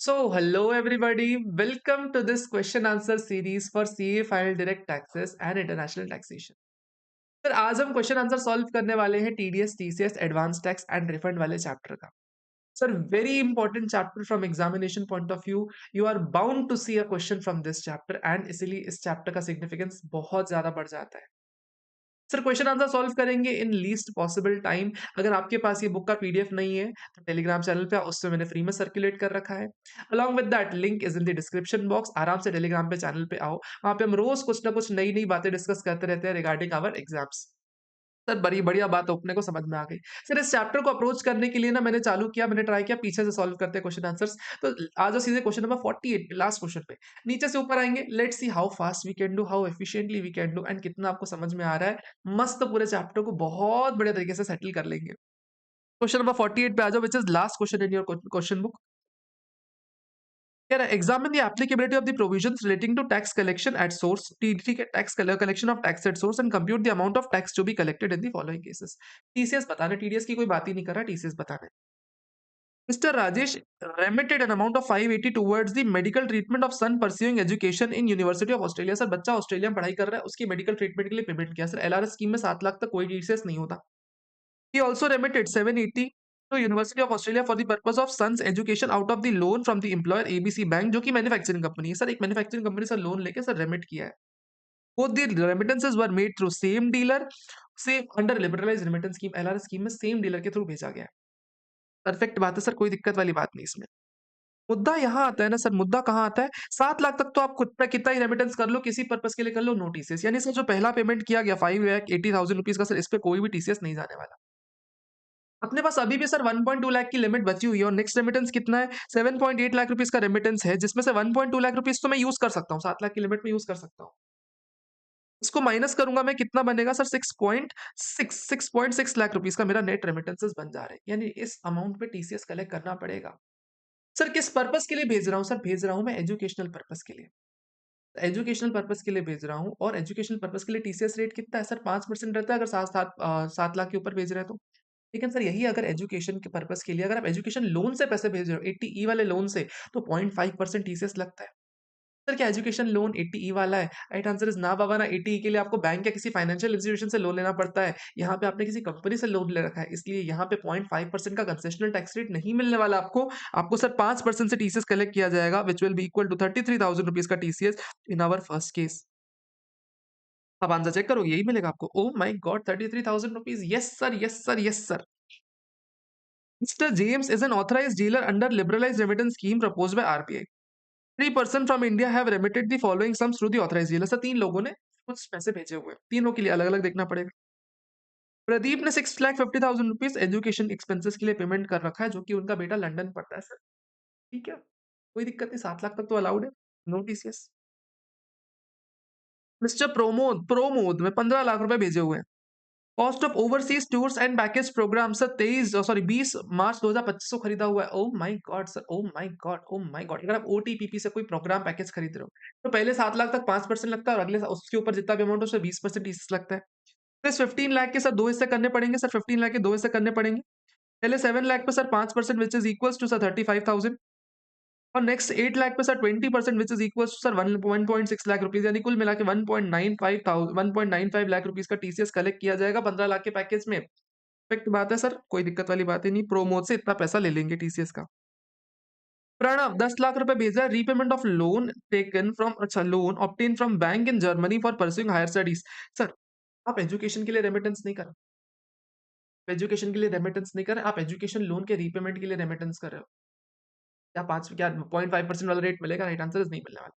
Hello everybody. Welcome to this question answer series for CA Final Direct Taxes and International Taxation. Sir आज हम question answer solve करने वाले हैं TDS, TCS, advance tax and refund वाले chapter का। Sir very important chapter from examination point of view. You are bound to see a question from this chapter and इसीलिए इस chapter का significance बहुत ज्यादा बढ़ जाता है। सर क्वेश्चन आंसर सॉल्व करेंगे इन लीस्ट पॉसिबल टाइम। अगर आपके पास ये बुक का पीडीएफ नहीं है तो टेलीग्राम चैनल पे उससे मैंने फ्री में सर्कुलेट कर रखा है। Along with that link is in the description box. आराम से टेलीग्राम पे चैनल पे आओ, वहां पे हम रोज कुछ ना कुछ नई नई बातें डिस्कस करते रहते हैं रिगार्डिंग आवर एग्जाम्स। सर बड़ी बढ़िया बात अपने को समझ में आ गई। सर इस चैप्टर को अप्रोच करने के लिए ना मैंने चालू किया, मैंने ट्राई किया पीछे से सॉल्व करते हैं क्वेश्चन आंसर्स। तो आ जाओ सीधे क्वेश्चन नंबर 48 पे, लास्ट क्वेश्चन पे। नीचे से ऊपर आएंगे, let's see how fast we can do, how efficiently we can do and कितना आपको समझ में आ रहा है। मस्त पूरे चैप्टर को बहुत बढ़िया तरीके से सेटल कर लेंगे। क्वेश्चन नंबर 48 पे आ जाओ, which is last question in your question book. कह रहा है examine the applicability of the provisions relating to tax collection at source, टीडीटी के tax collection of tax at source and compute the amount of tax to be collected in the following cases. TCS बताना, TDS की कोई बात ही नहीं कर रहा, TCS बताना है। Mr. Rajesh remitted an amount of 580 towards the medical treatment of son pursuing education in University of Australia। Sir बच्चा ऑस्ट्रेलिया में पढ़ाई कर रहा है, उसकी मेडिकल ट्रीटमेंट के लिए पेमेंट किया। सर एलआरएस स्कीम में 7 लाख तक कोई टीसीएस नहीं होता। He also remitted 780 to University of Australia for the purpose of son's education out of the loan from the employer ABC Bank, जो कि मैन्युफैक्चरिंग कंपनी है। सर एक मैन्युफैक्चरिंग कंपनी से लोन लेके सर रेमिट किया है। Both the remittances were made through same dealer, same under liberalized remittance scheme, LRS scheme में same dealer के थ्रू भेजा गया है। परफेक्ट बात है सर, कोई दिक्कत वाली बात नहीं इसमें। मुद्दा यहाँ आता है ना सर, मुद्दा कहाँ आता है? 7 लाख तक तो आप खुद पे कितना ही रेमिटेंस कर लो, किसी पर्पस के लिए कर लो, नो टीसीएस। यानी सर जो पहला पेमेंट किया गया 5,80,000 रुपीज का, सर इस पे कोई भी टीसीएस नहीं जाने वाला। अपने पास अभी भी सर 1.2 लाख की लिमिट बची हुई है और नेक्स्ट रेमिटेंस कितना है? 7.8 लाख रुपीज का रेमिटेंस है, जिसमें से 1.2 लाख रुपीज तो मैं यूज कर सकता हूँ, 7 लाख की लिमिट में यूज कर सकता हूँ। इसको माइनस करूंगा मैं, कितना बनेगा सर? 6.6 लाख रुपीज का मेरा नेट रेमिटेंसेस बन जा रहे हैं। यानी इस अमाउंट पे टीसीएस कलेक्ट करना पड़ेगा। सर किस पर्पस के लिए भेज रहा हूँ? सर भेज रहा हूँ मैं एजुकेशनल पर्पस के लिए। एजुकेशनल पर्पस के लिए भेज रहा हूँ और एजुकेशनल पर्पस के लिए टीसीएस रेट कितना है सर? 5% रहता है अगर 7 लाख के ऊपर भेज रहे हैं तो। लेकिन सर यही अगर एजुकेशन के पर्पस के लिए, अगर आप एजुकेशन लोन से पैसे भेज रहे हो 80E वाले लोन से, तो 0.5% टीसीएस लगता है। सर क्या एजुकेशन लोन 80E वाला है? राइट आंसर इज ना बाबा ना। 80E के लिए आपको बैंक या किसी फाइनेंशियल इंस्टीट्यूशन से लोन लेना पड़ता है। यहाँ पे आपने किसी कंपनी से लोन ले रखा है, इसलिए यहाँ पे 0.5% का कंसेशनल टैक्स रेट नहीं मिलने वाला आपको। आपको सर 5% से टीसीएस कलेक्ट किया जाएगा, which will be equal to 33,000 rupees का TCS in our first case. आप आंसर चेक करो, यही मिलेगा आपको। Oh my god, 33,000 rupees. Yes sir, yes sir, yes sir. Mr. James is an authorized dealer under liberalized remittance scheme proposed by RBI. 3% from India have remitted the following sums through the authorized dealer। Sir 3 लोगों ने कुछ पैसे भेजे हुए हैं, तीनों के लिए अलग अलग देखना पड़ेगा। प्रदीप ने 6,50,000 रुपीज एजुकेशन एक्सपेंसेस के लिए पेमेंट कर रखा है, जो कि उनका बेटा लंदन पढ़ता है सर। ठीक है, कोई दिक्कत नहीं, 7 लाख तक तो अलाउड है, no TCS. Mister Promod Promod में 15 लाख रुपए भेजे हुए हैं। Cost of overseas tours and package program sir 20 March 2025 को खरीदा हुआ है। Oh my god sir, oh my god, oh my god. अगर आप ओटीपीपी से कोई प्रोग्राम पैकेज खरीद रहे हो तो पहले 7 लाख तक 5% लगता है और अगले उसके ऊपर जितना भी अमाउंट है उसमें 20% टीसीएस लगता है। तो इस 15 लाख के सर दो हिस्से करने पड़ेंगे। सर 15 लाख के दो हिस्से करने पड़ेंगे। पहले 7 लाख पे sir 5% which is equal to sir 35,000 और नेक्स्ट 8 लाख पे sir 20% which is equal to sir 1.6 lakh rupees. यानी कुल मिला के 1.95 लाख रुपीज का टीसीएस कलेक्ट किया जाएगा 15 लाख के पैकेज में। परफेक्ट बात है सर, कोई दिक्कत वाली बात ही नहीं। प्रोमोद से इतना पैसा ले लेंगे टीसीएस का। प्रणव 10 लाख रुपए भेजा, repayment of loan taken from, अच्छा loan obtain from bank in Germany for pursuing higher studies. Sir आप एजुकेशन के लिए रेमिटेंस नहीं कर, एजुकेशन के लिए रेमिटेंस नहीं कर रहे, आप एजुकेशन लोन के रीपेमेंट के लिए रेमिटेंस कर रहे हो। क्या 0.5% वाला रेट मिलेगा? राइट आंसर इज नहीं मिलने वाला।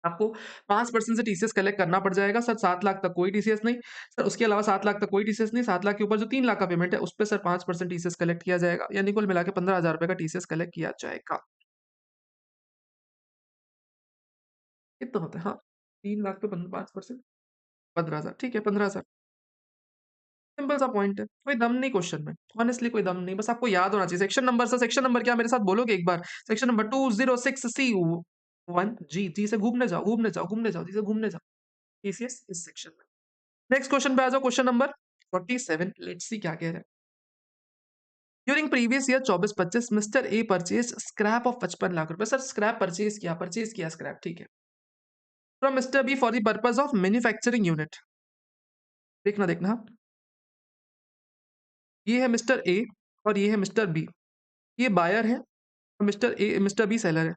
आपको 5% से टीसीएस कलेक्ट करना पड़ जाएगा सर। 7 लाख तक कोई टीसीएस नहीं सर, उसके अलावा 7 लाख तक कोई टीसीएस नहीं। 7 लाख के ऊपर जो 3 लाख का पेमेंट है उस पर सर 5% टीसीएस कलेक्ट किया जाएगा, यानी कुल मिला के 15,000 रुपए का टीसीएस कलेक्ट किया जाएगा। कितना होता है? हाँ, 3 लाख पे 5%, 15,000। ठीक है, 15,000। सिंपल सा पॉइंट है, कोई दम नहीं क्वेश्चन में, ऑनेस्टली कोई दम नहीं, बस आपको याद होना चाहिए। Section number sir, section number क्या मेरे साथ बोलोगे एक बार? सेक्शन नंबर 206C1 जी। जी से घूमने जाओ, घूमने जाओ, घूमने जाओ, जी से घूमने जाओ। टीसीएस इस सेक्शन में। नेक्स्ट क्वेश्चन पे आ जाओ, क्वेश्चन नंबर 47। लेट्स सी क्या कह रहे हैं। During previous year 24-25 mister A purchase scrap of 55 lakh रुपए। सर स्क्रैप परचेज किया स्क्रैप, ठीक है, from mister B for the purpose of manufacturing unit. देखना देखना, ये है मिस्टर ए और ये है मिस्टर बी, ये बायर है और मिस्टर बी सेलर है।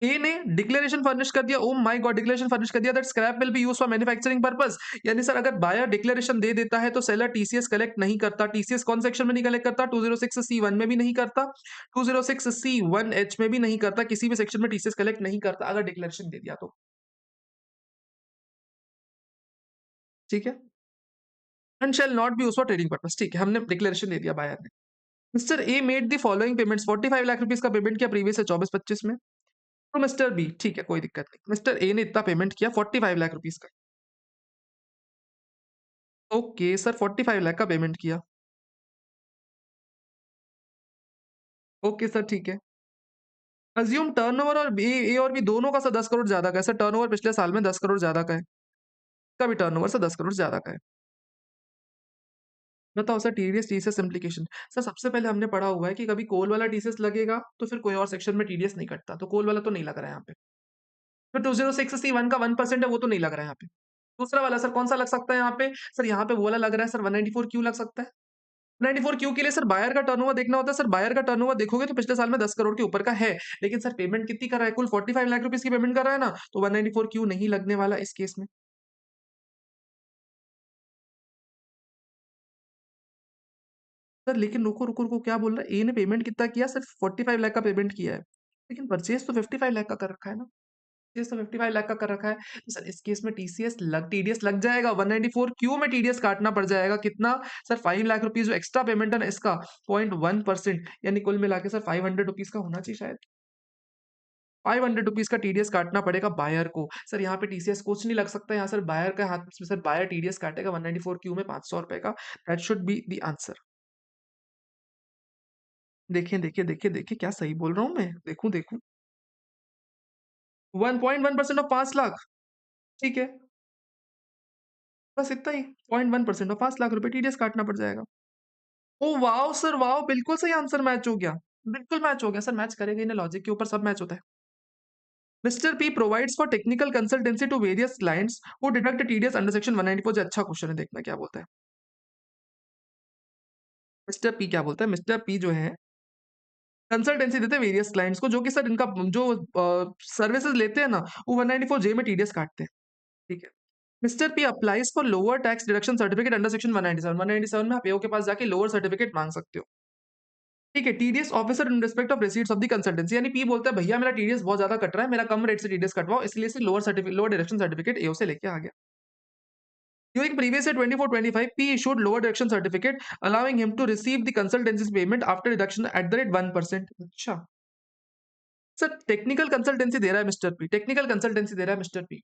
ए ने डिक्लेरेशन फर्निश कर दिया, ओ माय गॉड, डिक्लेरेशन फर्निश कर दिया that scrap will be used for manufacturing purpose. यानी सर अगर बायर डिक्लेरेशन दे देता है तो सेलर टीसीएस कलेक्ट नहीं करता। टीसीएस कौन सेक्शन में नहीं कलेक्ट करता? 206C1 में भी नहीं करता, 206C1H में भी नहीं करता, किसी भी सेक्शन में टीसीएस कलेक्ट नहीं करता अगर डिक्लेरेशन दे दिया तो। ठीक है, and shall not be used for trading purpose. ठीक है, हमने डिक्लेरेशन दे दिया बायर ने। Mister A made the following payments, 45 lakh rupees का पेमेंट किया प्रीवियस है 24-25 में। तो मिस्टर बी, ठीक है कोई दिक्कत नहीं, मिस्टर ए ने इतना पेमेंट किया 45 लाख रुपीज का। ओके सर, 45 लाख का पेमेंट किया। ओके सर, ठीक है। अज्यूम टर्नओवर और बी ए और बी दोनों का सर 10 करोड़ ज्यादा का है। सर टर्नओवर पिछले साल में 10 करोड़ ज्यादा का है, इसका भी टर्नओवर सर 10 करोड़ ज्यादा का है। बताओ sir TDS TCS implication. Sir सबसे पहले हमने पढ़ा हुआ है कि कभी कोल वाला टीसीएस लगेगा तो फिर कोई और सेक्शन में टीडीएस नहीं कटता, तो कोल वाला तो नहीं लग रहा है यहाँ पे। फिर 206C1 का 1% है, वो तो नहीं लग रहा है यहाँ पे। दूसरा वाला सर कौन सा लग सकता है यहाँ पे? सर यहाँ पे वो वाला लग रहा है सर, 194 क्यों लग सकता है? 94 क्यू के लिए सर बायर का टर्नओवर देखना होता है। सर बायर का टर्नओवर देखोगे तो पिछले साल में 10 करोड़ के ऊपर का है, लेकिन सर पेमेंट कितनी कर रहा है? कुल 45 लाख रुपीस की पेमेंट कर रहा है ना, तो 194 क्यू नहीं लगने वाला इस केस में। सर लेकिन रुको रुको रुको, क्या बोल रहा है? ए ने पेमेंट कितना किया? सिर्फ 45 लाख का पेमेंट किया है, लेकिन परचेज तो 55 लाख का कर रखा है ना। परचेज तो 55 लाख का कर रखा है, तो सर इस केस में टीडीएस लग जाएगा। 194 क्यू में टीडीएस काटना पड़ जाएगा। कितना? सर 5 लाख रुपीज जो एक्स्ट्रा पेमेंट है ना इसका 0.1%, यानी कुल मिला के सर 500 रुपीज का होना चाहिए शायद। 500 रुपीज का टीडीएस काटना पड़ेगा बायर को। सर यहाँ पे टीसीएस कुछ नहीं लग सकता, यहाँ सर बायर का हाथ में, सर बायर टीडीएस काटेगा 194 क्यू में 500 रुपए का। That should be the answer. देखें देखें देखें देखें, क्या सही बोल रहा हूँ मैं? देखूं देखूं, 1.1% ऑफ 5 लाख, ठीक है, बस इतना ही, 0.1% ऑफ 5 लाख रुपए टीडीएस काटना पड़ जाएगा। ओ वाओ सर वाओ, बिल्कुल सही आंसर मैच हो गया, बिल्कुल मैच हो गया सर, मैच करेगा ही ना, लॉजिक के ऊपर सब मैच होता है। Mister P provides for technical consultancy to various clients who deduct TDS under section 194। जो अच्छा क्वेश्चन है, देखना क्या बोलता है। मिस्टर पी क्या बोलता है? मिस्टर पी जो है कंसल्टेंसी देते हैं वेरियस क्लाइंट्स को, जो कि सर इनका जो सर्विसेज लेते हैं ना, वो 194 जे में टीडीएस काटते हैं, ठीक है। Mister P applies for lower tax deduction certificate under section 197 में आप एओ के पास जाके लोअर सर्टिफिकेट मांग सकते हो, ठीक है। TDS officer in respect of receipts of the consultancy, यानी पी बोलता है भैया मेरा टीडीएस बहुत ज्यादा कट रहा है, मेरा कम रेट से टीडीएस कटवाओ, इसलिए से लोअर डिडक्शन सर्टिफिकेट एओ से लेके आ गया। During previous year 24-25, P issued lower deduction certificate allowing him to receive the consultancy's payment after deduction at the rate 1%। अच्छा सर, टेक्निकल कंसल्टेंसी दे रहा है मिस्टर पी, टेक्निकल कंसल्टेंसी दे रहा है मिस्टर पी,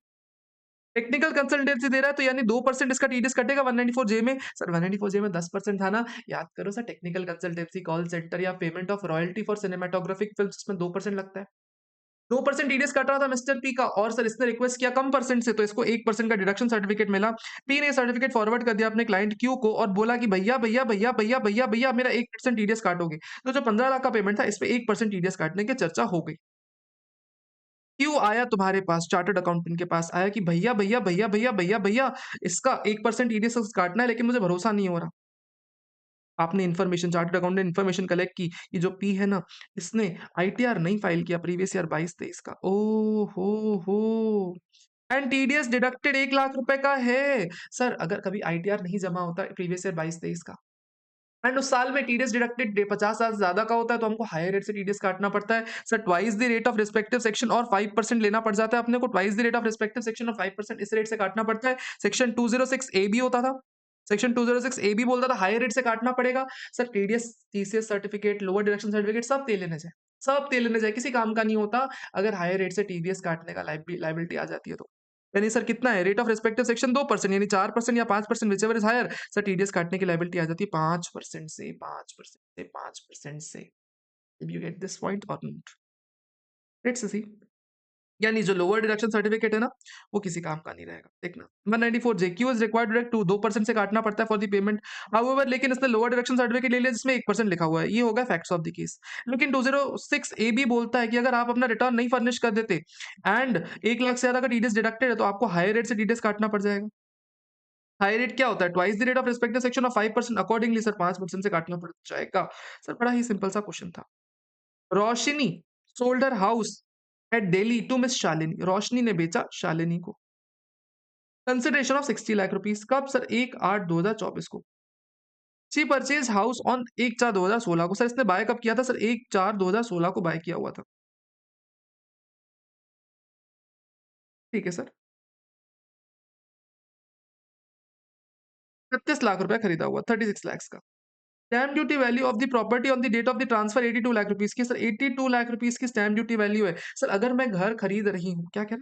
टेक्निकल कंसल्टेंसी दे रहा है, तो यानी 2% इसका टीडीएस कटेगा 194 जे में। सर 194 जे में 10% था ना, याद करो sir, technical consultancy, call center या payment of royalty for cinematographic films में 2% लगता है। 2% टीडीएस कट रहा था मिस्टर पी का, और सर इसने रिक्वेस्ट किया कम परसेंट से, तो इसको 1% का डिडक्शन सर्टिफिकेट मिला। पी ने सर्टिफिकेट फॉरवर्ड कर दिया अपने क्लाइंट क्यू को और बोला कि भैया भैया भैया भैया भैया भैया मेरा 1% टीडीएस काटोगे। तो जो 15 लाख का पेमेंट था, इस पे 1% टीडीएस काटने की चर्चा हो गई। क्यों आया तुम्हारे पास, चार्टर्ड अकाउंटेंट के पास आया कि भैया भैया भैया भैया भैया भैया इसका 1% टीडीएस काटना है, लेकिन मुझे भरोसा नहीं हो रहा। आपने इन्फॉर्मेशन, चार्टर्ड अकाउंटेंट ने इन्फॉर्मेशन कलेक्ट की कि जो पी है ना, इसने आईटीआर नहीं फाइल किया प्रीवियस ईयर 22-23 का। ओ हो एंड टीडीएस डिडक्टेड 1 लाख रुपए का है। सर अगर कभी आईटीआर नहीं जमा होता प्रीवियस ईयर 22-23 का, एंड उस साल में टीडीएस डिडक्टेड 50,000 से ज्यादा का होता है, तो हमको हायर रेट से टीडीएस काटना पड़ता है। Sir twice the rate of respective section और 5% लेना पड़ जाता है अपने को। Twice the rate of respective section और 5% इस रेट से काटना पड़ता है। सेक्शन 206 ए बी होता था, सेक्शन 206 ए बी बोलता था हायर रेट से काटना पड़ेगा। Sir TDS TCS certificate, lower deduction certificate सब तेल लेने जाए, सब तेल लेने जाए, किसी काम का नहीं होता अगर हायर रेट से टीडीएस काटने का लाइबिलिटी आ जाती है तो। यानी सर कितना है रेट ऑफ रिस्पेक्टिव सेक्शन? 2%, यानी 4% या 5%, whichever is higher. Sir TDS काटने की लाइबिलिटी आ जाती है 5% से, 5% से, 5% से। Did you get this point or not? Let's see. यानी जो लोअर डिडक्शन सर्टिफिकेट है ना, वो किसी काम का नहीं रहेगा। देखना 194 J Q is required direct to 2% से काटना पड़ता है फॉर द पेमेंट। हाउएवर लेकिन इसने लोअर डिडक्शन सर्टिफिकेट ले लिया जिसमें 1% लिखा हुआ है, ये होगा फैक्ट्स ऑफ द केस। लेकिन 206 ए भी बोलता है कि अगर आप अपना रिटर्न नहीं फर्निश कर देते एंड 1 लाख से ज्यादा का टीडीएस डिडक्टेड है तो आपको हायर रेट से टीडीएस काटना पड़ जाएगा। हाई रेट क्या होता है? Twice the rate of respective section of 5%, accordingly sir 5% से काटना पड़ जाएगा। सर बड़ा ही सिंपल सा क्वेश्चन था। Roshni sold her house at Delhi to miss Shalini, Roshni ने बेचा शालिनी को। कंसिडरेशन ऑफ 60 लाख रुपीज कब सर? 1/8/2024 को। शी परचेज हाउस ऑन 1/4/2016 को। सर इसने बाय कब किया था? सर 1/4/2016 को बाय किया हुआ था। ठीक है सर। 36 लाख रुपया खरीदा हुआ, 36 लैक्स का। Stamp duty value of the property on the date of the transfer 82 lakh rupees की। सर 82 लाख रुपीज की स्टैम्प ड्यूटी वैल्यू है। सर अगर मैं घर खरीद रही हूँ, क्या कह रहे?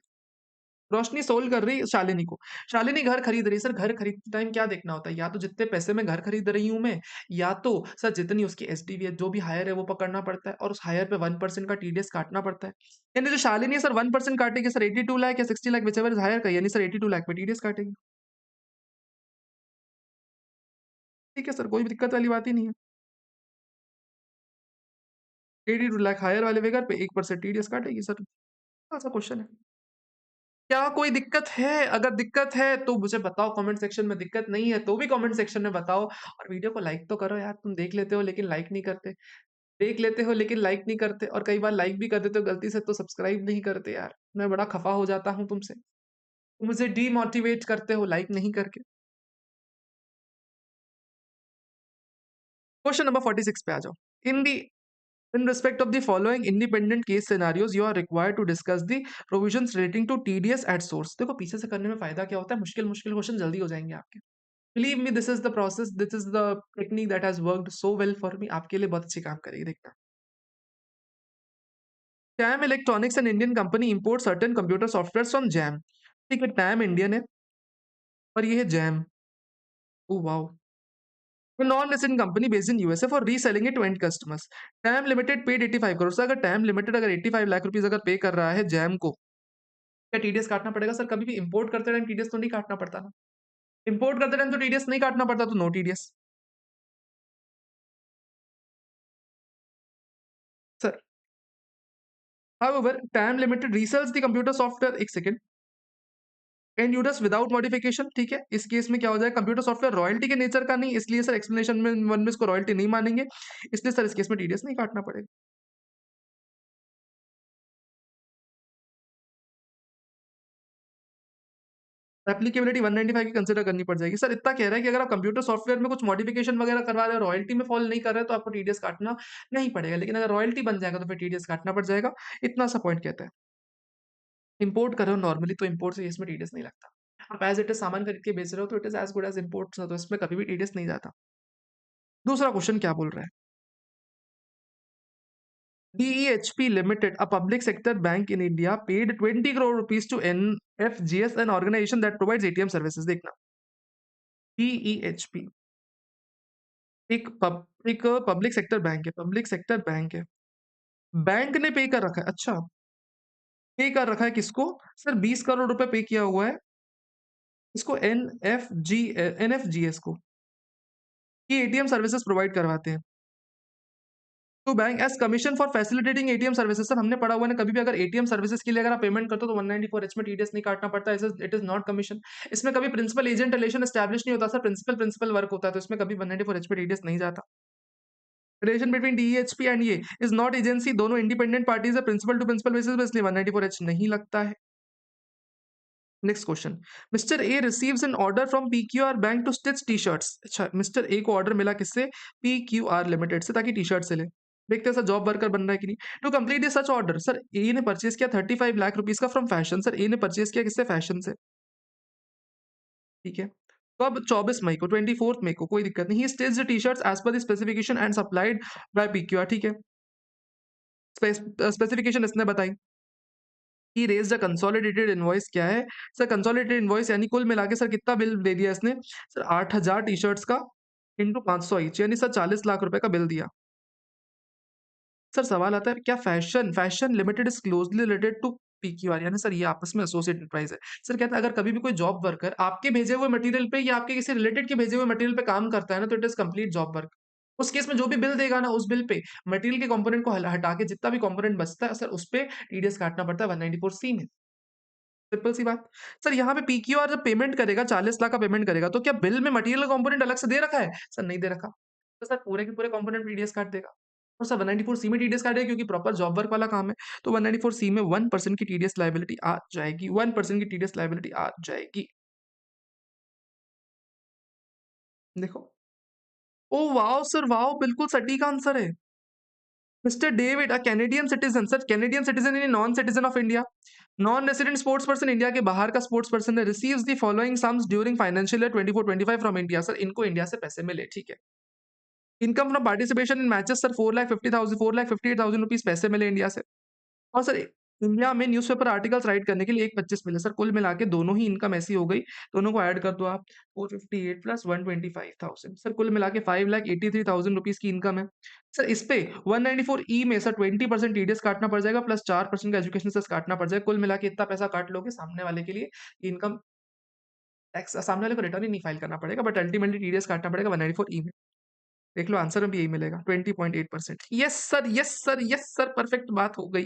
रोशनी सोल्ड कर रही शालिनी को। शालिनी घर खरीद रही है। सर घर खरीदते टाइम क्या देखना होता है? या तो जितने पैसे में घर खरीद रही हूँ मैं, या तो सर जितनी उसकी एसडीवी है, जो भी हायर है वो पकड़ना पड़ता है और उस हायर पे 1% का टीडीएस काटना पड़ता है। यानी जो शालिनी है सर 1% काटेगी सर 82 लाख या 60 lakh whichever is higher का, यानी सर 82 लाख पे टीडीएस काटेगी। ठीक है सर, कोई भी दिक्कत वाली बात ही नहीं है। 82 लाख हायर वाले फिगर पे 1% टीडीएस काटेगी सर। ऐसा क्वेश्चन है। क्या कोई दिक्कत है? अगर दिक्कत है तो मुझे बताओ कमेंट सेक्शन में, दिक्कत नहीं है तो भी कमेंट सेक्शन में बताओ। और वीडियो को लाइक तो करो यार, तुम देख लेते हो लेकिन लाइक नहीं करते। देख लेते हो लेकिन लाइक नहीं करते, और कई बार लाइक भी कर देते हो गलती से तो सब्सक्राइब नहीं करते यार। मैं बड़ा खफा हो जाता हूँ तुमसे। तुम मुझे डीमोटिवेट करते हो लाइक नहीं करके। क्वेश्चन नंबर 46 पे आ जाओ। इन दी In respect of the following independent case scenarios, you are required to discuss the provisions relating to TDS at source. देखो पीछे से करने में फायदा क्या होता है? मुश्किल मुश्किल क्वेश्चन जल्दी हो जाएंगे आपके। Believe me, this is the process. This is the technique that has worked so well for me. आपके लिए बहुत अच्छी काम करेगी, देखना। Time electronics and Indian company import certain computer software from jam. ठीक है, टैम इंडियन है और ये है jam. Oh wow. Non resident company based in USA for reselling it to and customers. Time limited paid 85 crore. अगर time limited अगर 85 lakh rupees अगर पे कर रहा है जैम को, क्या टीडीएस काटना पड़ेगा? सर कभी भी इंपोर्ट करते टाइम टीडीएस तो नहीं काटना पड़ता ना। इंपोर्ट करते टाइम तो टीडीएस नहीं काटना पड़ता, तो no TDS. Sir however TAM Limited resells the computer software, एक second, end users without modification. ठीक है, इस केस में क्या हो जाएगा? कंप्यूटर सॉफ्टवेयर रॉयल्टी के नेचर का नहीं, इसलिए सर एक्सप्लेनेशन में वन में इसको रॉयल्टी नहीं मानेंगे, इसलिए सर इस केस में टीडीएस नहीं काटना पड़ेगा। एप्लीकेबिलिटी 195 की कंसिडर करनी पड़ जाएगी। सर इतना कह रहा है कि अगर आप कंप्यूटर सॉफ्टवेयर में कुछ मॉडिफिकेशन वगैरह करवा रहे हो, रॉयल्टी में फॉल नहीं कर रहे हो, तो आपको टीडीएस काटना नहीं पड़ेगा। लेकिन अगर रॉयल्टी बन जाएगा तो फिर टीडीएस काटना पड़ जाएगा। इतना सा पॉइंट कहता है। इंपोर्ट कर रहे हो नॉर्मली तो इंपोर्ट से इसमें टीडीएस नहीं लगता। आप एज इट इज सामान खरीद के बेच रहे हो तो it is as good as import, तो इसमें कभी भी टीडीएस नहीं जाता। दूसरा क्वेश्चन क्या बोल रहा है? DEHP Limited, a public sector bank in India, paid 20 crore rupees to NFGS, an organization that provides ATM services. देखना, DEHP एक पब्लिक सेक्टर बैंक है, पब्लिक सेक्टर बैंक है। बैंक ने पे कर रखा है। अच्छा, पे कर रखा है किसको? सर 20 करोड़ रुपए पे किया हुआ है इसको, NFGS को, कि एटीएम सर्विसेज प्रोवाइड करवाते हैं to bank as commission for facilitating ATM services. Sir हमने पढ़ा हुआ है ना, कभी भी अगर एटीएम सर्विसेज के लिए अगर आप पेमेंट करते हो तो 194H में टीडीएस नहीं काटना पड़ता है, इट इज नॉट कमीशन। इसमें कभी प्रिंसिपल एजेंट रिलेशन एस्टैब्लिश नहीं होता सर, प्रिंसिपल प्रिंसिपल वर्क होता है, तो इसमें कभी 194H में टीडीएस नहीं जाता। रिलेशन बिटवीन डीएचपी एंड ये इज नॉट एजेंसी, दोनों इंडिपेंडेंट पार्टीज है, प्रिंसिपल टू प्रिंसिपल बेसिस पे, इसलिए 194H नहीं लगता है। Next question, mister A receives an order from PQR bank to stitch T shirts. अच्छा, मिस्टर ए को ऑर्डर मिला किससे? पीक्यूआर लिमिटेड से, ताकि टी शर्ट से ले। देखते हैं सर जॉब वर्कर बन रहा है कि नहीं। To complete this such order, sir A ने परचेज किया 35 लाख रुपीज का फ्रॉम फैशन। सर ए ने परचेज किया किससे? फैशन से। ठीक है, तो अब 24 मई को, 24 मई को, कोई दिक्कत नहीं। Stitch T shirts as per the specification and supplied by PQR. ठीक है, स्पेसिफिकेशन इसने बताई। He raised a consolidated invoice, क्या है सर? कंसोलिडेटेड इनवॉइस यानी कुल मिला के सर कितना बिल दे दिया इसने? सर 8000 टी शर्ट्स का इंटू 500 ईच, यानी सर 40 लाख रुपए का बिल दिया। सर सवाल आता है, क्या fashion limited is closely related to PQR, यानी सर ये आपस में एसोसिएटेड प्राइस है। सर कहता है अगर कभी भी कोई जॉब वर्कर आपके भेजे हुए मटेरियल पे या आपके किसी रिलेटेड के भेजे हुए मटेरियल पे काम करता है ना, तो it is complete job work. उस केस में जो भी बिल देगा ना, उस बिल पे मटेरियल के कंपोनेंट को हटा के जितना भी कंपोनेंट बचता है सर, उस पे टीडीएस काटना पड़ता है 194 सी में। सिंपल सी बात। सर यहाँ पे पीक्यूआर जब पेमेंट करेगा, 40 लाख का पेमेंट करेगा, तो क्या बिल में मटेरियल कंपोनेंट अलग से दे रखा है? सर नहीं दे रखा। तो सर पूरे के पूरे कंपोनेंट टीडीएस काट देगा। और सर 194 सी में टीडीएस काटेगा क्योंकि प्रॉपर जॉब वर्क वाला काम है। तो 194 सी में 1% की टीडीएस लायबिलिटी आ जाएगी। 1% की टीडीएस लायबिलिटी आ जाएगी। देखो। ओह वाओ सर, वाओ, बिल्कुल सटीक आंसर है। Mister David, a Canadian citizen, sir Canadian citizen यानी non citizen of India, non resident sports person, India के बाहर का स्पोर्ट्स पर्सन है, receives the following sums during financial year 24-25 from India. Sir इनको India से पैसे मिले, ठीक है। Income from participation in matches sir 4,50,000 4,58,000 rupees पैसे मिले इंडिया से। और सर इंडिया में न्यूज़पेपर आर्टिकल्स राइट करने के लिए एक 25 मिले। सर कुल मिला के दोनों ही इनकम ऐसी हो गई, दोनों को ऐड कर दो आप, 458 प्लस 125,000, सर कुल मिला के 5,83,000 रुपीज की इनकम है। सर इस पे 194 ई में सर 20% टीडीएस काटना पड़ जाएगा, प्लस 4% का एजुकेशन सेस काटना पड़ जाएगा। कुल मिला के इतना पैसा काट लोगे सामने वाले के लिए, इनकम टैक्स सामने वाले को रिटर्न ही नहीं फाइल करना पड़ेगा, बट अल्टीमेटली टीडीएस काटना पड़ेगा 194 ई में। देख लो आंसर में भी यही मिलेगा, 20.8%। Yes sir, yes sir, yes sir, perfect बात हो गई।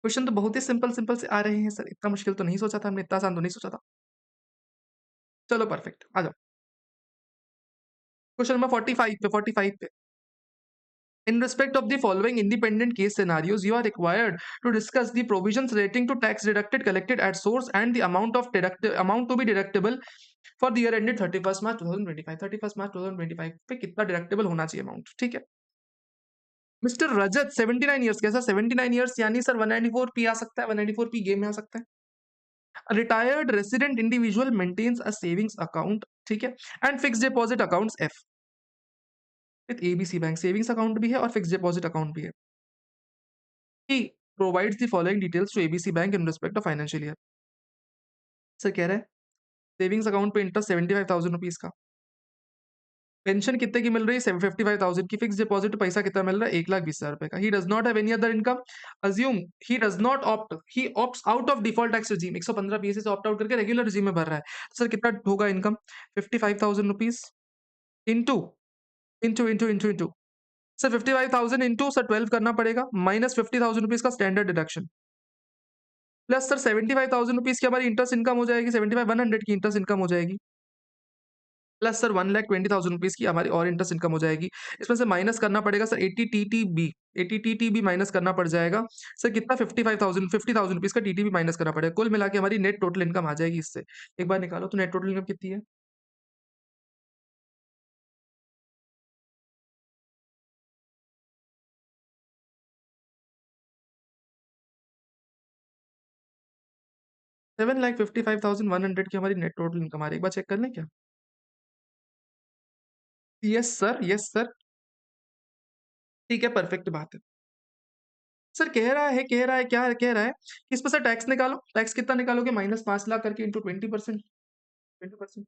क्वेश्चन तो बहुत ही सिंपल सिंपल से आ रहे हैं सर, इतना मुश्किल तो नहीं सोचा था हमने, इतना आसान तो नहीं सोचा था। चलो परफेक्ट, आ जाओ। क्वेश्चन नंबर 45 पे, 45 पे। In respect of the following independent case scenarios, you are required to discuss the provisions relating to tax deducted collected at source and the amount to be deductible for the year ended 31st March 2025। 31st March 2025 पे कितना deductible होना चाहिए amount, ठीक है। Mister रजत 79 years, कैसा 79 years यानी sir 194 P आ सकता है, 194 पी गेम में आ सकता है। Retired resident individual maintains a savings account, ठीक है, and fix deposit accounts F with ABC bank, savings account भी है और फिक्स डिपॉजिट अकाउंट भी है। He provides the following details to ABC bank in respect of financial year. Sir कह रहा है सेविंग्स अकाउंट पे इंटरेस्ट 75,000 रुपीज का, पेंशन कितने की मिल रही है 55,000 की, फिक्स डिपॉजिट पे पैसा कितना मिल रहा है 1,20,000 रुपए का। He does not have any other income, assume he does not opt, he opts out of default tax regime, 115 BSC से ऑप्ट आउट करके रेगुलर रिजीम में भर रहा है। तो सर कितना होगा income 55,000 rupees into into into into into sir 55,000 into sir 12 करना पड़ेगा, माइनस 50,000 रुपीज का standard deduction, plus sir 75,000 rupees की हमारी इंटरेस्ट इनकम हो जाएगी, 75,100 की इंटरेस्ट इनकम हो जाएगी, प्लस सर 1,20,000 रुपीज की हमारी और इंटरेस्ट इनकम हो जाएगी। इसमें से माइनस करना पड़ेगा सर 80 टीटीबी, 80 टीटीबी माइनस करना पड़ जाएगा। सर कितना 50,000 रुपीज का टीटीबी माइनस करना पड़ेगा। कुल मिला के हमारी नेट टोटल इनकम आ जाएगी इससे। एक बार निकालो तो नेट टोटल इनकम कितनी है। 7,55,100 की हमारी नेट टोटल इनकम आ रही है। एक बार चेक कर लें क्या। यस सर, यस सर, ठीक है, परफेक्ट बात है। सर क्या कह रहा है कि इस पर सर टैक्स निकालो। टैक्स कितना निकालोगे, -5 लाख करके इंटू 20%, 20%,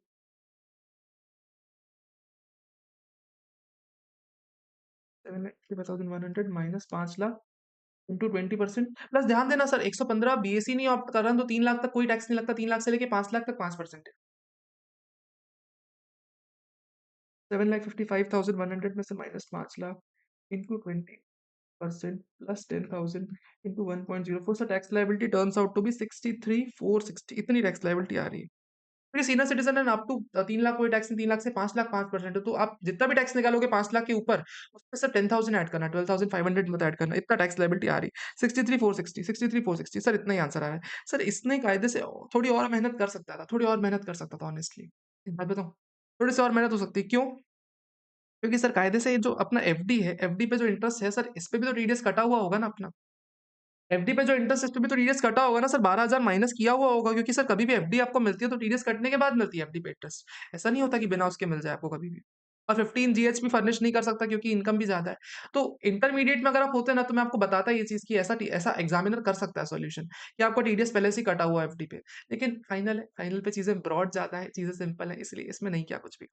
7,55,100 -5 लाख इंटू 20%, प्लस ध्यान देना सर 115 बीएसई नहीं ऑप्ट कर रहा तो 3 लाख तक कोई टैक्स नहीं लगता, 3 लाख से लेके 5 लाख तक 5% है। 7,55,100 में से -5 lakh into 20% plus 10,000 into 1.04, sir tax liability turns out to be 63,460, इतनी टैक्स लाइबिलिटी आ रही है। क्योंकि सीनियर सिटीजन है, अप टू 3 लाख कोई टैक्स नहीं, 3 लाख से 5 लाख 5% है, तो आप जितना भी टैक्स निकालोगे 5 लाख के ऊपर, उसमें सिर्फ 10,000 ऐड करना, 12,500 मत ऐड करना, इतना टैक्स लाइबिलिटी आ रही है। 63,460, 63,460, सर इतना ही आंसर आ रहा है। सर इसने कायदे से थोड़ी और मेहनत कर सकता था, थोड़ी और मेहनत कर सकता था ऑनेस्टली। एक बात बताऊं, थोड़ी सी और मेहनत हो सकती है, क्यों? क्योंकि सर कायदे से जो अपना एफडी है, एफडी पे जो इंटरेस्ट है सर, इस पे भी तो टीडीएस कटा हुआ होगा ना अपना। एफडी पे जो इंटरेस्ट, इस पे भी तो टीडीएस कटा होगा ना सर, 12,000 माइनस किया हुआ होगा, क्योंकि सर कभी भी एफडी आपको मिलती है तो टीडीएस कटने के बाद मिलती है एफडी पे इंटरेस्ट। ऐसा नहीं होता कि बिना उसके मिल जाए आपको कभी भी। और 15 जीएच भी फर्निश नहीं कर सकता क्योंकि इनकम भी ज्यादा है। तो इंटरमीडिएट में अगर आप होते ना, तो मैं आपको बताता ये चीज कि ऐसा ऐसा एग्जामिनर कर सकता है सॉल्यूशन, कि आपको टीडीएस पहले से ही कटा हुआ है एफडी पे। लेकिन फाइनल है, फाइनल पे चीजें ब्रॉड ज्यादा है, चीजें सिंपल है, इसलिए इसमें नहीं किया कुछ भी।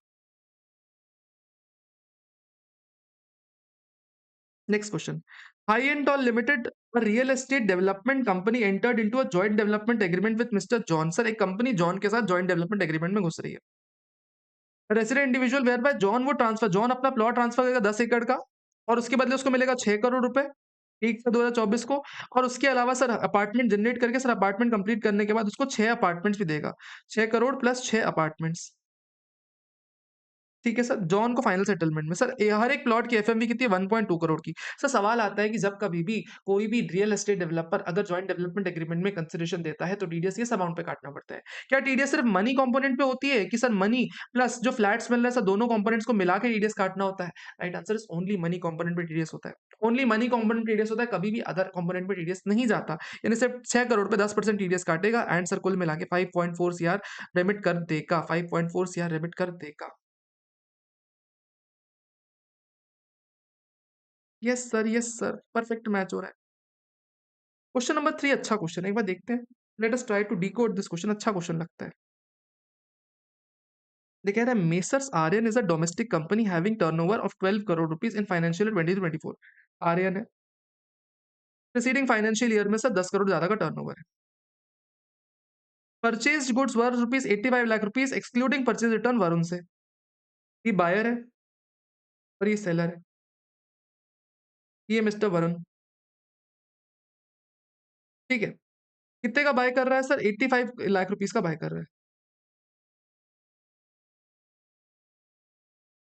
Next question, high and tall limited real estate development company entered into a joint development agreement with mister John. Sir एक कंपनी जॉन के साथ जॉइंट डेवलपमेंट एग्रीमेंट में घुस रही है। Resident individual whereby John वो ट्रांसफर, जॉन अपना plot transfer करेगा 10 एकड़ का और उसके बदले उसको मिलेगा 6 करोड़ रुपए 1 से 2024 को। और उसके अलावा सर अपार्टमेंट जनरेट करके सर अपार्टमेंट कंप्लीट करने के बाद उसको 6 अपार्टमेंट्स भी देगा। 6 करोड़ प्लस 6 अपार्टमेंट्स। ठीक है सर, जॉन को फाइनल सेटलमेंट में सर हर एक प्लॉट की एफएमवी कितनी है 1.2 करोड़ की। सर सवाल आता है कि जब कभी भी कोई भी रियल एस्टेट डेवलपर अगर जॉइंट डेवलपमेंट एग्रीमेंट में कंसिडरेशन देता है तो टीडीएस किस अमाउंट पे काटना पड़ता है? क्या टीडीएस सिर्फ मनी कंपोनेंट पे होती है कि सर मनी प्लस जो फ्लैट्स मिल रहे हैं सर दोनों कंपोनेंट्स को मिला के टीडीएस काटना होता है? Right answer is only money component पे टीडीएस होता है। ओनली मनी कंपोनेंट टीडीएस होता है, कभी भी अदर कंपोनेंट पे टीडीएस नहीं जाता। यानी सिर्फ 6 करोड़ पे 10% टीडीएस काटेगा एंड सर कुल मिला के 5.4 सीआर रेमिट कर देगा। 5.4 सीआर रेमिट कर देगा। यस सर, परफेक्ट मैच हो रहा है। क्वेश्चन नंबर 3 अच्छा क्वेश्चन है, एक बार देखते हैं। Let us try to decode this question, अच्छा क्वेश्चन लगता है। ये कह रहा है messrs Aryan is a domestic company having turnover of 12 crore rupees in financial 2024। Aryan है, प्रीसीडिंग फाइनेंशियल ईयर में सर 10 करोड़ ज्यादा का टर्नओवर है। Purchased goods worth rupees 85 lakh rupees excluding purchase return Varun से। ये बायर है और ये सेलर है, ये मिस्टर वरुण। ठीक है, कितने का बाय कर रहा है सर? 85 लाख रुपीस का बाय कर रहा है।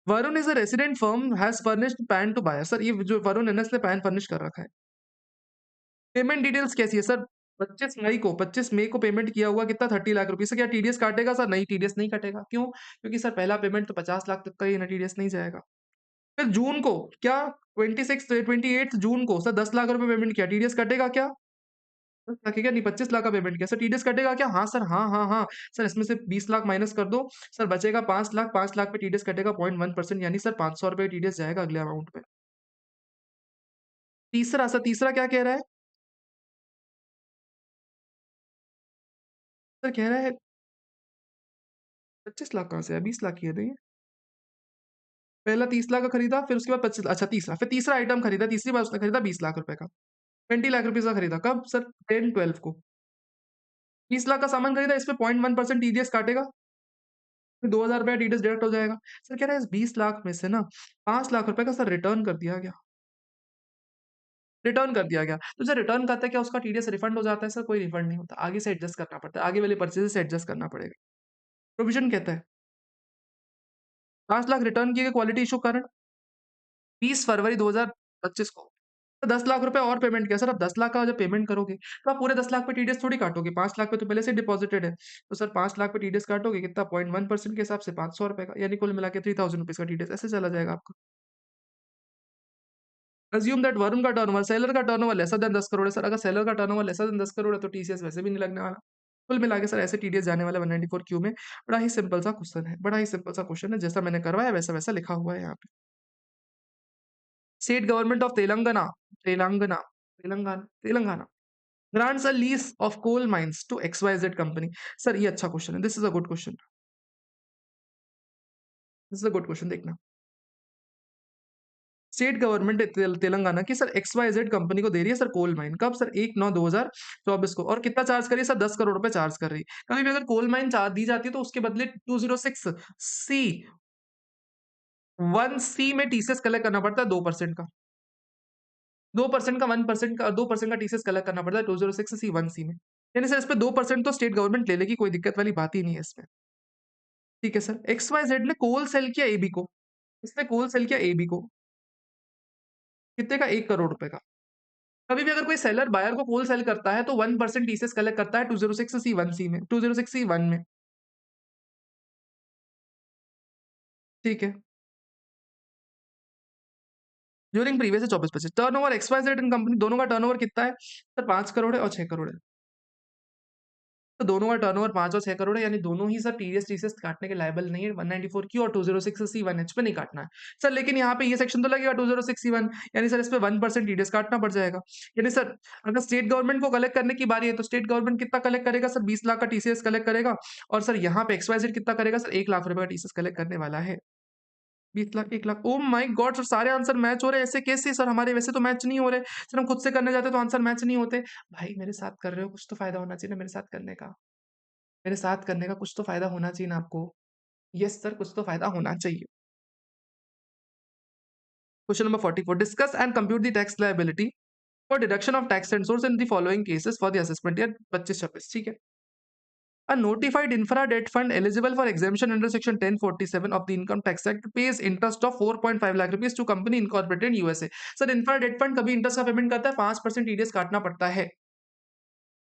Varun is a resident firm has furnished PAN to buyer. Sir ये जो वरुण है ना इसने पैन फर्निश कर रखा है। पेमेंट डिटेल्स कैसी है सर? 25 मई को पेमेंट किया हुआ कितना 30 लाख रुपए से। क्या टीडीएस काटेगा सर? नहीं, टीडीएस नहीं कटेगा। क्यों? क्योंकि सर पहला पेमेंट तो 50 लाख तक का ही है ना, टीडीएस नहीं जाएगा। फिर जून को क्या 28 जून को सर 10 लाख रुपए पेमेंट किया, टीडीएस कटेगा क्या? 10 लाख है क्या? नहीं, 25 लाख का पेमेंट किया सर, टीडीएस कटेगा क्या? हाँ सर, हाँ सर इसमें से 20 लाख माइनस कर दो सर, बचेगा 5 लाख। 5 लाख पे टीडीएस कटेगा 0.1%, यानी सर 500 रुपए टीडीएस जाएगा अगले अमाउंट पे। तीसरा सर, तीसरा क्या कह रहा है? सर कह रहा है 25 लाख कहाँ से है? 20 लाख की है नहीं? पहला 30 लाख का खरीदा, फिर उसके बाद 25, अच्छा तीसरा, फिर तीसरा आइटम खरीदा, तीसरी बार उसने खरीदा 20 लाख रुपए का। 20 लाख रुपीज़ का खरीदा, कब सर? 10-12 को। 20 लाख का सामान खरीदा, इस पे 0.1% टीडीएस काटेगा, फिर 2000 रुपया टीडीएस डिडक्ट हो जाएगा। सर कह रहा है इस 20 लाख में से ना 5 लाख रुपए का सर रिटर्न कर दिया गया। रिटर्न कर दिया गया। तो जब रिटर्न करता है क्या उसका टीडीएस रिफंड हो जाता है? सर कोई रिफंड नहीं होता, आगे से एडजस्ट करना पड़ता है, आगे वाले परचेज़ से एडजस्ट करना पड़ेगा। प्रोविज़न कहता है 5 लाख रिटर्न किए गए क्वालिटी इश्यू कारण 20 फरवरी 2025 को। तो 10 लाख रुपए और पेमेंट किया। सर आप 10 लाख का जब पेमेंट करोगे तो आप पूरे 10 लाख पे टीडीएस थोड़ी काटोगे, 5 लाख पे तो पहले से डिपॉजिटेड है। तो सर 5 लाख पे टीडीएस काटोगे कितना? 0.1% के हिसाब से 500 रुपए का, यानी कुल मिला के 3000 रुपीज़ का टीडीएस ऐसे चला जाएगा आपका। अज़्यूम दैट वरुण का टर्नओवर, सेलर का टर्नओवर लेसर देन 10 करोड़ है। सर अगर सेलर का टर्नओवर लेसर देन 10 करोड़ है तो टीसीएस वैसे भी नहीं लगने वाला। कुल मिला के सर ऐसे टीडीएस जाने वाला 194 क्यू में। बड़ा ही सिंपल सा क्वेश्चन है, बड़ा ही सिंपल सा क्वेश्चन है, जैसा मैंने करवाया वैसा-वैसा लिखा हुआ है यहाँ पे। State government of Telangana Telangana Telangana Telangana grants a lease of coal mines to XYZ company। Sir ये अच्छा क्वेश्चन है, this is a good question, this is a good question. देखना, स्टेट गवर्नमेंट तेलंगाना की सर XYZ कंपनी को दे रही है सर कोल माइन, कब sir? 1/9/2024 को। और कितना चार्ज कर रही है सर? 10 करोड़ रुपए चार्ज कर रही है। कभी भी अगर कोल माइन दी जाती है तो उसके बदले 206 सी 1 सी में टीसीएस कलेक्ट करना पड़ता है 2% का। 2% का 1% का 2% का टीसीएस कलेक्ट करना पड़ता है 206 सी 1 सी में। यानी सर इस पे 2% तो स्टेट गवर्नमेंट ले लेगी, कोई दिक्कत वाली बात ही नहीं है इसमें। ठीक है सर, XYZ ने कोल सेल किया एबी को, इसने कोल सेल किया एबी को, कितने का? 1 करोड़ रुपए का। कभी भी अगर कोई सेलर बायर को कोल सेल करता है तो 1% टीसीएस कलेक्ट करता है 206C1 में, 206C1 में। ठीक है, ड्यूरिंग प्रीवियस 24-25 टर्नओवर XYZ इन कंपनी दोनों का टर्नओवर कितना है सर? 5 करोड़ है और 6 करोड़ है। तो दोनों का टर्नओवर 5 और 6 करोड़ है, यानी दोनों ही सर टीडीएस टीसीएस काटने के लायबल नहीं है। 194 की और 206C1H पे नहीं काटना है सर। लेकिन यहाँ पे ये सेक्शन तो लगेगा 206C1, यानी सर इस पे 1% टीडीएस काटना पड़ जाएगा। यानी सर अगर स्टेट गवर्नमेंट को कलेक्ट करने की बारी है तो स्टेट गवर्नमेंट कितना कलेक्ट करेगा सर? 20 लाख का टीसीएस कलेक्ट करेगा। और सर यहाँ पे XYZ कितना करेगा सर? 1 लाख रुपए का टीसीएस कलेक्ट करने वाला है। 20 lakh, 1 lakh. Oh my god! Sir सारे आंसर मैच हो रहे हैं, ऐसे कैसे सर? हमारे वैसे तो मैच नहीं हो रहे। सर हम खुद से करने जाते तो आंसर मैच नहीं होते। भाई मेरे साथ कर रहे हो, कुछ तो फ़ायदा होना चाहिए ना मेरे साथ करने का। मेरे साथ करने का कुछ तो फ़ायदा होना चाहिए ना आपको। यस सर, कुछ तो फ़ायदा होना चाहिए। Question number 44, discuss and compute the tax liability for deduction of tax and source in the following cases for the assessment year 25-26, ठीक है। A notified infra debt fund eligible for exemption under section 1047 of the Income Tax Act pays interest of 4.5 lakh rupees to company incorporated in USA. Sir infra debt fund कभी interest का payment करता है? 5% TDS काटना पड़ता है।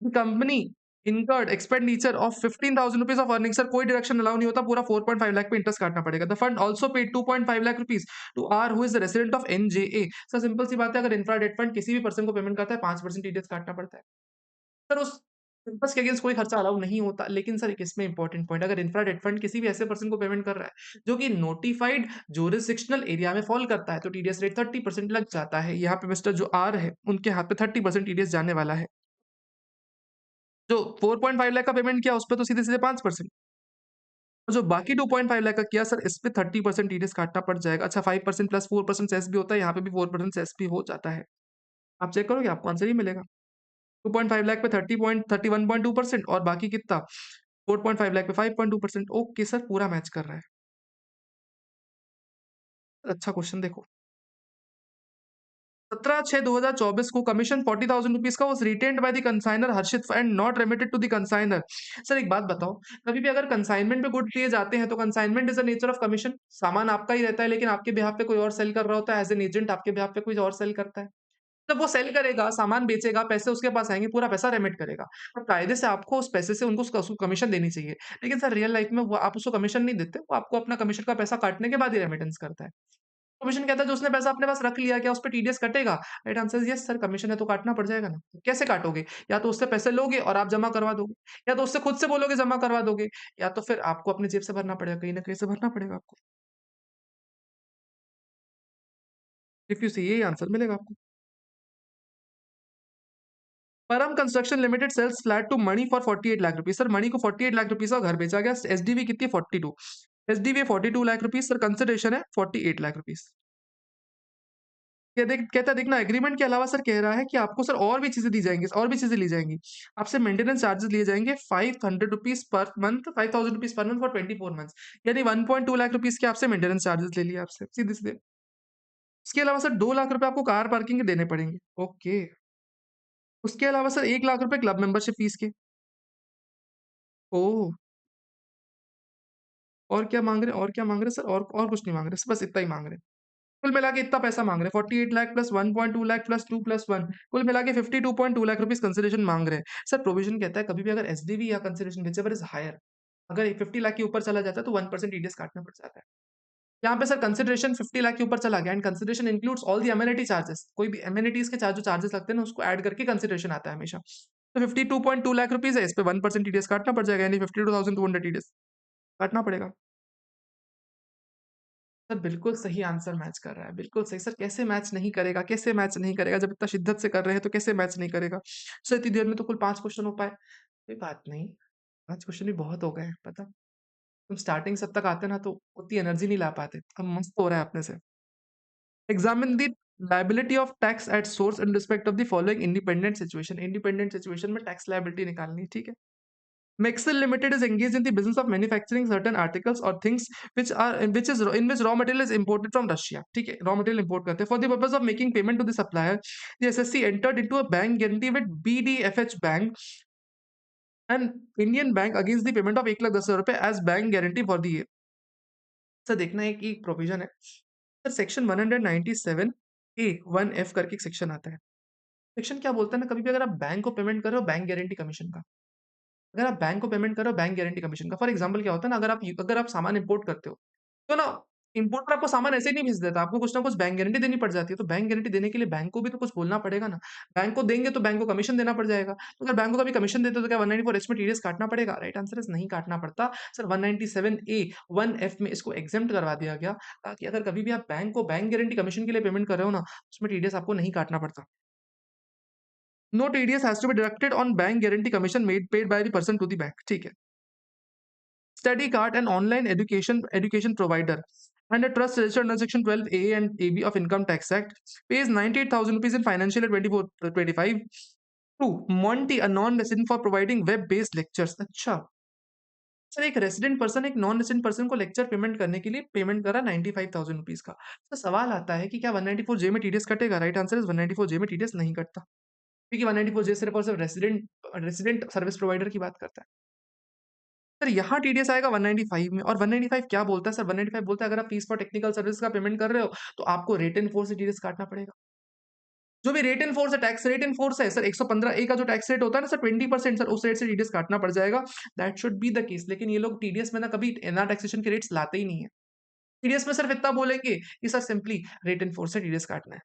The company incurred expenditure of 15,000 rupees of earnings, sir कोई deduction allow नहीं होता, पूरा 4.5 लाख पे इंटरेस्ट काटना पड़ेगा। The fund also paid 2.5 lakh rupees to R who is the resident of NJA. Sir simple सी बात है, अगर इंफ्रा डेट फंड किसी भी पर्सन को पेमेंट करता है 5% टीडीएस काटना पड़ता है। सर उस पर्पस के अगेंस्ट कोई खर्चा अलाउ नहीं होता। लेकिन सर एक इसमें इंपॉर्टेंट पॉइंट, अगर इंफ्रा डेट फंड किसी भी ऐसे पर्सन को पेमेंट कर रहा है जो कि नोटिफाइड जुरिसडिक्शनल एरिया में फॉल करता है, तो टीडीएस रेट 30% लग जाता है। यहाँ पे मिस्टर जो आर है उनके हाथ पे 30% टीडीएस जाने वाला है। जो 4.5 लाख का पेमेंट किया उस पर तो सीधे सीधे 5%, और जो बाकी 2.5 लाख का किया सर इस पे 30% टीडीएस काटना पड़ जाएगा। अच्छा 5% प्लस 4% सेस भी होता है, यहाँ पे भी 4% सेस भी हो जाता है। आप चेक करोगे आपको आंसर ही मिलेगा। 2.5 लाख पे 31.2% और बाकी कितना 4.5 लाख पे 5.2%। ओके सर, पूरा मैच कर रहा है। अच्छा क्वेश्चन देखो, 17/6/2024 को कमीशन 40,000 रुपीज का was retained by the consignor Harshit and not remitted to the consignor. Sir एक बात बताओ, कभी भी अगर कंसाइनमेंट पे गुड लिए जाते हैं तो consignment is the nature of commission. सामान आपका ही रहता है लेकिन आपके बिहाफ पे कोई और सेल कर रहा होता है, एज एन एजेंट आपके बिहाफ पे कोई और सेल करता है। जब वो सेल करेगा, सामान बेचेगा, पैसे उसके पास आएंगे, पूरा पैसा रेमिट करेगा, और कायदे से आपको उस पैसे से उनको उसको कमीशन देनी चाहिए। लेकिन सर रियल लाइफ में वो आप उसको कमीशन नहीं देते, वो आपको अपना कमीशन का पैसा काटने के बाद ही रेमिटेंस करता है। कमीशन कहता है जो उसने पैसा अपने पास रख लिया, क्या उस पे टीडीएस कटेगा? Right answer is yes sir, commission है तो काटना पड़ जाएगा ना। कैसे काटोगे? या तो उससे पैसे लोगे और आप जमा करवा दोगे, या तो उससे खुद से बोलोगे जमा करवा दोगे, या तो फिर आपको अपनी जेब से भरना पड़ेगा, कहीं ना कहीं से भरना पड़ेगा आपको। इफ यू सी, यही आंसर मिलेगा आपको। Param construction limited sells flat to Mani for 48 lakh rupees. Sir Mani को 48 लाख रुपीज का घर बेचा गया। एसडीवी कितनी 42, SDV 42 lakh rupees. Sir consideration है 48 लाख रुपीज। ये देख कहता है, देखना एग्रीमेंट के अलावा सर कह रहा है कि आपको सर और भी चीजें दी जाएंगी, और भी चीजें ली जाएंगी। आपसे मेंटेनेंस चार्जेस लिए जाएंगे 500 rupees per month, 5,000 rupees per month for 24 months, यानी 1.2 लाख रुपीज के आपसे मेंटेनेंस चार्जेस ले लिए आपसे सीधे सीधे। उसके अलावा सर 2 लाख रुपए आपको कार पार्किंग के देने पड़ेंगे। ओके। उसके अलावा सर 1 लाख रुपए क्लब मेंबरशिप फीस के। ओह, और क्या मांग रहे हैं, और क्या मांग रहे हैं सर? और कुछ नहीं मांग रहे, बस इतना ही मांग रहे हैं। कुल मिला के इतना पैसा मांग रहे हैं, 48 lakh plus 1.2 lakh plus 2 plus 1, कुल मिला के 52.2 लाख रुपीज कंसिडरेशन मांग रहे हैं। सर प्रोविजन कहता है कभी भी अगर एसडीवी या कंसिडरेशन विचेवर इज हायर, अगर 50 लाख के ऊपर चला जाता है तो 1% टीडीएस काटना पड़ जाता है। यहाँ पे सर कंसिडरेशन 50 लाख के ऊपर चला गया, and consideration includes all the amenity charges, कोई भी एमेनिटीज के चार्ज जो चार्जेस लगते हैं ना उसको ऐड करके कंसिडरेशन आता है हमेशा। तो 52.2 लाख रुपीज है, इस पे 1% टीडीएस काटना पड़ जाएगा, यानी 52,200 टीडीएस काटना पड़ेगा। सर बिल्कुल सही आंसर मैच कर रहा है, बिल्कुल सही। सर कैसे मैच नहीं करेगा, कैसे मैच नहीं करेगा? जब इतना शिद्दत से कर रहे हैं तो कैसे मैच नहीं करेगा? सर इतनी देर में तो कुल 5 क्वेश्चन हो पाए। कोई बात नहीं, 5 क्वेश्चन भी बहुत हो गए हैं, पता। तुम स्टार्टिंग से अब तक आते ना तो उतनी एनर्जी नहीं ला पाते। अब मस्त हो रहा है अपने से। Examine the liability of tax at source in respect of the following independent situation. Independent situation में टैक्स लायबिलिटी निकालनी है, ठीक है। Maxell Limited is engaged in the business of manufacturing certain articles or things which are in which raw material is imported from Russia. ठीक है, raw material import करते हैं। For the purpose of making payment to the supplier, the SSC entered into a bank guarantee with BDFH Bank and Indian Bank against the payment of 1,10,000 रुपए as bank guarantee for the year. Sir देखना है कि provision है sir, section 197 ए 1F करके एक section आता है। Section क्या बोलता है ना, कभी भी अगर आप बैंक को पेमेंट कर रहे हो बैंक गारंटी कमीशन का, अगर आप बैंक को पेमेंट कर रहे हो बैंक गारंटी कमीशन का, फॉर एग्जांपल क्या होता है ना, अगर आप सामान इंपोर्ट करते हो तो ना, इंपोर्टर आपको सामान ऐसे ही नहीं भेज देता, आपको कुछ ना कुछ बैंक गारंटी देनी पड़ जाती है। तो बैंक गारंटी देने के लिए बैंक को भी तो कुछ बोलना पड़ेगा ना। बैंक को देंगे तो बैंक को कमीशन देना पड़ जाएगा, तो अगर बैंक को कभी कमीशन देते हो तो क्या 194 में टीडीएस काटना पड़ेगा? राइट आंसर इज नहीं काटना पड़ता सर। 197 ए 1F में इसको एग्जेम्प्ट करवा दिया गया, ताकि अगर कभी भी आप बैंक को बैंक गारंटी कमीशन के लिए पेमेंट कर रहे हो ना, उसमें टीडीएस आपको नहीं काटना पड़ता। No TDS has to be deducted on bank guarantee commission made paid by the person to the bank, ठीक है। Study card and online education education provider and a trust registered under section 12A and AB of Income Tax Act pays 98,000 rupees in financial year 24-25 to Monty, a non-resident, for providing web-based lectures. अच्छा, sir एक resident person एक non resident person को lecture payment करने के लिए payment करा 95,000 rupees का। तो सवाल आता है कि क्या 194 जे में टीडीएस कटेगा? राइट आंसर इज 194 जे में टीडीएस नहीं कटता, क्योंकि 194 जे सिर्फ और सिर्फ रेसिडेंट रेसिडेंट सर्विस प्रोवाइडर की बात करता है। सर यहाँ टीडीएस आएगा 195 में, और 195 क्या बोलता है सर? 195 बोलता है अगर आप फीस फॉर टेक्निकल सर्विस का पेमेंट कर रहे हो तो आपको रेट एंड फोर्स से टीडीएस काटना पड़ेगा। जो भी रेट एंड फोर्स है, टैक्स रेट एंड फोर्स है सर, 115 ए का जो टैक्स रेट होता है ना सर, 20% सर, उस रेट से टीडीएस काटना पड़ जाएगा। That should be the case. लेकिन ये लोग टीडीएस में ना कभी एनआर टैक्सेशन के रेट्स लाते ही नहीं है। टीडीएस में सिर्फ इतना बोलेंगे कि sir simply rate in force से टीडीएस काटना है।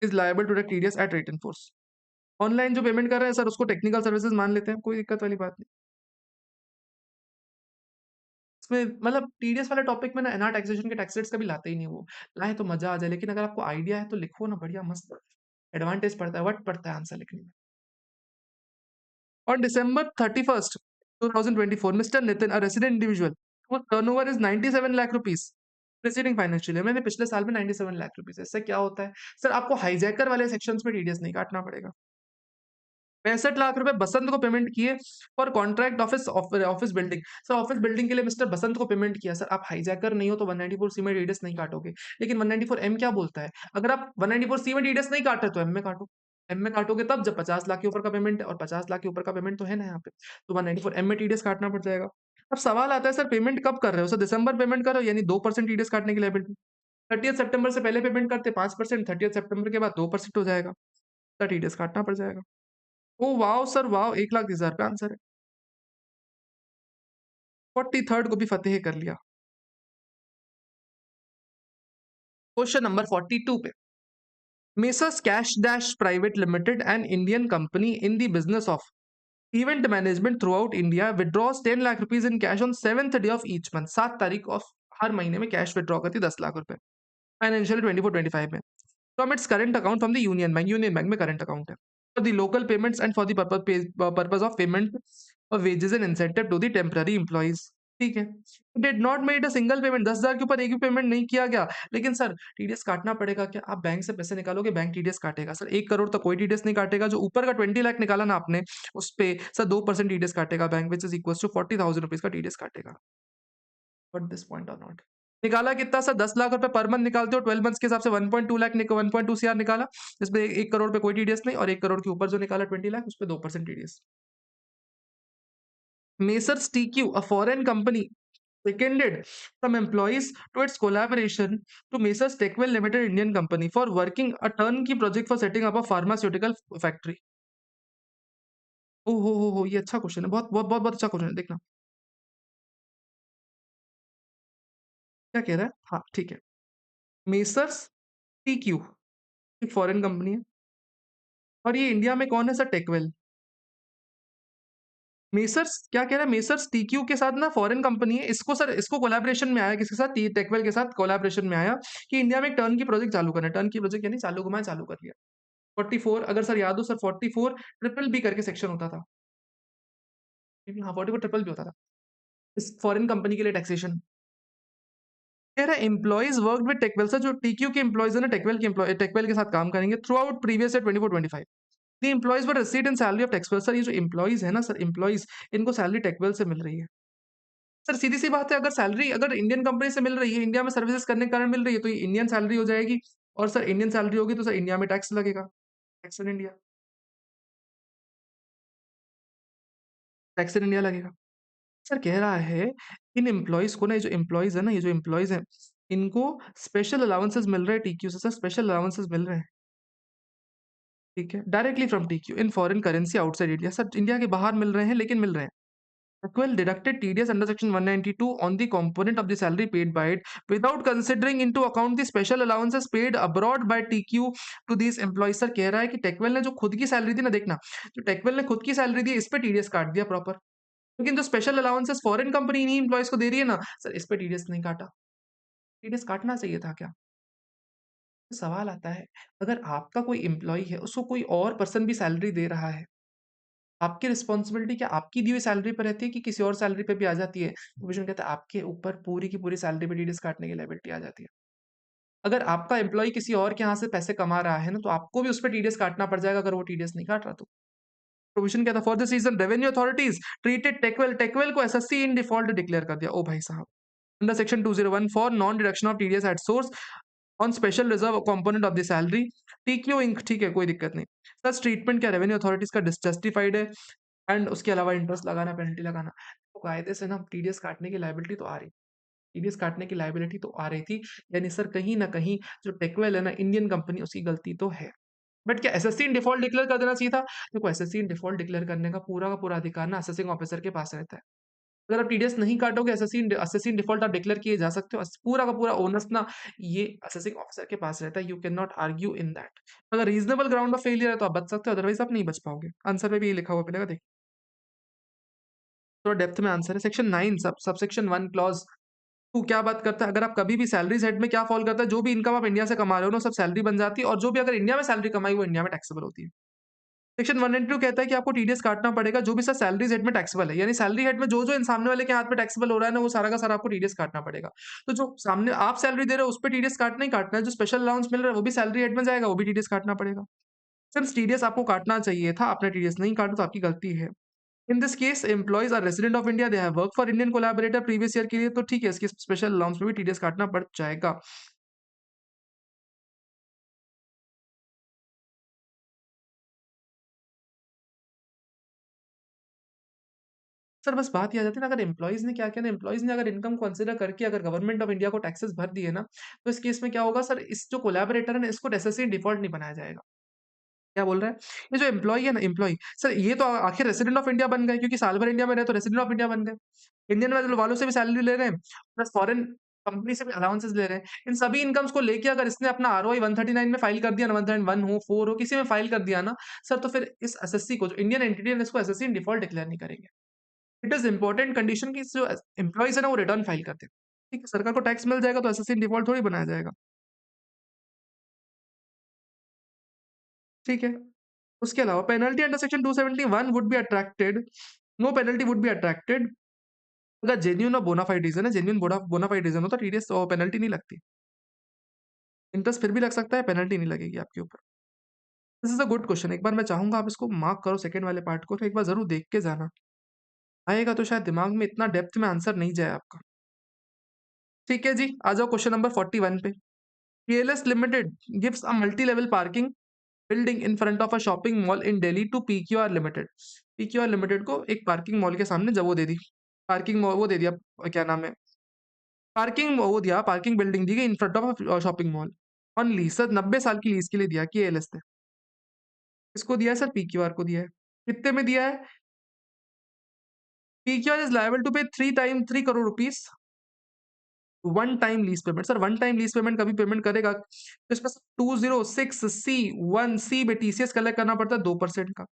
Is liable to take TDS at rate in force. Online जो पेमेंट कर रहे हैं सर उसको टेक्निकल सर्विसेज मान लेते हैं, कोई दिक्कत वाली बात नहीं। इसमें मतलब टीडीएस वाले टॉपिक में ना एनआर टैक्सेशन के टैक्स रेट्स कभी लाते ही नहीं वो। लाए तो मजा आ जाए, लेकिन अगर आपको आइडिया है तो लिखो ना, बढ़िया मस्त एडवांटेज पड़ता है, वट पड़ता है आंसर लिखने में। On December 31st, 2024, Mr. Nitin, a resident individual, whose turnover is 97 lakh rupees, preceding financial year, मैंने पिछले साल में 97 लाख रुपीस है। इससे क्या होता है सर? आपको हाईजैकर वाले सेक्शंस में टीडीएस नहीं काटना पड़ेगा। 65 लाख रुपए बसंत को पेमेंट किए for contract office office building. Sir office building के लिए मिस्टर बसंत को पेमेंट किया। सर आप हाईजैकर नहीं हो तो 194 सी में टीडीएस नहीं काटोगे। लेकिन 194 एम क्या बोलता है? अगर आप 194 सी में टीडीएस नहीं काट रहे तो एम में काटो। एम में काटोगे तब जब 50 लाख के ऊपर का पेमेंट है, और 50 लाख के ऊपर का पेमेंट तो है ना यहाँ पे, तो 194 एम में टीडीएस काटना पड़ जाएगा। अब सवाल आता है सर पेमेंट कब कर रहे हो? सर दिसंबर पेमेंट कर रहे हो, यानी 2% टीडीएस काटने की लायबिलिटी। 30 सितंबर से पहले पेमेंट करते 5%, 30 सितंबर के बाद 2% हो जाएगा, तो टीडीएस काटना पड़ जाएगा। ओह वाओ सर वाओ, 1,30,000 रुपये आंसर है। 43rd को भी फतेह कर लिया। क्वेश्चन नंबर 42 पे, messrs cash dash private limited and Indian company in the business of event management through out India withdraws 10 lakh rupees in cash on 7th day of each month. 7 तारीख of her महीने में cash withdraw करती 10 लाख रुपए financial 24-25 में, from its current account from the union bank में current account है, for the local payments and for the purpose of payment of wages and incentive to the temporary employees. ठीक है, did not made a single payment. 10,000 के ऊपर एक भी payment नहीं किया गया। लेकिन सर टीडीएस काटना पड़ेगा क्या? आप बैंक से पैसे निकालोगे, बैंक टीडीएस काटेगा। सर 1 करोड़ तक कोई टीडीएस नहीं काटेगा। जो ऊपर का 20 लाख निकाला ना आपने, उस पे सर 2% टीडीएस काटेगा bank, which is equal to 40,000 rupees का टीडीएस काटेगा। But this point or not. निकाला कितना सर? 10 लाख रुपए पर मंथ निकालते हो, 12 मंथ्स के हिसाब से 1.2 लाख 1.2 सीआर निकाला, जिसमें 1 करोड़ पे कोई टीडीएस नहीं, और 1 करोड़ के ऊपर जो निकाला 20 लाख, उस पे 2% TDS. Messrs TQ, a foreign company, seconded some employees to its collaboration to Messrs Techwell Limited Indian company for working a turnkey project for setting up a pharmaceutical factory। ओ हो, ये अच्छा क्वेश्चन है, बहुत बहुत बहुत बहुत अच्छा क्वेश्चन है, देखना क्या कह रहा है। हाँ ठीक है, मेसर्स टीक्यू एक फॉरेन कंपनी है, और ये इंडिया में कौन है सर? टेकवेल। मेसर्स क्या कह रहा है? मेसर्स टीक्यू के साथ ना फॉरेन कंपनी है, इसको सर इसको कोलैबोरेशन में आया, किसके साथ? टेकवेल के साथ कोलैबोरेशन में आया कि इंडिया में एक टर्न की प्रोजेक्ट चालू करना है। टर्न की प्रोजेक्ट यानी चालू घुमाए चालू कर लिया। 44, अगर सर याद हो सर, 44 ट्रिपल बी करके सेक्शन होता था, क्योंकि हाँ 44 ट्रिपल बी होता था इस फॉरेन कंपनी के लिए टैक्सेशन। कह रहा है employees work with Techwell. Sir जो टीक्यू के एम्प्लॉइज है ना, टेकवेल के साथ काम करेंगे throughout previous year 24-25। The employees were received in salary of Texwell. Sir ये जो एम्प्लॉइज है ना सर, एम्प्लॉइज, इनको सैलरी टेकवेल से मिल रही है। सर सीधी सी बात है, अगर सैलरी अगर इंडियन कंपनी से मिल रही है, इंडिया में सर्विसेज करने के कारण मिल रही है, तो ये इंडियन सैलरी हो जाएगी। और सर इंडियन सैलरी होगी तो सर इंडिया में टैक्स लगेगा, tax in India, tax in India लगेगा। सर कह रहा है इन एम्प्लॉइज को ना, ये जो एम्प्लॉइज है ना, ये जो एम्प्लॉइज हैं, इनको स्पेशल अलाउंसेस मिल रहे हैं टीक्यू से। सर स्पेशल अलाउंसेस मिल रहे हैं, ठीक है, directly from TQ in foreign currency outside India. Sir India के बाहर मिल रहे हैं, लेकिन मिल रहे हैं। Equal deducted TDS under section 192 on the component of the salary paid by it without considering into account the special allowances paid abroad by TQ to these employees। Sir कह रहा है कि टेकवेल ने जो खुद की सैलरी दी ना, देखना, जो टेकवेल ने खुद की सैलरी दी, इस पे टीडीएस काट दिया प्रॉपर, लेकिन जो स्पेशल अलाउंसेस फॉरेन कंपनी इन्हीं एम्प्लॉइज को दे रही है ना सर, इस पे टीडीएस नहीं काटा। टीडीएस काटना चाहिए था क्या? तो सवाल आता है, अगर आपका कोई एम्प्लॉय है, उसको कोई और पर्सन भी सैलरी दे रहा है, आपकी रिस्पॉन्सिबिलिटी क्या आपकी दी हुई सैलरी पे रहती है कि किसी और सैलरी पे भी आ जाती है? प्रोविज़न कहता है आपके ऊपर पूरी की पूरी सैलरी पे टीडीएस काटने की लायबिलिटी आ जाती है। अगर आपका एम्प्लॉयी किसी और के यहाँ से पैसे कमा रहा है ना, तो आपको भी उस पे टीडीएस काटना पड़ जाएगा अगर वो टीडीएस नहीं काट रहा तो। प्रोविज़न क्या था? For this reason revenue authorities treated Techwell को एसएससी इन डिफॉल्ट डिक्लेयर कर दिया। ओ भाई साहब! Under section 201 for non deduction of TDS at source on special reserve component of the salary TQ Inc ठीक है, कोई दिक्कत नहीं। सच ट्रीटमेंट क्या रेवेन्यू अथॉरिटीज़ का जस्टिफाइड है एंड उसके अलावा इंटरेस्ट लगाना, पेनल्टी लगाना। तो कायदे से ना टीडीएस काटने की लायबिलिटी तो आ रही टीडीएस काटने की लायबिलिटी तो आ रही थी, यानी सर कहीं न कहीं जो टेकवेल है ना इंडियन कंपनी उसकी गलती तो है। बट क्या एसएससी इन डिफॉल्ट डिक्लेयर कर देना चाहिए था? देखो एसएससी इन डिफॉल्ट डिक्लेयर करने का पूरा अधिकार ना असेसिंग ऑफिसर के पास रहता है। अगर आप टीडीएस नहीं काटोगे एसएससी इन डिफॉल्ट आप डिक्लेयर किए जा सकते हो। पूरा का पूरा ओनर्स ना ये असेसिंग ऑफिसर के पास रहता है। You can not argue in that. अगर रीजनेबल ग्राउंड ऑफ फेलियर है तो आप बच सकते हो, अदरवाइज आप नहीं बच पाओगे। आंसर में भी ये लिखा हुआ मिलेगा देखिए। थोड़ा डेप्थ में आंसर है। सेक्शन 9 सबसेक्शन 1 क्लॉज 2 क्या बात करता है? अगर आप कभी भी सैलरीज हेड में क्या फॉल करता है? जो भी इनकम आप इंडिया से कमा रहे हो ना सब सैलरी बन जाती है और जो भी अगर इंडिया में सैलरी कमाई वो इंडिया में टैक्सेबल होती है। सेक्शन 192 कहता है कि आपको टीडीएस काटना पड़ेगा जो भी सर सैलरीज हेड में टैक्सेबल है, यानी सैलरी हेड में जो इन सामने वाले के हाथ में टैक्सेबल हो रहा है ना वो सारा का सारा आपको टीडीएस काटना पड़ेगा। तो जो सामने आप सैलरी दे रहे हो उस पे टीडीएस काटना ही काटना है, जो स्पेशल अलाउंस मिल रहा है वो भी सैलरी हेड में जाएगा, वो भी टीडीएस काटना पड़ेगा। सिर्फ टीडीएस आपको काटना चाहिए था, आपने टीडीएस नहीं काटा तो आपकी गलती है। In this case employees are resident of India, they have work for Indian collaborator previous year के लिए, तो ठीक है इसकी स्पेशल अलाउंस में भी टीडीएस काटना पड़ जाएगा। सर बस बात ये आ जाती है ना, अगर एम्प्लॉइज ने क्या किया ना, एम्प्लॉइज ने अगर इनकम कंसीडर करके अगर गवर्नमेंट ऑफ इंडिया को टैक्सेस भर दिए ना, तो इस केस में क्या होगा सर, इस जो कोलैबोरेटर है ना इसको एसएससी डिफॉल्ट नहीं बनाया जाएगा। क्या बोल रहा है? ये जो एम्प्लॉयी है ना एम्प्लॉयी, सर ये तो आखिर रेसिडेंट ऑफ इंडिया बन गए क्योंकि साल भर इंडिया में रहे तो रेसिडेंट ऑफ इंडिया बन गए। इंडियन वालों से भी सैलरी ले रहे हैं, प्लस फॉरेन कंपनी से भी अलाउंसेस ले रहे हैं। इन सभी इनकम्स को लेके अगर इसने अपना आरओआई 139 में फाइल कर दिया ना, 131 हो, 4 हो, किसी में फाइल कर दिया ना, सर तो फिर इस एसएससी को जो इंडियन एंटिटी है इसको एसएससी इन डिफॉल्ट डिक्लेयर नहीं करेंगे। इट इज़ इम्पोर्टेंट कंडीशन कि जो एम्प्लॉइज़ है ना वो रिटर्न फाइल कर दें। ठीक है, सरकार को टैक्स मिल जाएगा तो एसएससी इन डिफॉल्ट थोड़ी बनाया जाएगा। ठीक है। उसके अलावा penalty under section 271 would be attracted no penalty would be attracted अगर जेन्युइन और बोनाफाइड रीज़न है, जेन्युइन बोनाफाइड रीज़न हो तो टीडीएस पेनल्टी नहीं लगती। इंटरेस्ट फिर भी लग सकता है, पेनल्टी नहीं लगेगी आपके ऊपर। This is a good question, एक बार मैं चाहूँगा आप इसको मार्क करो सेकंड वाले पार्ट को, तो एक बार ज़रूर देख के जाना। आएगा तो शायद दिमाग में इतना डेप्थ में आंसर नहीं जाए आपका। ठीक है जी, आ जाओ क्वेश्चन नंबर 41 पे। PLS limited gives a multi level parking building in front of a shopping mall in Delhi to PQR limited. PQR limited को एक पार्किंग मॉल के सामने जब वो दे दी, पार्किंग वो दे दिया, क्या नाम है, पार्किंग वो दिया, पार्किंग बिल्डिंग दी गई इन front of shopping mall on lease, sir 90 साल की लीज के लिए दिया कि एएलएस ने। किसको दिया है सर? पीक्यूआर को दिया है। कितने में दिया है? पीक्यूआर इज लायबल टू पे 3 crore rupees one time lease payment. Sir one time lease payment कभी पेमेंट करेगा तो इसमें 206C1C में टीसीएस कलेक्ट करना पड़ता है 2% का,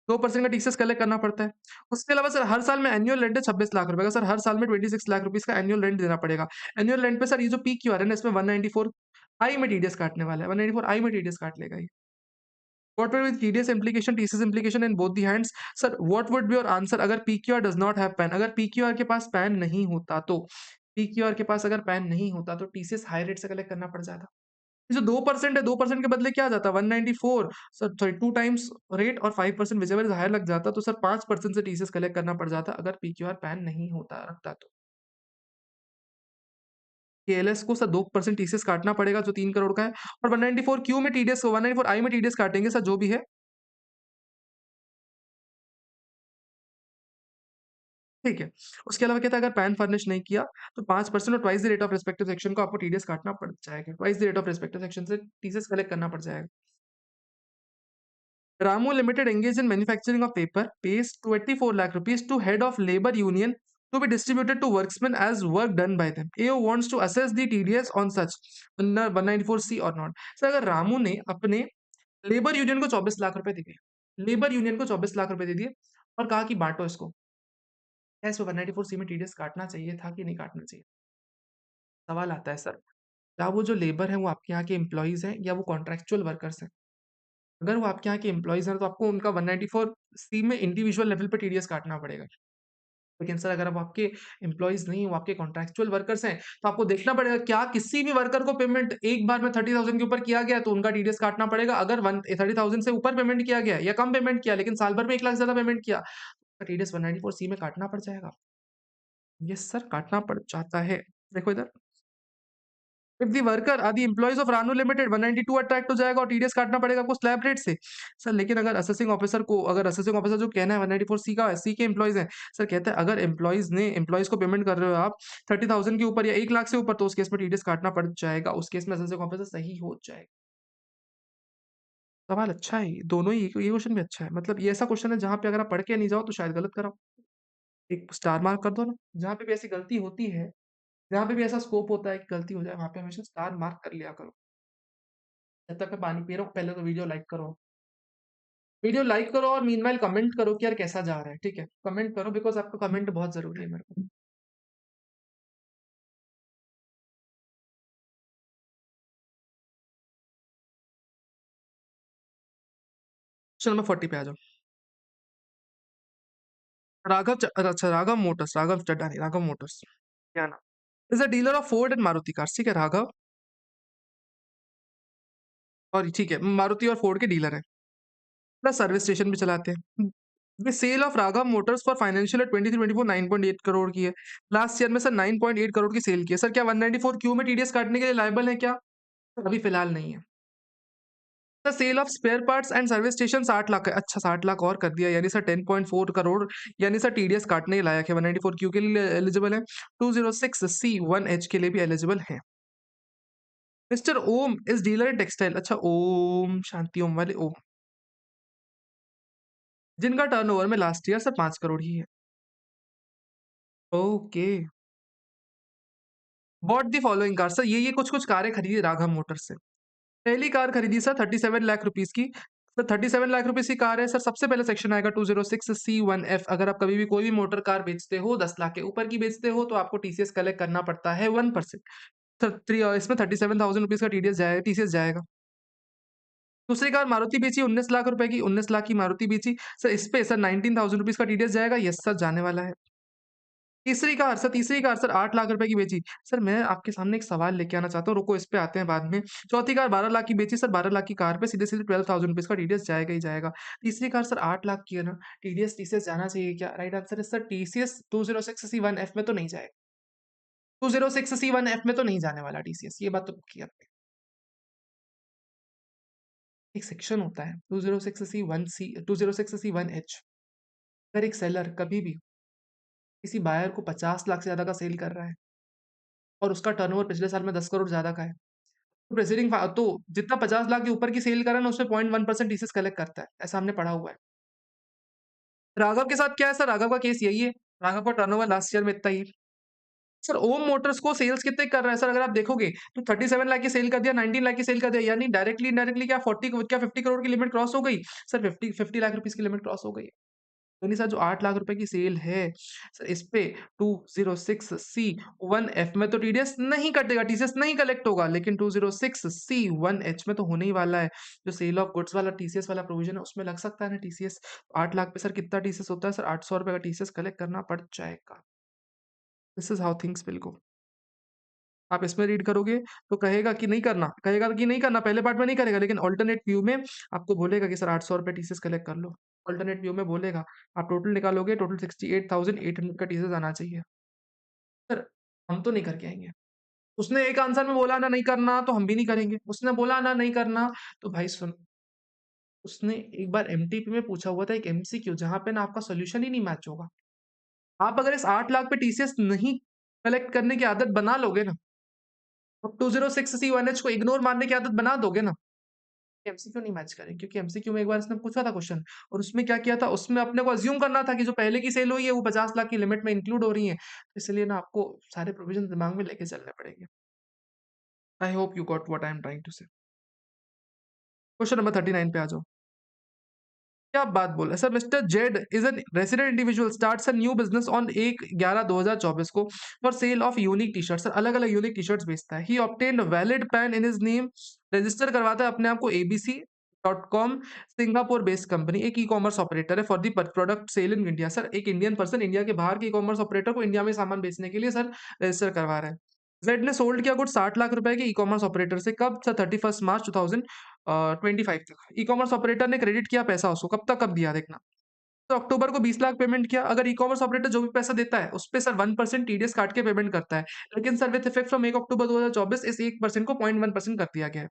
2% का टीसीएस कलेक्ट करना पड़ता है। उसके अलावा सर हर साल में एनुअल रेंट है 26 लाख रुपए का, सर हर साल में 26 लाख रुपीस का एनुअल रेंट देना पड़ेगा। एनुअल रेंट पे सर ये जो पी क्यू आर है ना इसमें 194 आई में टीडीएस काटने वाला है, 194 आई में टीडीएस काट लेगा ये। What will be the TDS implication, TCS implication in both the hands? Sir what would be your answer अगर PQR does not have PAN? अगर PQR के पास पैन नहीं होता तो, PQR के पास अगर पैन नहीं होता तो टीसीएस हाई रेट से कलेक्ट करना पड़ जाता। ये जो 2% है, 2% के बदले क्या आ जाता? 194 सर सॉरी 2 टाइम्स रेट और 5% व्हिचएवर इज हायर लग जाता, तो सर 5% से टीसीएस कलेक्ट करना पड़ जाता अगर पीक्यूआर पैन नहीं होता रखता तो। केएलएस को सर 2% टीसीएस काटना पड़ेगा जो 3 करोड़ का है, और 194 क्यू में टीडीएस, 194 आई में टीडीएस काटेंगे सर जो भी है। ठीक है। उसके अलावा कहता है अगर पैन फर्निश नहीं किया तो 5% और twice the rate of respective section को आपको टीडीएस काटना पड़ जाएगा। Twice the rate of respective section से टीसीएस कलेक्ट करना पड़ जाएगा। Ramu Limited engaged in manufacturing of paper pays 24 lakh rupees to head of labor union to be distributed to worksmen as work done by them. AO wants to assess the TDS on such under 194C or not. Sir अगर रामू ने अपने labour union को 24 लाख रुपए दे दिए, labour union को 24 लाख रुपए दे दिए और कहा कि बांटो इसको, क्या इसको 194C में टीडीएस काटना चाहिए था कि नहीं काटना चाहिए? सवाल आता है सर, क्या वो जो लेबर है वो आपके यहाँ के एम्प्लॉइज हैं या वो कॉन्ट्रेक्चुअल वर्कर्स हैं? अगर वो आपके यहाँ के एम्प्लॉइज़ हैं तो आपको उनका 194 में इंडिविजुअल लेवल पे टीडीएस काटना पड़ेगा। लेकिन सर अगर अब आपके एम्प्लॉइज़ नहीं, वो आपके कॉन्ट्रैक्चुअल वर्कर्स हैं, तो आपको देखना पड़ेगा क्या किसी भी वर्कर को पेमेंट एक बार में 30,000 के ऊपर किया गया है, तो उनका टीडीएस काटना पड़ेगा। अगर 30,000 से ऊपर पेमेंट किया गया है या कम पेमेंट किया लेकिन साल भर में 1 लाख से ज़्यादा पेमेंट किया, तो टीडीएस 194 में काटना पड़ जाएगा। यस सर, काटना पड़ जाता है। देखो इधर, if the worker are the employees of Ranu limited 192 attract हो जाएगा और टीडीएस काटना पड़ेगा आपको स्लैब रेट से। सर लेकिन अगर असेसिंग ऑफिसर जो कहना है 194 सी के एम्प्लॉइज हैं, सर कहता है अगर एम्प्लॉइज को पेमेंट कर रहे हो आप 30,000 के ऊपर या 1 लाख से ऊपर, तो उस केस में टीडीएस काटना पड़ जाएगा। उस केस में असेसिंग ऑफिसर सही हो जाएगा। सवाल अच्छा है ये, दोनों ही, ये क्वेश्चन भी अच्छा है। मतलब ये ऐसा क्वेश्चन है जहाँ पे अगर आप पढ़ के नहीं जाओ तो शायद गलत कराओ। एक स्टार मार्क कर दो ना, जहाँ पे भी ऐसी गलती होती है, जहाँ पे भी ऐसा स्कोप होता है कि गलती हो जाए, वहाँ पे हमेशा स्टार मार्क कर लिया करो। जब तक मैं पानी पी रहा हूँ, पहले तो वीडियो लाइक करो और मीनवाइल कमेंट करो कि यार कैसा जा रहा है, ठीक है? कमेंट करो बिकॉज़ आपका कमेंट बहुत ज़रूरी है मेरे को। क्वेश्चन नंबर 40 पे आ जाओ। राघव मोटर्स, राघव चड्ढा नहीं, राघव मोटर्स। क्या नाम? Is a dealer of Ford and Maruti cars, ठीक है? राघव, और ठीक है, मारुति और फोर्ड के डीलर हैं। प्लस सर्विस स्टेशन भी चलाते हैं। The sale of Raghav motors for financial year 23-24 9.8 crore की है। लास्ट ईयर में सर 9.8 करोड़ की सेल की है। सर क्या 194 क्यू में टीडीएस काटने के लिए लायबल है क्या? अभी फिलहाल नहीं है। The sale of spare parts and service station 60 lakh है। अच्छा, 60 लाख और कर दिया, यानी सर 10.4 करोड़, यानी सर टीडीएस काटने के लायक है। 194 क्यू के लिए एलिजिबल है, 206 सी 1 एच के लिए भी एलिजिबल है। Mister Om is dealer in textile. अच्छा, ओम शांति ओम वाले ओम, जिनका टर्नओवर में लास्ट ईयर सर 5 करोड़ ही है। Okay, bought the following car. Sir ये कुछ कुछ कारें खरीदी राघव मोटर्स से। पहली कार खरीदी सर 37 लाख रुपीस की। सर 37 लाख रुपीस की कार है सर। सबसे पहले सेक्शन आएगा 206C1F। अगर आप कभी भी कोई भी मोटर कार बेचते हो, 10 लाख के ऊपर की बेचते हो, तो आपको टीसीएस कलेक्ट करना पड़ता है 1%। सर इसमें 37,000 रुपीज का टीसीएस जाएगा। दूसरी कार मारुति बेची 19 लाख रुपए की, 19 लाख की मारुति बेची। सर इस पे सर 19,000 रुपीज का टीडीएस जाएगा। यस सर, जाने वाला है। तीसरी कार सर 8 लाख रुपए की बेची। सर मैं आपके सामने एक सवाल लेके आना चाहता हूँ, रुको इस पे आते हैं बाद में। चौथी कार 12 लाख की बेची। सर 12 लाख की कार पे सीधे-सीधे 12,000 रुपीज़ का टीडीएस जाएगा ही जाएगा। तीसरी कार सर 8 लाख की है ना, टीसीएस जाना चाहिए क्या? राइट आंसर है सर टीसीएस 206C1F में तो नहीं जाएगा। 206C1F में तो नहीं जाने वाला टीसीएस, ये बात तो पक्की है आपकी। एक सेक्शन होता है 206C1H। अगर एक सेलर कभी भी किसी बायर को 50 लाख से ज़्यादा का सेल कर रहा है और उसका टर्नओवर पिछले साल में 10 करोड़ ज़्यादा का है, तो जितना 50 लाख के ऊपर की सेल करा ना, उसमें 0.1% टीसीएस कलेक्ट करता है। ऐसा हमने पढ़ा हुआ है। राघव के साथ क्या है सर? राघव का केस यही है। राघव का टर्नओवर लास्ट ईयर में इतना ही। सर ओम मोटर्स को सेल्स कितने कर रहा है सर? अगर आप देखोगे तो 37 लाख की सेल कर दिया, 19 लाख की सेल कर दिया, यानी डायरेक्टली इनडायरेक्टली क्या 50 करोड़ की लिमिट क्रॉस हो गई? सर 50 लाख रुपीस की लिमिट क्रॉस हो गई। यानी सर जो 8 लाख रुपए की सेल है, सर इस पे 206C1F में तो टीडीएस नहीं कटेगा, टीसीएस नहीं कलेक्ट होगा, लेकिन 206C1H में तो होने ही वाला है। जो सेल ऑफ गुड्स वाला टीसीएस वाला प्रोविजन है, उसमें लग सकता है ना टीसीएस। 8 लाख पे सर कितना टीसीएस होता है सर? 800 रुपए का टीसीएस कलेक्ट करना पड़ जाएगा। This is how things will go. आप इसमें रीड करोगे तो कहेगा कि नहीं करना, पहले पार्ट में नहीं करेगा, लेकिन ऑल्टरनेट व्यू में आपको बोलेगा कि सर 800 रुपए टीसीएस कलेक्ट कर लो। ऑल्टरनेट व्यू में बोलेगा। आप टोटल निकालोगे, टोटल 68,800 का टीसीएस आना चाहिए। सर हम तो नहीं करके आएंगे। उसने एक आंसर में बोला ना नहीं करना, तो हम भी नहीं करेंगे। उसने बोला ना नहीं करना, तो भाई सुन, उसने एक बार एमटीपी में पूछा हुआ था एक एमसीक्यू, जहां पे ना आपका सोल्यूशन ही नहीं मैच होगा। आप अगर इस 8 लाख पे टीसीएस नहीं कलेक्ट करने की आदत बना लोगे ना, अब 206C1H को इग्नोर मारने की आदत बना दोगे ना, एमसीक्यू नहीं मैच करेंगे, क्योंकि एमसीक्यू में एक बार इसने पूछा था क्वेश्चन, और उसमें क्या किया था, उसमें अपने को अज्यूम करना था कि जो पहले की सेल हुई है वो 50 लाख की लिमिट में इंक्लूड हो रही है। इसलिए ना आपको सारे प्रोविजन दिमाग में लेके चलने पड़ेंगे। I hope you got what I am trying to say. Question number 39 पे आ जाओ। क्या बात बोल रहे sir? Mister Z is an resident individual starts a new business on 1/11/2024 को for sale of unique T shirt. Sir अलग अलग यूनिक टी शर्ट्स बेचता है। He obtained valid PAN in his name, register करवाता है अपने आप को ABC dot com Singapore based company एक ई-कॉमर्स ऑपरेटर है for the product sale in India. Sir एक इंडियन पर्सन इंडिया के बाहर के ई-कॉमर्स ऑपरेटर को इंडिया में सामान बेचने के लिए सर रजिस्टर करवा रहा है। जेड ने सोल्ड किया गुड्स 60 लाख रुपए के ई-कॉमर्स ऑपरेटर से कब? सर 31 मार्च 2025 तक। ई-कॉमर्स ऑपरेटर ने क्रेडिट किया पैसा उसको, कब तक कब दिया देखना। तो अक्टूबर को 20 लाख पेमेंट किया। अगर ई-कॉमर्स ऑपरेटर जो भी पैसा देता है, उसपे सर 1% टीडीएस काट के पेमेंट करता है। लेकिन सर विथ इफेक्ट फ्रॉम 1 अक्टूबर 2024 इस 1% को 0.1% कर दिया गया है।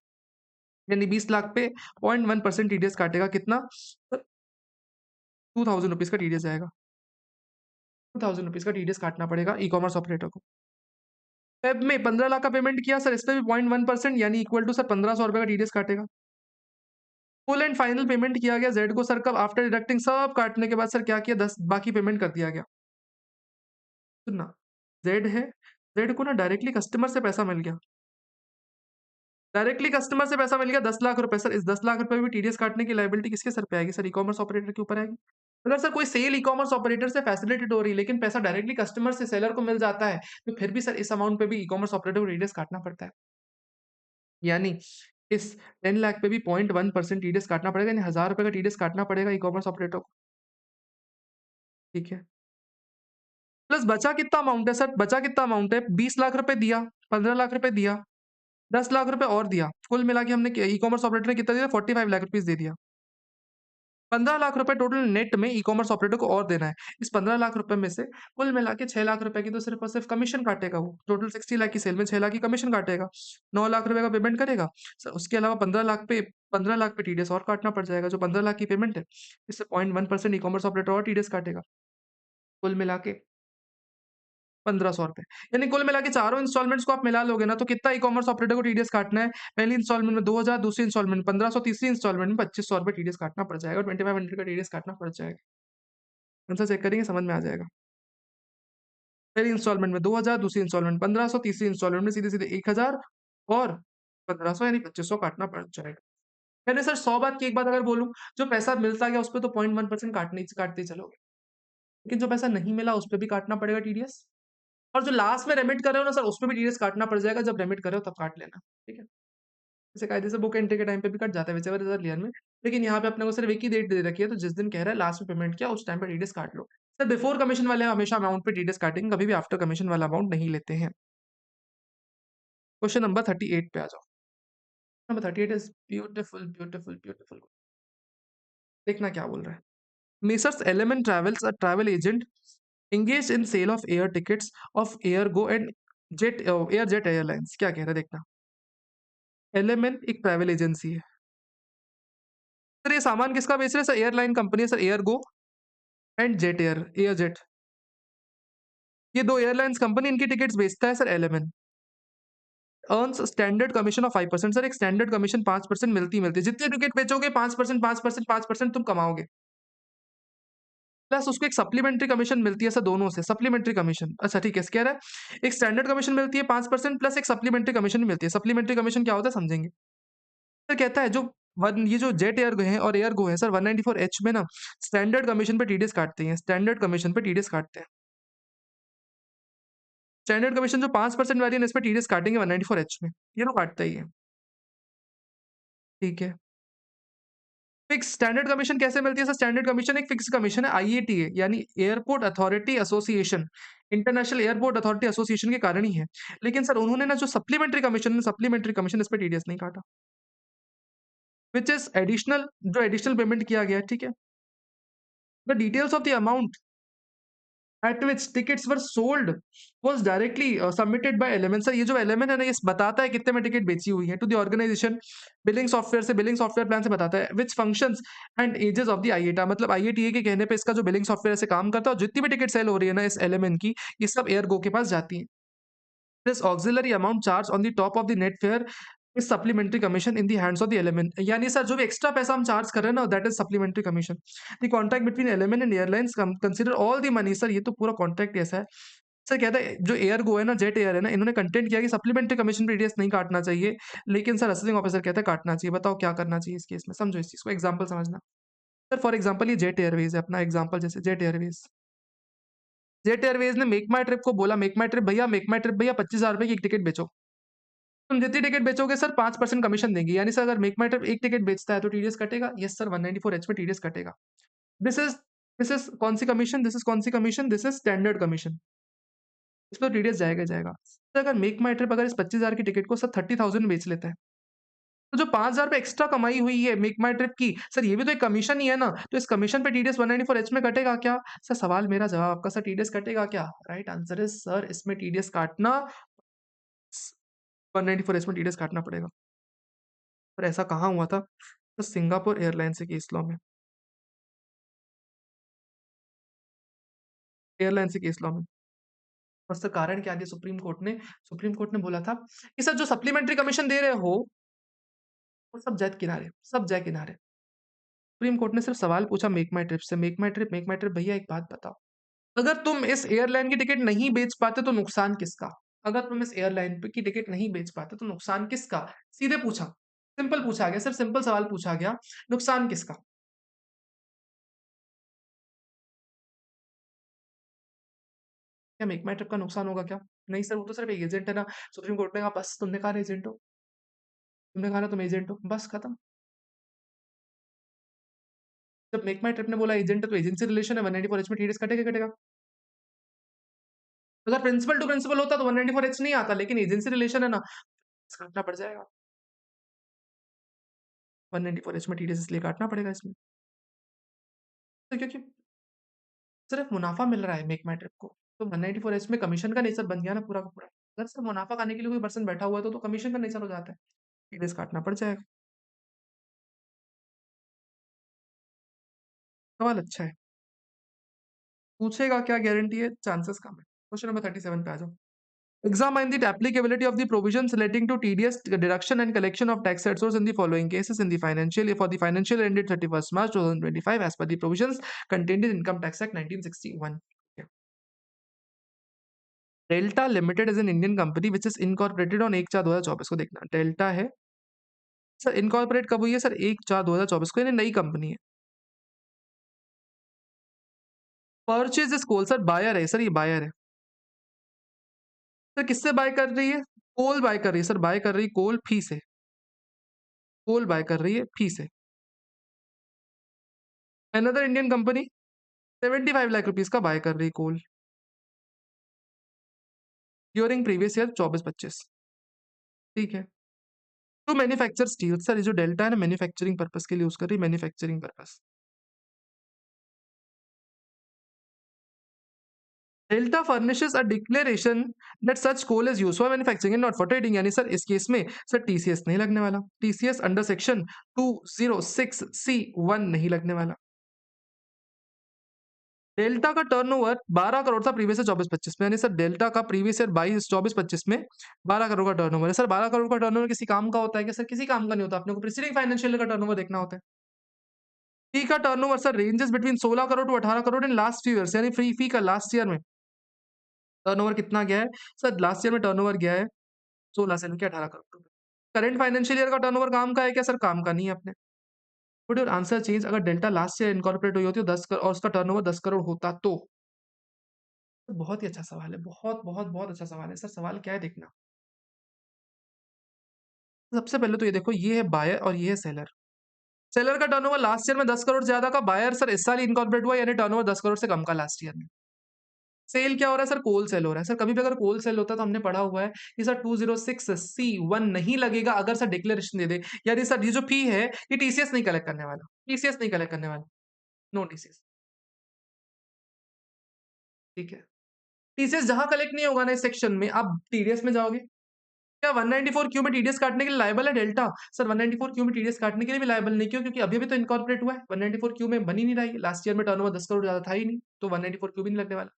यानी 20 लाख पे 0.1% टीडीएस काटेगा कितना? सर 2000 रुपीज़ का टीडीएस जाएगा। 2000 रुपीज़ का टीडीएस काटना पड़ेगा ई-कॉमर्स ऑपरेटर को। फेब में 15 लाख का पेमेंट किया सर, इस पे भी 0.1% यानी इक्वल टू सर 1500 रुपए का टीडीएस काटेगा। फुल एंड फाइनल पेमेंट किया गया जेड को सर कब? आफ्टर डिडक्टिंग सब काटने के बाद सर क्या किया? 10 बाकी पेमेंट कर दिया गया। सुनना, जेड है, जेड को ना डायरेक्टली कस्टमर से पैसा मिल गया। डायरेक्टली कस्टमर से पैसा मिल गया 10 लाख रुपए। सर इस 10 लाख रुपए भी टीडीएस काटने की लायबिलिटी किसके सर पे आएगी? सर ई-कॉमर्स ऑपरेटर के ऊपर आएगी। अगर सर कोई सेल ई-कॉमर्स ऑपरेटर से फैसिलिटेट हो रही है, लेकिन पैसा डायरेक्टली कस्टमर से सेलर को मिल जाता है, तो फिर भी सर इस अमाउंट पे भी ई-कॉमर्स ऑपरेटर को टीडीएस काटना पड़ता है। यानी इस 10 लाख पे भी 0.1% टीडीएस काटना पड़ेगा, यानी 1000 रुपए का टीडीएस काटना पड़ेगा ई-कॉमर्स ऑपरेटर को। ठीक है। प्लस बचा कितना अमाउंट है सर? बचा कितना अमाउंट है? 20 लाख रुपए दिया, 15 लाख रुपए दिया, 10 लाख रुपए और दिया। कुल मिला के हमने ई-कॉमर्स ऑपरेटर ने कितना दिया? 45 लाख रुपीज़ दे दिया। 15 लाख रुपए टोटल नेट में ई-कॉमर्स ऑपरेटर को और देना है। इस 15 लाख रुपए में से कुल मिला के 6 लाख रुपए की तो सिर्फ और सिर्फ कमीशन काटेगा वो। टोटल 60 लाख की सेल में 6 लाख की कमीशन काटेगा। 9 लाख रुपए का पेमेंट करेगा। सर उसके अलावा 15 लाख पे टीडीएस और काटना पड़ जाएगा। जो 15 लाख की पेमेंट है, इससे 0.1% ई-कॉमर्स ऑपरेटर और टीडीएस काटेगा। कुल मिला के 1500 रुपए। यानी कुल मिला के चारों इंस्टॉलमेंट्स को आप मिला लोगे ना, तो कितना ई-कॉमर्स ऑपरेटर को टीडीएस काटना है? पहली इंस्टॉलमेंट में 2000, दूसरी इंस्टॉलमेंट में 1500, तीसरी इंस्टॉलमेंट में 2500 रुपए टीडीएस काटना पड़ जाएगा। 2500 का टीडीएस काटना पड़ जाएगा। आंसर चेक करेंगे, समझ में आ जाएगा। पहली इंस्टॉलमेंट में 2000, दूसरी इंस्टॉलमेंट 1500, तीसरी इंस्टॉलमेंट में सीधे-सीधे 1000 और 1500 यानी 2500 काटना पड़ जाएगा। मैंने सर 100 बात की एक बात अगर बोलूँ, जो पैसा मिलता गया उस पे तो 0.1% काटते ही चलोगे। लेकिन जो पैसा नहीं मिला उस पे भी काटना पड़ेगा टीडीएस। और जो लास्ट में रेमिट कर रहे हो ना सर, उसपे भी टीडीएस काटना पड़ जाएगा। जब रेमिट कर रहे हो तब काट लेना, ठीक है? जैसे कायदे से बुक एंट्री के टाइम पे भी कट जाता है व्हिचएवर इज अर्लियर में। लेकिन यहाँ पे अपने को सिर्फ एक ही डेट दे रखी है, तो जिस दिन कह रहा है लास्ट में पेमेंट किया उस टाइम पे टीडीएस काट लो। सर बिफोर कमीशन वाले हमेशा अमाउंट पे टीडीएस काटेंगे, कभी भी आफ्टर कमीशन वाला अमाउंट नहीं लेते हैं। क्वेश्चन नंबर 38 पे आ जाओ। Number 38 is beautiful, beautiful, beautiful. देखना क्या बोल रहा है। Messrs element travels a travel agent engaged in sale of air tickets of Airgo and Jet Airlines। क्या कह रहा है देखना। एलिमेंट एक ट्रैवल एजेंसी है। सर ये सामान किसका बेच रहे हैं? सर एयरलाइन कंपनी है सर, एयरगो एंड एयर जेट। ये दो एयरलाइंस कंपनी, इनकी टिकट्स बेचता है sir element. Earns standard commission of 5%। Sir एक स्टैंडर्ड कमीशन 5% मिलती है। जितनी टिकट बेचोगे 5%, 5%, 5% तुम कमाओगे। प्लस उसको एक सप्लीमेंट्री कमीशन मिलती है सर दोनों से। सप्लीमेंट्री कमीशन, अच्छा ठीक है, कह रहा है एक स्टैंडर्ड कमीशन मिलती है 5% प्लस एक सप्लीमेंट्री कमीशन मिलती है। सप्लीमेंट्री कमीशन क्या होता है समझेंगे। सर कहता है जो वन ये जो जेट एयर है और एयर गो है सर 194 एच में ना स्टैंडर्ड कमीशन पे टीडीएस काटते हैं। स्टैंडर्ड कमीशन पे टीडीएस काटते हैं। स्टैंडर्ड कमीशन जो 5% वाली है इस पे टीडीएस काटेंगे 194 एच में। ये तो काटता ही है, ठीक है। फिक्स स्टैंडर्ड कमीशन कैसे मिलती है सर? स्टैंडर्ड कमीशन एक फिक्स कमीशन है, आईएटीए यानी airport authority association, international airport authority association के कारण ही है। लेकिन सर उन्होंने ना जो सप्लीमेंट्री कमीशन इस पे टीडीएस नहीं काटा, विच इज एडिशनल, जो एडिशनल पेमेंट किया गया है, ठीक है। The details of the amount at which tickets were sold was directly submitted by element. Sir ये जो एलिमेंट है ना, ये बताता है कितने में टिकट बेची हुई है to the organisation billing software plan से बताता है which functions and aegis of the IATA. मतलब आईएटीए के कहने पे इसका जो बिलिंग सॉफ्टवेयर से काम करता है और जितनी भी टिकट सेल हो रही है ना इस एलिमेंट की, ये सब एयरगो के पास जाती है। This auxiliary amount charge on the top of the net fair is supplementary commission in the hands of the element. यानी सर जो भी एक्स्ट्रा पैसा हम चार्ज कर रहे हैं ना, that is supplementary commission. The contract between element and airlines consider all the money. Sir ये तो पूरा कॉन्ट्रैक्ट ऐसा है। सर कहता है जो एयर गो है ना, जेट एयर है ना, इन्होंने कंटेंट किया कि सप्लीमेंट्री कमीशन पे टीडीएस नहीं काटना चाहिए, लेकिन सर असेसिंग ऑफिसर कहता है काटना चाहिए। बताओ क्या करना चाहिए इस केस में? समझो इस चीज को, एग्जांपल समझना। सर फॉर एग्जांपल ये जेट एयरवेज है अपना एग्जांपल, जैसे जेट एयरवेज ने मेक माई ट्रिप को बोला, मेक माई ट्रिप भैया 25,000 रुपए की एक टिकट बेचो। तुम जितनी टिकट बेचोगे सर 5% कमीशन देंगे, यानी सर अगर मेक माई ट्रिप 1 टिकट बेचता है तो टीडीएस कटेगा? यस सर, 194 एच में टीडीएस कटेगा। दिस इज़ दिस इज़ कौन सी कमीशन? दिस इज़ कौन सी commission? This is standard commission. इसमें तो टीडीएस जाएगा ही जाएगा। सर अगर मेक माई ट्रिप अगर इस 25,000 की टिकट को सर 30,000 में बेच लेता है, तो जो 5,000 रुपए एक्स्ट्रा कमाई हुई है मेक माई ट्रिप की, सर ये भी तो एक कमीशन ही है ना, तो इस कमीशन पे टीडीएस 194 एच में कटेगा क्या? सर सवाल मेरा जवाब आपका, सर टीडीएस कटेगा क्या? राइट आंसर इज़ सर इसमें टीडीएस काटना 194 एच में टीडीएस काटना पड़ेगा। पर ऐसा कहाँ हुआ था? तो सिंगापुर एयरलाइंस के केस लॉ में, एयरलाइंस के केस लॉ में। और सर कारण क्या दिया सुप्रीम कोर्ट ने बोला था कि सर जो सप्लीमेंट्री कमीशन दे रहे हो, वो सब जाए किनारे। सुप्रीम कोर्ट ने सिर्फ सवाल पूछा मेक माई ट्रिप से, मेक माई ट्रिप भैया एक बात बताओ, अगर तुम इस एयरलाइन की टिकट नहीं बेच पाते तो नुकसान किसका? अगर तुम इस एयरलाइन की टिकट नहीं बेच पाते तो नुकसान किसका? सीधे पूछा, सिंपल पूछा गया, सिर्फ सिंपल सवाल पूछा गया, नुकसान किसका? क्या मेक माई ट्रिप का नुकसान होगा क्या? नहीं सर, वो तो सिर्फ एक एजेंट है ना। सुप्रीम कोर्ट ने कहा बस तुमने कहा ना एजेंट हो, तुमने कहा ना तुम एजेंट हो, बस खत्म। जब मेक माई ट्रिप ने बोला एजेंट है तो एजेंसी रिलेशन है, 194 एच में टीडीएस कटेगा ही कटेगा। अगर प्रिंसिपल टू प्रिंसिपल होता तो 194 एच नहीं आता, लेकिन एजेंसी रिलेशन है ना, काटना पड़ जाएगा। 194 एच में टीडीएस इसलिए काटना पड़ेगा इसमें, तो क्योंकि सिर्फ मुनाफा मिल रहा है मेक माई ट्रिप को, तो 194 एच में कमीशन का नेचर बन गया ना पूरा का पूरा। अगर सिर्फ मुनाफा खाने के लिए कोई पर्सन बैठा हुआ है तो कमीशन का नेचर हो जाता है, टीडीएस काटना पड़ जाएगा। सवाल अच्छा है, पूछेगा क्या गारंटी है, चांसेस कम है। क्वेश्चन नंबर 37 पे आ जाओ। Examine the applicability of the provisions relating to TDS deduction and collection of tax at source in the following cases in the financial for the financial year ended 31st March 2025 as per the provisions contained in Income Tax Act 1961. Delta limited is an Indian company which is incorporated on 1/4/2024 को देखना। Delta है sir, incorporate कब हुई है sir? 1/4/2024 को, यानी नई company है। Purchase is coal, sir buyer है, सर ये बायर है। सर किससे बाय कर रही है? कोल बाय कर रही है सर, बाय कर रही है कोल फी से, कोल बाय कर रही है फी से। Another Indian company 75 lakh rupees का बाय कर रही है कोल ड्यूरिंग प्रीवियस ईयर 24-25। ठीक है, टू मैन्युफैक्चर स्टील, सर ये जो डेल्टा है ना मैन्युफैक्चरिंग पर्पस के लिए यूज कर रही है, manufacturing purpose. Delta furnishes a declaration that such coal is used for manufacturing and not for trading, यानी सर इस केस में सर टीसीएस नहीं लगने वाला, टीसीएस अंडर सेक्शन 206C1 नहीं लगने वाला। डेल्टा का टर्नओवर 12 करोड़ था प्रीवियस ईयर 24-25 में, यानी सर डेल्टा का प्रीवियस ईयर 24-25 में 12 करोड़ का टर्नओवर है। सर 12 करोड़ का टर्नओवर किसी काम का होता है क्या? सर किसी काम का नहीं होता, अपने को प्रीसीडिंग फाइनेंशियल ईयर का टर्नओवर देखना होता है। फी का turnover sir ranges between 16 crore to 18 crore in last few years, यानी फ्री फी का लास्ट ईयर में टर्नओवर कितना गया है? सर लास्ट ईयर में टर्नओवर गया है 16 से लेके 18 करोड़ रुपए। करंट फाइनेंशियल ईयर का टर्नओवर काम का है क्या? सर काम का नहीं है अपने। वुड योर आंसर चेंज अगर डेल्टा लास्ट ईयर इनकॉर्पोरेट हुई होती 10 करोड़ और उसका टर्नओवर 10 करोड़ होता तो? बहुत ही अच्छा सवाल है, बहुत बहुत बहुत अच्छा सवाल है। सर सवाल क्या है देखना। सबसे पहले तो ये देखो, ये है बायर और ये है सेलर। सेलर का टर्नओवर लास्ट ईयर में 10 करोड़ ज्यादा का, बायर सर इस साल इनकॉर्पोरेट हुआ यानी टर्नओवर 10 करोड़ से कम का लास्ट ईयर में। सेल क्या हो रहा है सर? कोल सेल हो रहा है। सर कभी भी अगर कोल सेल होता है तो हमने पढ़ा हुआ है कि सर 206C1 नहीं लगेगा अगर सर डिक्लेरेशन दे दे, यानी सर ये जो फी है ये टीसीएस नहीं कलेक्ट करने वाला, टीसीएस नहीं कलेक्ट करने वाला, नो टीसीएस। ठीक है, टीसीएस जहां कलेक्ट नहीं होगा ना इस सेक्शन में, आप टीडीएस में जाओगे। क्या 194 क्यू में टीडीएस काटने के लिए लायबल है डेल्टा? सर 194 क्यू में टीडीएस काटने के लिए भी लायबल नहीं, क्यों? क्योंकि अभी अभी तो इनकॉर्पोरेट हुआ है, 194 क्यू में बन ही नहीं रहा है, लास्ट ईयर में टर्नओवर 10 करोड़ ज्यादा था ही नहीं, तो 194 क्यू भी नहीं लगने वाला।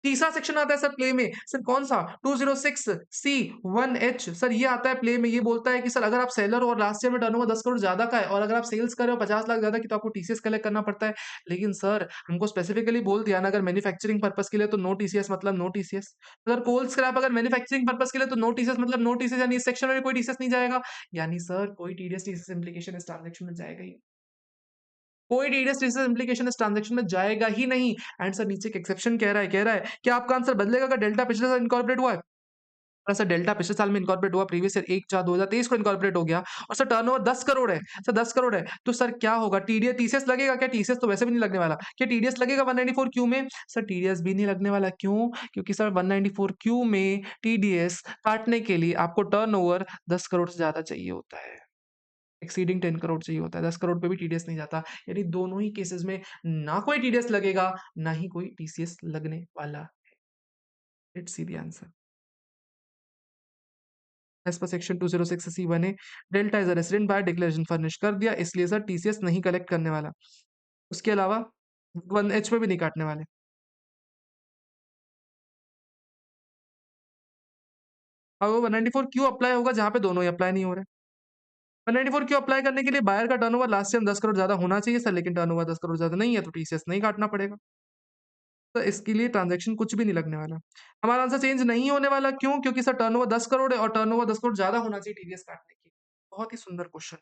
तीसरा सेक्शन आता है सर प्ले में, सर कौन सा? 206C1H, सर ये आता है प्ले में, ये बोलता है कि सर अगर आप सेलर और लास्ट ईयर में टर्नओवर 10 करोड़ ज्यादा का है और अगर आप सेल्स कर रहे हो 50 लाख ज्यादा की, तो आपको टीसीएस कलेक्ट करना पड़ता है। लेकिन सर हमको स्पेसिफिकली बोल दिया ना, अगर मैन्युफैक्चरिंग पर्पस के लिए तो नो टीसीएस मतलब नो टीसीएस, अगर कोल स्क्रैप अगर मैन्युफैक्चरिंग पर्पस के लिए तो नो टीसीएस मतलब नो टीसीएस, यानी इस सेक्शन में कोई टीसीएस नहीं जाएगा, यानी सर कोई टीडीएस टीसीएस इंप्लीकेशन इस ट्रांजेक्शन में जाएगा ही, कोई टीडीएस टीसीएस इंप्लीकेशन इस ट्रांजेक्शन में जाएगा ही नहीं। एंड सर नीचे एक एक्सेप्शन कह रहा है, क्या आपका आंसर बदलेगा अगर डेल्टा पिछले साल इनकॉर्पोरेट हुआ है? और सर डेल्टा पिछले साल में इनकॉर्पोरेट हुआ, प्रीवियस ईयर 1/4/2023 को इनकॉर्पोरेट हो गया और सर टर्नओवर 10 करोड़ है, सर 10 करोड़ है, तो सर क्या होगा? टीडीएस टीसीएस लगेगा क्या? टीसीएस तो वैसे भी नहीं लगने वाला। क्या टीडीएस लगेगा 194 क्यू में? सर टीडीएस भी नहीं लगने वाला, क्यों? क्योंकि सर 194 क्यू में टीडीएस काटने के लिए आपको टर्नओवर 10 करोड़ से ज़्यादा चाहिए होता है। एक्सीडिंग 10 करोड़ चाहिए होता है, 10 करोड़ पे भी टीडीएस नहीं जाता। यानी दोनों ही केसेस में ना कोई टीडीएस लगेगा, ना ही कोई टीसीएस लगने वाला। Let's see the answer. As per section 206 C1 A, delta is a resident buy declaration furnish कर दिया, इसलिए सर टीसीएस नहीं कलेक्ट करने वाला। उसके अलावा 1H में भी नहीं काटने वाले। अब वो 194 क्यों अप्लाई होगा जहाँ पे दोनों ही अप्लाई नहीं हो रहे? 194 क्यों अप्लाई करने के लिए बायर का टर्नओवर लास्ट ईयर 10 करोड़ ज्यादा होना चाहिए सर, लेकिन टर्नओवर 10 करोड़ ज्यादा नहीं है, तो टीसीएस नहीं काटना पड़ेगा। तो इसके लिए ट्रांजैक्शन कुछ भी नहीं लगने वाला। हमारा आंसर चेंज नहीं होने वाला, क्यों? क्योंकि सर टर्नओवर 10 करोड़ है और टर्नओवर 10 करोड़ ज्यादा होना चाहिए टीडीएस काटने की। बहुत ही सुंदर question.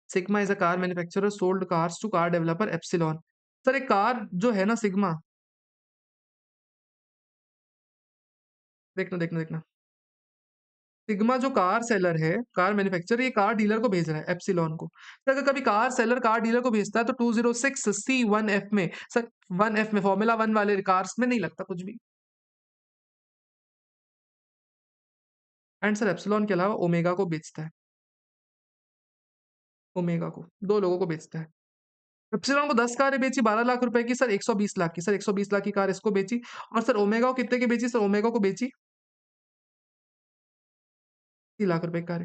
Sigma is a car manufacturer sold cars to car developer epsilon. Sir एक कार जो है ना सिग्मा, देखना देखना देखना, सिग्मा जो कार सेलर है, कार मैन्युफैक्चरर, ये कार डीलर को भेज रहा है एप्सिलॉन को। सर अगर कभी कार सेलर कार डीलर को भेजता है तो 206 C1F में सर, 1F में फॉर्मूला 1 वाले कार्स में नहीं लगता कुछ भी। एंड सर एप्सिलॉन के अलावा ओमेगा को बेचता है, ओमेगा को 2 लोगों को बेचता है। एप्सिलॉन को 10 कारें बेची 12 लाख रुपए की सर, 120 लाख की सर, 120 लाख की कार इसको बेची। और सर ओमेगा को कितने की बेची? सर ओमेगा को बेची 30 लाख रुपए की कार।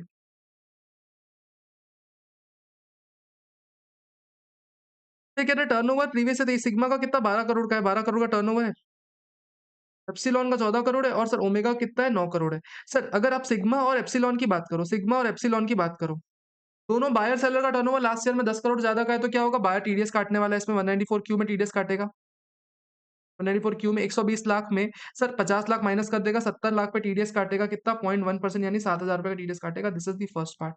ये कह रहे टर्नओवर प्रीवियस है, सिग्मा का कितना 12 करोड़ का है, 12 करोड़ का टर्नओवर है। एप्सिलॉन का 14 करोड़ है और सर ओमेगा कितना है? 9 करोड़ है। सर अगर आप सिग्मा और एप्सिलॉन की बात करो, सिग्मा और एप्सिलॉन की बात करो, दोनों बायर सेलर का टर्नओवर लास्ट ईयर में 10 करोड़ ज्यादा का है, तो क्या होगा? बायर टीडीएस काटने वाला है इसमें, 194 क्यू में टीडीएस काटेगा। 194 क्यू में 120 लाख में सर 50 लाख माइनस कर देगा, 70 लाख पे टीडीएस काटेगा, कितना? 0.1% यानी 7,000 रुपए का टीडीएस काटेगा। This is the first part.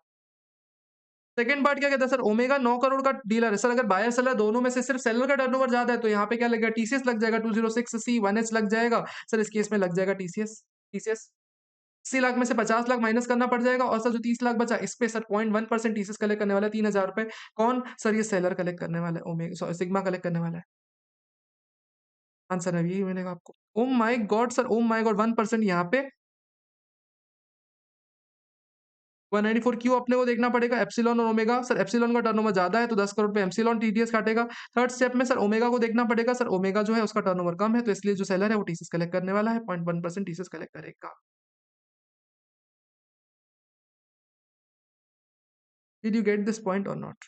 Second part क्या कहता है? सर ओमेगा 9 करोड़ का डीलर है सर, अगर बायर सेलर दोनों में से सिर्फ सेलर का टर्नओवर ज्यादा है तो यहाँ पे क्या लगेगा? टीसीएस लग जाएगा, 206C1H लग जाएगा सर, इस केस में लग जाएगा टीसीएस। टीसीएस 80 लाख में से 50 लाख माइनस करना पड़ जाएगा और सर जो 30 लाख बचा इस पे सर 0.1% टीसीएस कलेक्ट करने वाला है, 3,000 रुपए। कौन? सर ये सेलर कलेक्ट करने वाला है, ओमेगा सिग्मा कलेक्ट करने वाला है। आंसर है यही मिलेगा आपको। Oh my god sir, oh my God, 1% यहाँ पे 194 क्यू अपने को देखना पड़ेगा, एप्सिलॉन और ओमेगा। सर एप्सिलॉन का टर्नओवर ज्यादा है तो 10 करोड़ पे एप्सिलॉन टीडीएस काटेगा। थर्ड स्टेप में सर ओमेगा को देखना पड़ेगा, सर ओमेगा जो है उसका टर्नओवर कम है, तो इसलिए जो सेलर है वो टीसीएस कलेक्ट करने वाला है, 0.1% टीसीएस कलेक्ट करेगा। Did you get this point or not?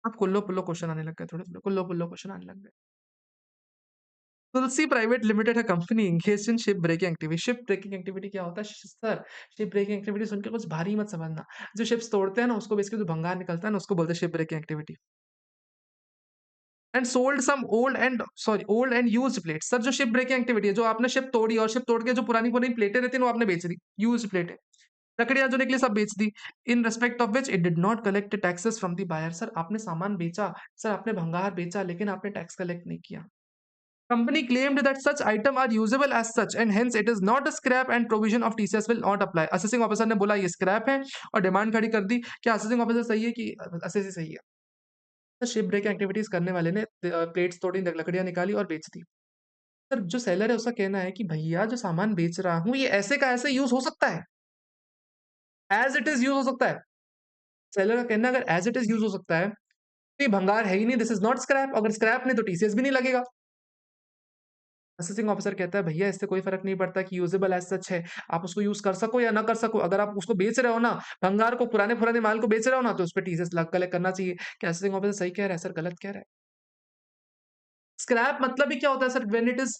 आप कुल्लो पुल्लो क्वेश्चन आने लग गए, थोड़े थोड़े कुल्लो पुल्लो क्वेश्चन आने लग गए। तुलसी प्राइवेट लिमिटेड है company engaged in ship breaking activity. Ship breaking activity क्या होता है सर? शिप ब्रेकिंग एक्टिविटी सुन के कुछ भारी मत समझना। जो शिप्स तोड़ते हैं ना उसको बेसिकली जो भंगार निकलता है ना उसको बोलते हैं ship breaking activity. And sold some old and used plate. Sir जो शिप ब्रेकिंग एक्टिविटी है, जो आपने शिप तोड़ी और शिप तोड़ के जो पुरानी पुरानी प्लेटें रहती है वो आपने बेच दी, यूज्ड प्लेटें, लकड़ियां जो निकली सब बेच दी। In respect of which it did not collect taxes from the buyer. Sir आपने सामान बेचा, सर आपने भंगार बेचा, लेकिन आपने टैक्स कलेक्ट नहीं किया। Company claimed that such item are usable as such and hence it is not a scrap and provision of TCS will not apply। Assessing officer ने बोला ये स्क्रैप है और डिमांड खड़ी कर दी। क्या असेसिंग ऑफिसर सही है कि असेसी सही है? तो शिप ब्रेक एक्टिविटीज करने वाले ने प्लेट्स तोड़ी, लकड़ियां निकाली और बेच दी। सर जो सेलर है उसका कहना है कि भैया जो सामान बेच रहा हूँ ये ऐसे का ऐसे यूज हो सकता है, एज इट इज यूज हो सकता है। सेलर का कहना है अगर एज इट इज यूज हो सकता है तो ये भंगार है ही नहीं, दिस इज नॉट स्क्रैप। अगर स्क्रैप नहीं तो टीसीएस भी नहीं लगेगा। असेसिंग ऑफिसर कहता है भैया इससे कोई फर्क नहीं पड़ता कि यूजेबल एज सच है, आप उसको यूज कर सको या ना कर सको, अगर आप उसको बेच रहे हो ना, भंगार को, पुराने पुराने माल को बेच रहे हो ना, तो उस पर टीसीएस कलेक्ट करना चाहिए। क्या असेसिंग ऑफिसर सही कह रहा है सर, गलत कह रहा है? स्क्रैप मतलब ही क्या होता है sir? When it is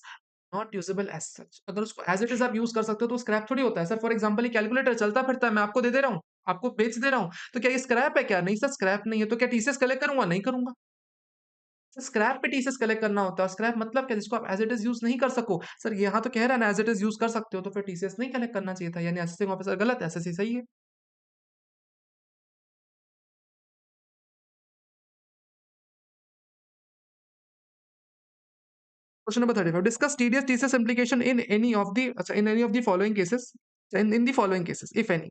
not usable as such. अगर उसको एज इट इज आप यूज कर सकते हो तो स्क्रैप थोड़ी होता है सर। फॉर एग्जाम्पल ये कैलकुलेटर चलता फिरता है, मैं आपको दे दे रहा हूँ, आपको बेच दे रहा हूँ, तो क्या ये स्क्रैप है क्या? नहीं सर स्क्रैप नहीं है। तो क्या टीसीएस कलेक्ट करूंगा? नहीं करूंगा। स्क्रैप पे टीसीएस कलेक्ट करना होता है। स्क्रैप मतलब क्या? जिसको आप एज इट इज यूज नहीं कर सको। सर यहाँ तो कह रहा है ना एज इट इज यूज कर सकते हो, तो फिर टीसीएस नहीं कलेक्ट करना चाहिए था, यानी असेसिंग ऑफिसर गलत है, एसएससी सही है। Question number 35, discuss TDS TCS implication in any of the, अच्छा, in any of the following cases, in the following cases if any.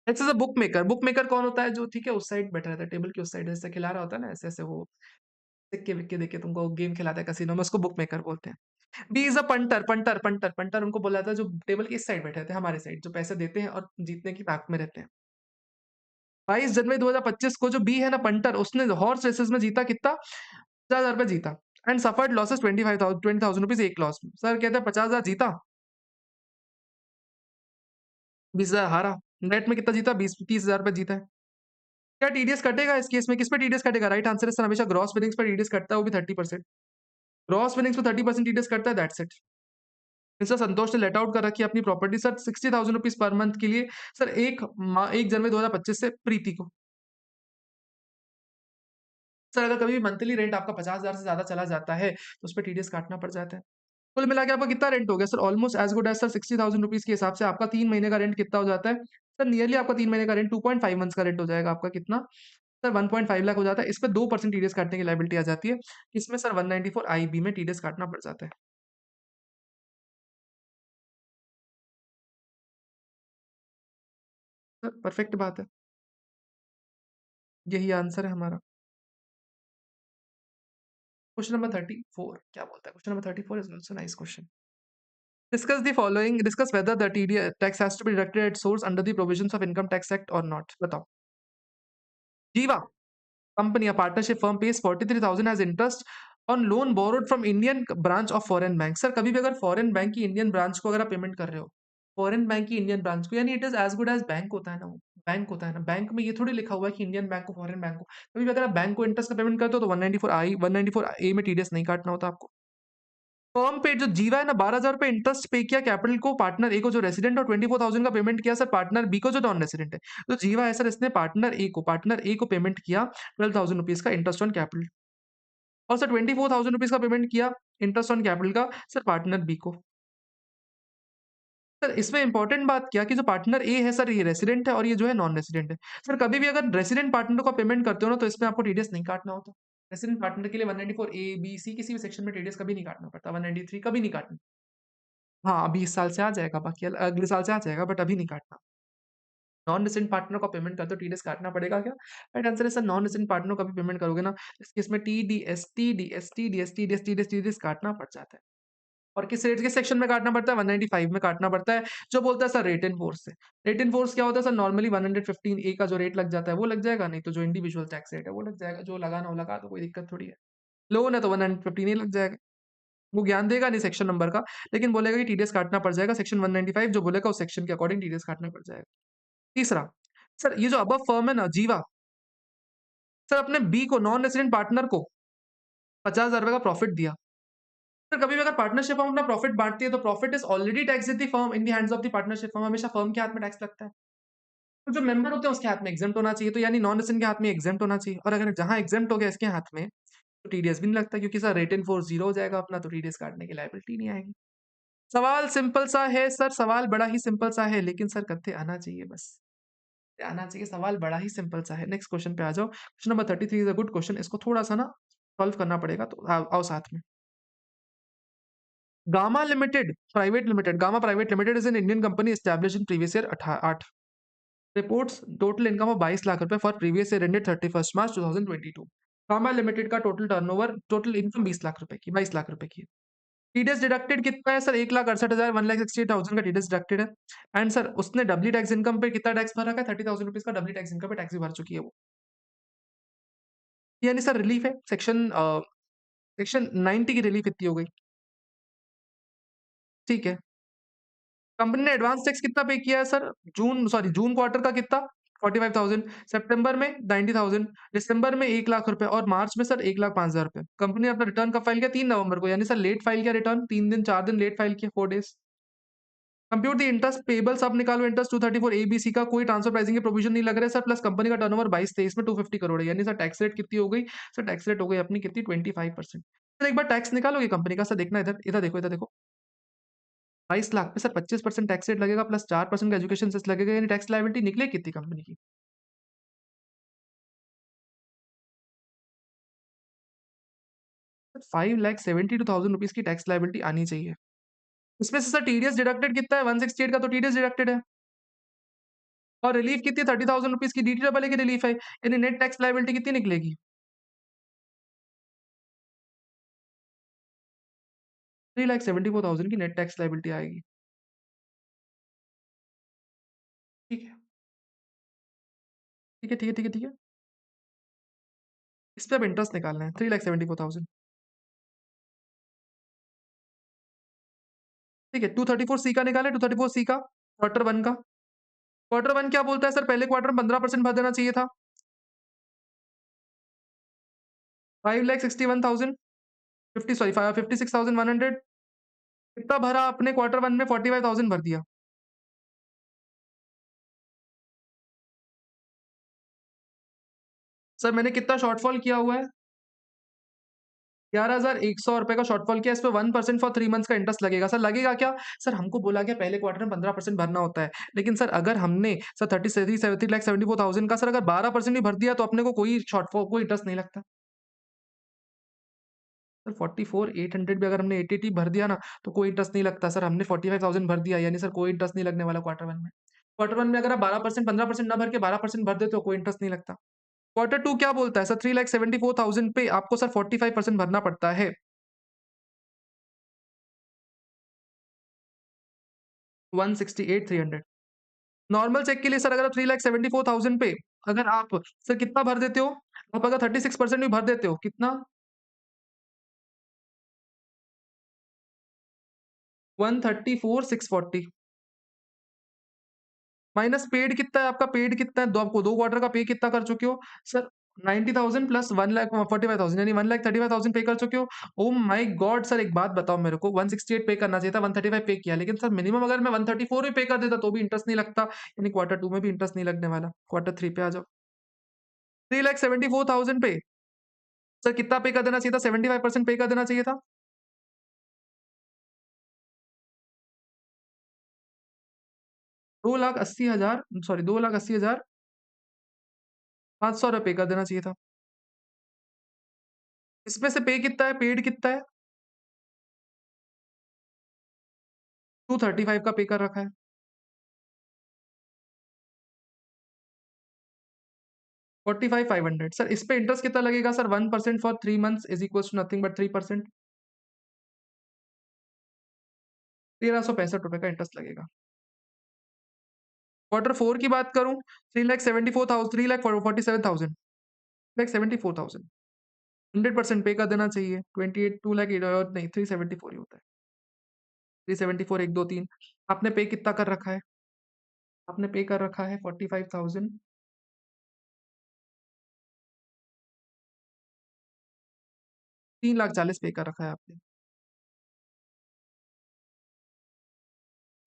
Next is a book maker. Book maker कौन होता है? जो, ठीक है, उस साइड बैठा रहता है, टेबल के उस साइड ऐसे खिला रहा होता है ना, ऐसे ऐसे वो सिक्के विक्के देके तुमको गेम खिलाता है कसिनो में, उसको बुक मेकर बोलते हैं। B is a punter. Punter punter punter उनको बोला जाता है जो टेबल के इस साइड बैठे रहते हैं, हमारे साइड, जो पैसे देते हैं और जीतने की ताक में रहते हैं। 22 जनवरी 2025 को जो बी है ना पंटर, उसने हॉर्स रेसेस में जीता कितना? 50,000 रुपए जीता। एंड सफर्ड लॉसेस 20,000 रुपीज, एक लॉस में। सर कहते हैं 50,000 जीता, 20,000 हारा। नेट में कितना जीता? 20-30,000 रुपए जीता है। क्या टीडीएस कटेगा इस केस में? किस पे टीडीएस कटेगा? राइट आंसर है सर, हमेशा ग्रॉस विनिंग्स पर टीडीएस कटता है, वो भी 30%। ग्रॉस विनिंग्स पे 30% टीडीएस कटता है, दैट्स इट। मिस्टर संतोष ने लेट आउट कर रखी है अपनी property sir 60,000 rupees per month के लिए सर, 1 जनवरी 2025 से प्रीति को। सर अगर कभी भी मंथली रेंट आपका 50,000 से ज्यादा चला जाता है तो उस पर टीडीएस काटना पड़ जाता है। कुल मिला के आपका कितना रेंट हो गया sir? Almost as good as sir 60,000 rupees के हिसाब से आपका 3 महीने का रेंट कितना हो जाता है सर? नियरली आपका 3 महीने का रेंट 2.5 मंथ्स का रेंट हो जाएगा आपका कितना सर? 1.5 लाख हो जाता है। इस पे 2% टीडीएस काटने की लायबिलिटी आ जाती है। इसमें सर 194 आईबी में टीडीएस काटना पड़ जाता है। सर परफेक्ट बात है, यही आंसर है हमारा। क्वेश्चन नंबर 34 क्या बोलता है? Question number 34 is also nice question. Discuss the following. Discuss whether the TDS tax has to be deducted at source under the provisions of Income Tax Act or not. बताओ। जीवा company, a partnership firm pays 43,000 as interest on loan borrowed from Indian branch of foreign bank. Sir कभी भी अगर foreign bank की Indian branch को अगर आप payment कर रहे हो, फॉरेन बैंक की इंडियन ब्रांच को, यानी it is as good as bank होता है ना, वो बैंक होता है ना। बैंक में ये थोड़ी लिखा हुआ है कि इंडियन बैंक को, फॉरेन बैंक को। कभी भी अगर आप बैंक को इंटरेस्ट का पेमेंट करते हो तो 194 ए में टीडीएस नहीं काटना होता आपको। फर्म पे जो जीवा है ना, 12,000 रुपए इंटरेस्ट पे किया कैपिटल को, पार्टनर ए को जो रेसिडेंट, और 24,000 का पेमेंट किया सर पार्टनर बी को जो नॉन रेसिडेंट है। तो जीवा है सर, इसने पार्टनर ए को पेमेंट किया 12,000 रुपीज का इंटरेस्ट ऑन कैपिटल, और सर 24,000 रुपीज का पेमेंट किया इंटरेस्ट ऑन कैपिटल का सर पार्टनर बी को। सर इसमें इंपॉर्टेंट बात क्या कि जो पार्टनर ए है सर, ये रेसिडेंट है और ये जो है नॉन रेसिडेंट है। सर कभी भी अगर रेसिडेंट पार्टनर को पेमेंट करते हो ना, तो इसमें आपको टीडीएस नहीं काटना होता। रेसिडेंट पार्टनर के लिए 194 ए बी सी किसी भी सेक्शन में टीडीएस कभी नहीं काटना पड़ता, 193 कभी नहीं काटना। हाँ, अभी इस साल से आ जाएगा, बाकी अगले साल से आ जाएगा, बट अभी नहीं काटना। नॉन रेसिडेंट पार्टनर को पेमेंट करते हो टीडीएस काटना पड़ेगा क्या? राइट आंसर है सर, नॉन रेसिडेंट पार्टनर को भी पेमेंट करोगे ना, इस केस में TDS TDS TDS TDS TDS TDS काटना पड़ जाता है। और किस रेट के सेक्शन में काटना पड़ता है? 195 में काटना पड़ता है, जो बोलता है सर रेट इन फोर्स से। रेट इन फोर्स क्या होता है सर? नॉर्मली 115 ए का जो रेट लग जाता है वो लग जाएगा, नहीं तो जो इंडिविजुअल टैक्स रेट है वो लग जाएगा। जो लगाना हो लगा, तो कोई दिक्कत थोड़ी है। लोन है तो 115 ए लग जाएगा। वो ज्ञान देगा नहीं सेक्शन नंबर का, लेकिन बोलेगा कि टीडीएस काटना पड़ जाएगा। सेक्शन 195 जो बोलेगा उस सेक्शन के अकॉर्डिंग टीडीएस काटना पड़ जाएगा। तीसरा, सर ये जो अबव फर्म है ना जीवा, सर अपने बी को, नॉन रेसिडेंट पार्टनर को 50,000 रुपए का प्रॉफिट दिया। सर कभी भी अगर पार्टनरशिप फर्म अपना प्रॉफिट बांटती है तो profit is already tax the firm in the hands of the partnership firm. हमेशा फर्म के हाथ में टैक्स लगता है, तो जो मेंबर होते हैं उसके हाथ में एग्जेम्प्ट होना चाहिए, तो यानी नॉन रेसिडेंट के हाथ में एग्जेम्प्ट होना चाहिए। और अगर जहां एग्जेम्प्ट हो गया इसके हाथ में, तो टीडीएस भी नहीं लगता, क्योंकि सर रेट इन फोर्स 0 हो जाएगा अपना, तो टीडीएस काटने की लायबिलिटी नहीं आएगी। सवाल सिंपल सा है सर, सवाल बड़ा ही सिंपल सा है, लेकिन सर कत्थे आना चाहिए बस, आना चाहिए। सवाल बड़ा ही सिंपल सा है। नेक्स्ट क्वेश्चन पे आ जाओ। Question number 33 is a good question, इसको थोड़ा सा ना सॉल्व करना पड़ेगा, तो आओ आओ साथ में। Gamma private limited is an Indian company established in previous year 8 reports total income of 22 lakh रुपए for previous year ended 31 March 2022। Gamma limited का total turnover, total income 20 lakh रुपए की, 22 लाख रुपए की। टीडीएस डिडक्टेड कितना है सर? 1,68,000, 1,68,000 का टीडीएस डिडक्टेड है। एंड सर उसने डब्ल्यू टैक्स इनकम पे कितना टैक्स भर रखा है? 30,000 रुपीज का डब्ल्यू टैक्स इनकम पे टैक्स भी भर चुकी है वो, यानी सर रिलीफ है। सेक्शन 90 की रिलीफ इतनी हो गई, ठीक है। कंपनी ने एडवांस टैक्स कितना पे किया है सर? जून क्वार्टर का कितना? 45,000, सितंबर में 90,000, दिसंबर में 1 लाख रुपए, और मार्च में सर 1,05,000 रुपए। कंपनी ने अपना रिटर्न कब फाइल किया? 3 नवंबर को, यानी सर लेट फाइल किया रिटर्न, 3 दिन 4 दिन लेट फाइल किया, 4 days. Compute the interest payable, सब निकालो। इंटरेस्ट 234 एबीसी का कोई ट्रांसफर प्राइसिंग के प्रोविजन नहीं लग रहा है सर, प्लस कंपनी का टर्नओवर 22-23 में 250 करोड़ है, यानी सर टैक्स रेट कितनी हो गई? सर टैक्स रेट हो गई अपनी कितनी? 25%। सर एक बार टैक्स निकालोगे कंपनी का, सर देखना इधर, इधर देखो, इधर देखो। 22 लाख पे सर 25% टैक्स रेट लगेगा, प्लस 4% का एजुकेशन सेस लगेगा, यानी टैक्स लायबिलिटी निकले कितनी कंपनी की? ₹5,72,000 की टैक्स लायबिलिटी आनी चाहिए। इसमें से सर टीडीएस डिडक्टेड कितना है? 168 का तो टीडीएस डिडक्टेड है। और रिलीफ कितनी है? ₹30,000 की डीटी डबल ए की रिलीफ है, यानी नेट टैक्स लायबिलिटी कितनी निकलेगी? 3,74,000 की नेट टैक्स लायबिलिटी आएगी। ठीक है, ठीक है, ठीक है, ठीक है, ठीक है। इस पे अब इंटरेस्ट निकालना है, 3,74,000। ठीक है, 234 सी का निकाले, 234 सी का, क्वार्टर वन का। क्वार्टर वन क्या बोलता है सर? पहले क्वार्टर में 15% भर देना चाहिए था। 5,61,000, 56,100। कितना भरा आपने क्वार्टर वन में? 45,000 भर दिया। सर मैंने कितना शॉर्टफॉल किया हुआ है? 11,100 रुपए का शॉर्टफॉल किया। इस पे 1% फॉर 3 मंथ्स का इंटरेस्ट लगेगा। सर लगेगा क्या? सर हमको बोला गया पहले क्वार्टर में 15% भरना होता है। लेकिन सर अगर हमने सर 30,74,000 का सर अगर 12% भी भर दिया तो अपने को कोई शॉर्टफॉल कोई इंटरेस्ट नहीं लगता। सर 44,800 भी अगर हमने 80 भर दिया ना तो कोई इंटरेस्ट नहीं लगता। सर हमने 45,000 भर दिया, यानी सर कोई इंटरेस्ट नहीं लगने वाला क्वार्टर वन में। क्वार्टर वन में अगर आप 12% 15% ना भर के 12% भर देते हो, कोई इंटरेस्ट नहीं लगता। क्वार्टर टू क्या बोलता है सर? 3,74,000 पे आपको सर 45% भरना पड़ता है। 168,300। नॉर्मल चेक के लिए सर अगर आप 3,74,000 पे अगर आप सर कितना भर देते हो? आप अगर 36% भी भर देते हो, कितना? 134,640 माइनस पेड कितना है आपका? पेड कितना है? दो आपको 2 क्वार्टर का पे कितना कर चुके हो? सर 90,000 प्लस 1,45,000 यानी 1,35,000 पे कर चुके हो। Oh my god! सर एक बात बताओ मेरे को, 168 पे करना चाहिए था, 135 पे किया। लेकिन सर मिनिमम अगर मैं 134 भी पे कर देता तो भी इंटरेस्ट नहीं लगता, यानी क्वार्टर 2 में भी इंटरेस्ट नहीं लगने वाला। क्वार्टर 3 पे आ जाओ। 3,74,000 पे सर कितना पे कर देना चाहिए था? 75% पे कर देना चाहिए था। 2,80,000 सॉरी 2,80,500 पे कर देना चाहिए था। इसमें से पे कितना है? पेड कितना है? 235 का पे कर रखा है। 45,500 सर इस पे इंटरेस्ट कितना लगेगा sir? 1% for 3 months is equals to nothing but 3%। 1,365 रुपए का इंटरेस्ट लगेगा। क्वार्टर 4 की बात करूं, 3,74,000 3,47,000 3,74,000 100% पे कर देना चाहिए। 28 2 लाख नहीं 374 ही होता है। 374 1 2 3 आपने पे कितना कर रखा है? आपने पे कर रखा है 45,000। 3,40,000 पे कर रखा है आपने,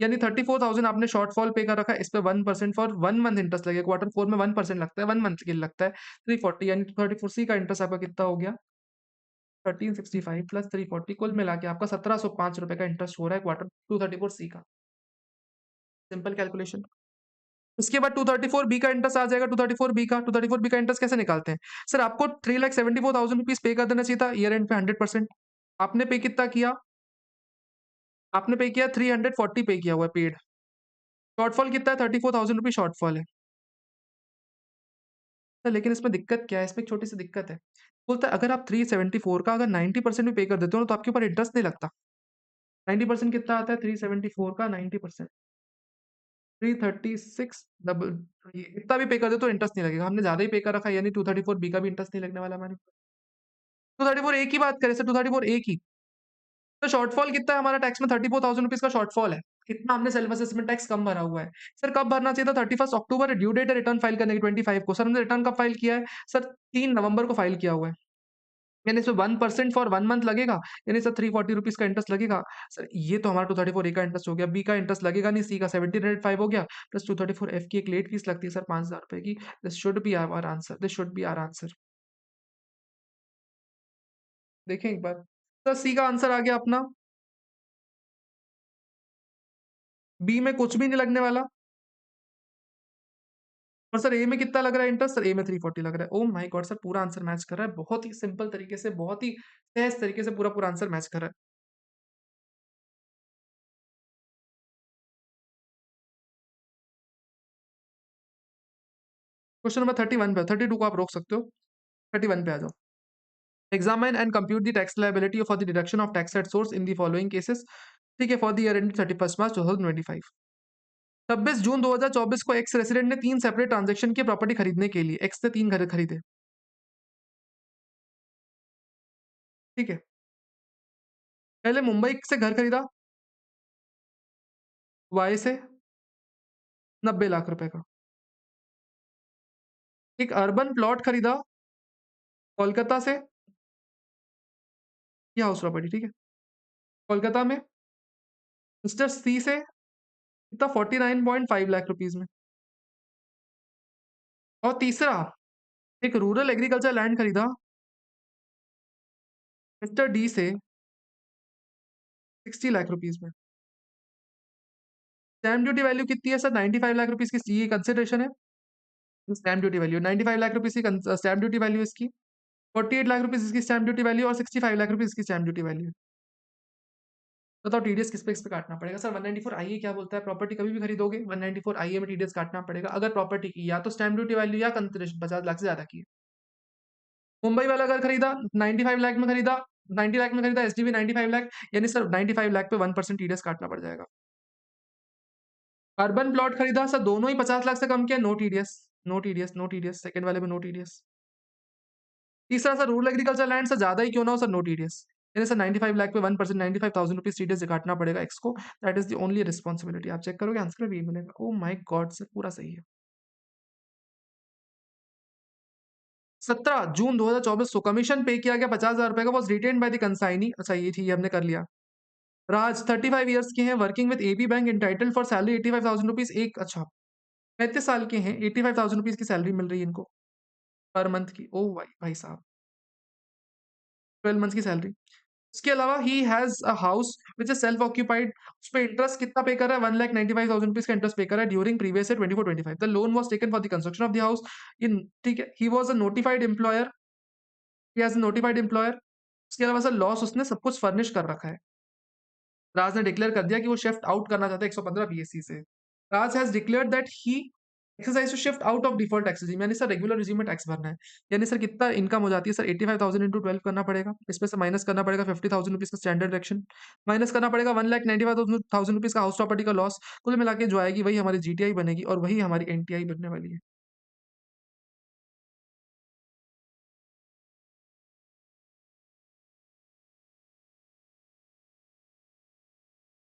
यानी 34,000 आपने शॉर्टफॉल पे कर रखा है। इस पे 1% फॉर 1 मंथ इंटरेस्ट लगेगा। क्वार्टर 4 में 1% लगता है, 1 मंथ के लिए लगता है। 340 यानी 34 सी का इंटरेस्ट आपका कितना हो गया? 1365 प्लस 340 कुल मिला के आपका 1,705 रुपए का इंटरेस्ट हो रहा है क्वार्टर 234 सी का। Simple calculation. उसके बाद 234 बी का इंटरेस्ट आ जाएगा। 234 बी का 234 बी का इंटरेस्ट कैसे निकालते हैं? सर आपको 3,74,000 रुपीज पे कर देना चाहिए था ईयर एंड पे 100%। आपने पे कितना किया? आपने पे किया 340 पे किया हुआ है पेड। शॉर्टफॉल कितना है? 34,000 रुपीज शॉर्टफॉल है। सर लेकिन इसमें दिक्कत क्या है? इसमें एक छोटी सी दिक्कत है। बोलता है अगर आप 374 का अगर 90% भी पे कर देते हो ना तो आपके ऊपर इंटरेस्ट नहीं लगता। 90% कितना आता है? 374 का 90%, 336 डबल, ये इतना भी पे कर दे तो इंटरेस्ट नहीं लगेगा। हमने ज्यादा ही पे कर रखा है, यानी 234 बी का भी इंटरेस्ट नहीं लगने वाला हमारे। 234 ए की बात करें सर, 234 ए की तो शॉर्टफॉल कितना है हमारा? टैक्स में 34,000 रुपीज का शॉर्टफॉल है। कितना हमने सेल्फ असेसमेंट टैक्स कम भरा हुआ है? सर कब भरना चाहिए था? 31 अक्टूबर ड्यू डेट है रिटर्न फाइल करने की 25 को। सर हमने रिटर्न कब फाइल किया है? सर 3 नवंबर को फाइल किया हुआ है। यानी इसमें 1% फॉर 1 मंथ लगेगा, यानी सर 340 रुपीज का इंटरेस्ट लगेगा। सर ये तो हमारा 234 ए का इंटरेस्ट हो गया। बी का इंटरेस्ट लगेगा नहीं, सी का 1705 हो गया, प्लस 234 एफ की एक लेट फीस लगती है सर 5,000 रुपए की। This should be our answer, this should be our answer. देखें एक बार, सर सी का आंसर आ गया अपना। बी में कुछ भी नहीं लगने वाला। और सर ए में कितना लग रहा है इंटरेस्ट? सर ए में 340 लग रहा है। ओह माय गॉड सर, पूरा आंसर मैच कर रहा है। बहुत ही सिंपल तरीके से, बहुत ही सहज तरीके से पूरा आंसर मैच कर रहा है। क्वेश्चन नंबर 31 पे, 32 को आप रोक सकते हो। 31 पे आ जाओ। Examine and compute the tax liability for the deduction of tax at source in the following cases. ठीक है, फॉर द ईयर एंड 31 मार्च 2025। 26 जून 2024 को एक्स रेसिडेंट ने 3 सेपरेट ट्रांजैक्शन की प्रॉपर्टी खरीदने के लिए एक्स से 3 घर खरीदे। ठीक है, पहले मुंबई से घर खरीदा वाई से 90 लाख रुपए का। एक अर्बन प्लॉट खरीदा कोलकाता से, ये हाउस प्रॉपर्टी। ठीक है, कोलकाता में मिस्टर सी से कितना 49.5 लाख रुपीज में। और तीसरा, एक रूरल एग्रीकल्चर लैंड खरीदा मिस्टर डी से 60 लाख रुपीज में। स्टैम्प ड्यूटी वैल्यू कितनी है सर? 95 लाख रुपीज की ये कंसिडरेशन है। Stamp duty value 95 lakh rupees की स्टैम्प ड्यूटी वैल्यू इसकी, 48 लाख रुपीज इसकी स्टैम्प ड्यूटी वैल्यू और 65 लाख रुपीज इसकी स्टैम्प ड्यूटी वैल्यू। बताओ टीडीएस किस पे काटना पड़ेगा? सर 194 आईए क्या बोलता है, प्रॉपर्टी कभी भी खरीदोगे 194 आईए में टीडीएस काटना पड़ेगा अगर प्रॉपर्टी की या तो स्टैम्प ड्यूटी वैल्यू या कंसिडरेशन 50 लाख से ज्यादा की है। मुंबई वाला घर खरीदा 95 लाख में खरीदा, 90 लाख में खरीदा, एसडीबी 95 लाख, यानी सर 95 लाख पे 1% टीडीएस काटना पड़ जाएगा। अर्बन प्लॉट खरीदा सर, दोनों ही 50 लाख से कम किया, no TDS, no TDS, no TDS, second वाले में नो टीडीएस। तीसरा सर, रूरल एग्रीकल्चर लैंड से ज्यादा ही क्यों ना हो सर, नो टीडीएस, यानी सर 95 लाख पे 1% 95,000 रुपीज टीडीएस काटना पड़ेगा एक्स को। That is the only responsibility. आप चेक करोगे आंसर भी मिलेगा। ओ माय गॉड सर, पूरा सही है। 17 जून 2024 को कमीशन पे किया गया 50,000 रुपए का was written by the consignee. अच्छा ये थी, ये हमने कर लिया। राज 35 ईयर्स के हैं, working with AB bank, entitle for salary 85,000 rupees. एक अच्छा 35 साल के हैं, 85,000 रुपीज की सैलरी मिल रही है इनको पर मंथ की। ओ भाई भाई साहब, 12 मंथ की सैलरी। उसके अलावा he has a house which is self occupied. उस पे इंटरेस्ट कितना पे कर रहा है? 1,95,000 रुपीज का इंटरेस्ट पे कर रहा है during previous year 24-25। The loan was taken for the construction of the house in. ठीक है, he was a notified employer, he has notified employer. उसके अलावा सर लॉस उसने सब कुछ फर्निश कर रखा है। राज ने डिक्लेयर कर दिया कि वो शिफ्ट आउट करना चाहता है 115 बीएससी से। Raj has declared that he exercise to shift out of default tax regime, यानी सर रेगुलर रिजीम में टैक्स भरना है। यानी सर कितना इनकम हो जाती है सर? 85,000 इंटू 12 करना पड़ेगा, इसमें से माइनस करना पड़ेगा 50,000 रुपीज का स्टैंडर्ड डिडक्शन, माइनस करना पड़ेगा 1,95,000 रुपीज का हाउस प्रॉपर्टी का लॉस। कुल मिला के जो आएगी वही हमारी जीटीआई बनेगी और वही हमारी एनटीआई बनने वाली है।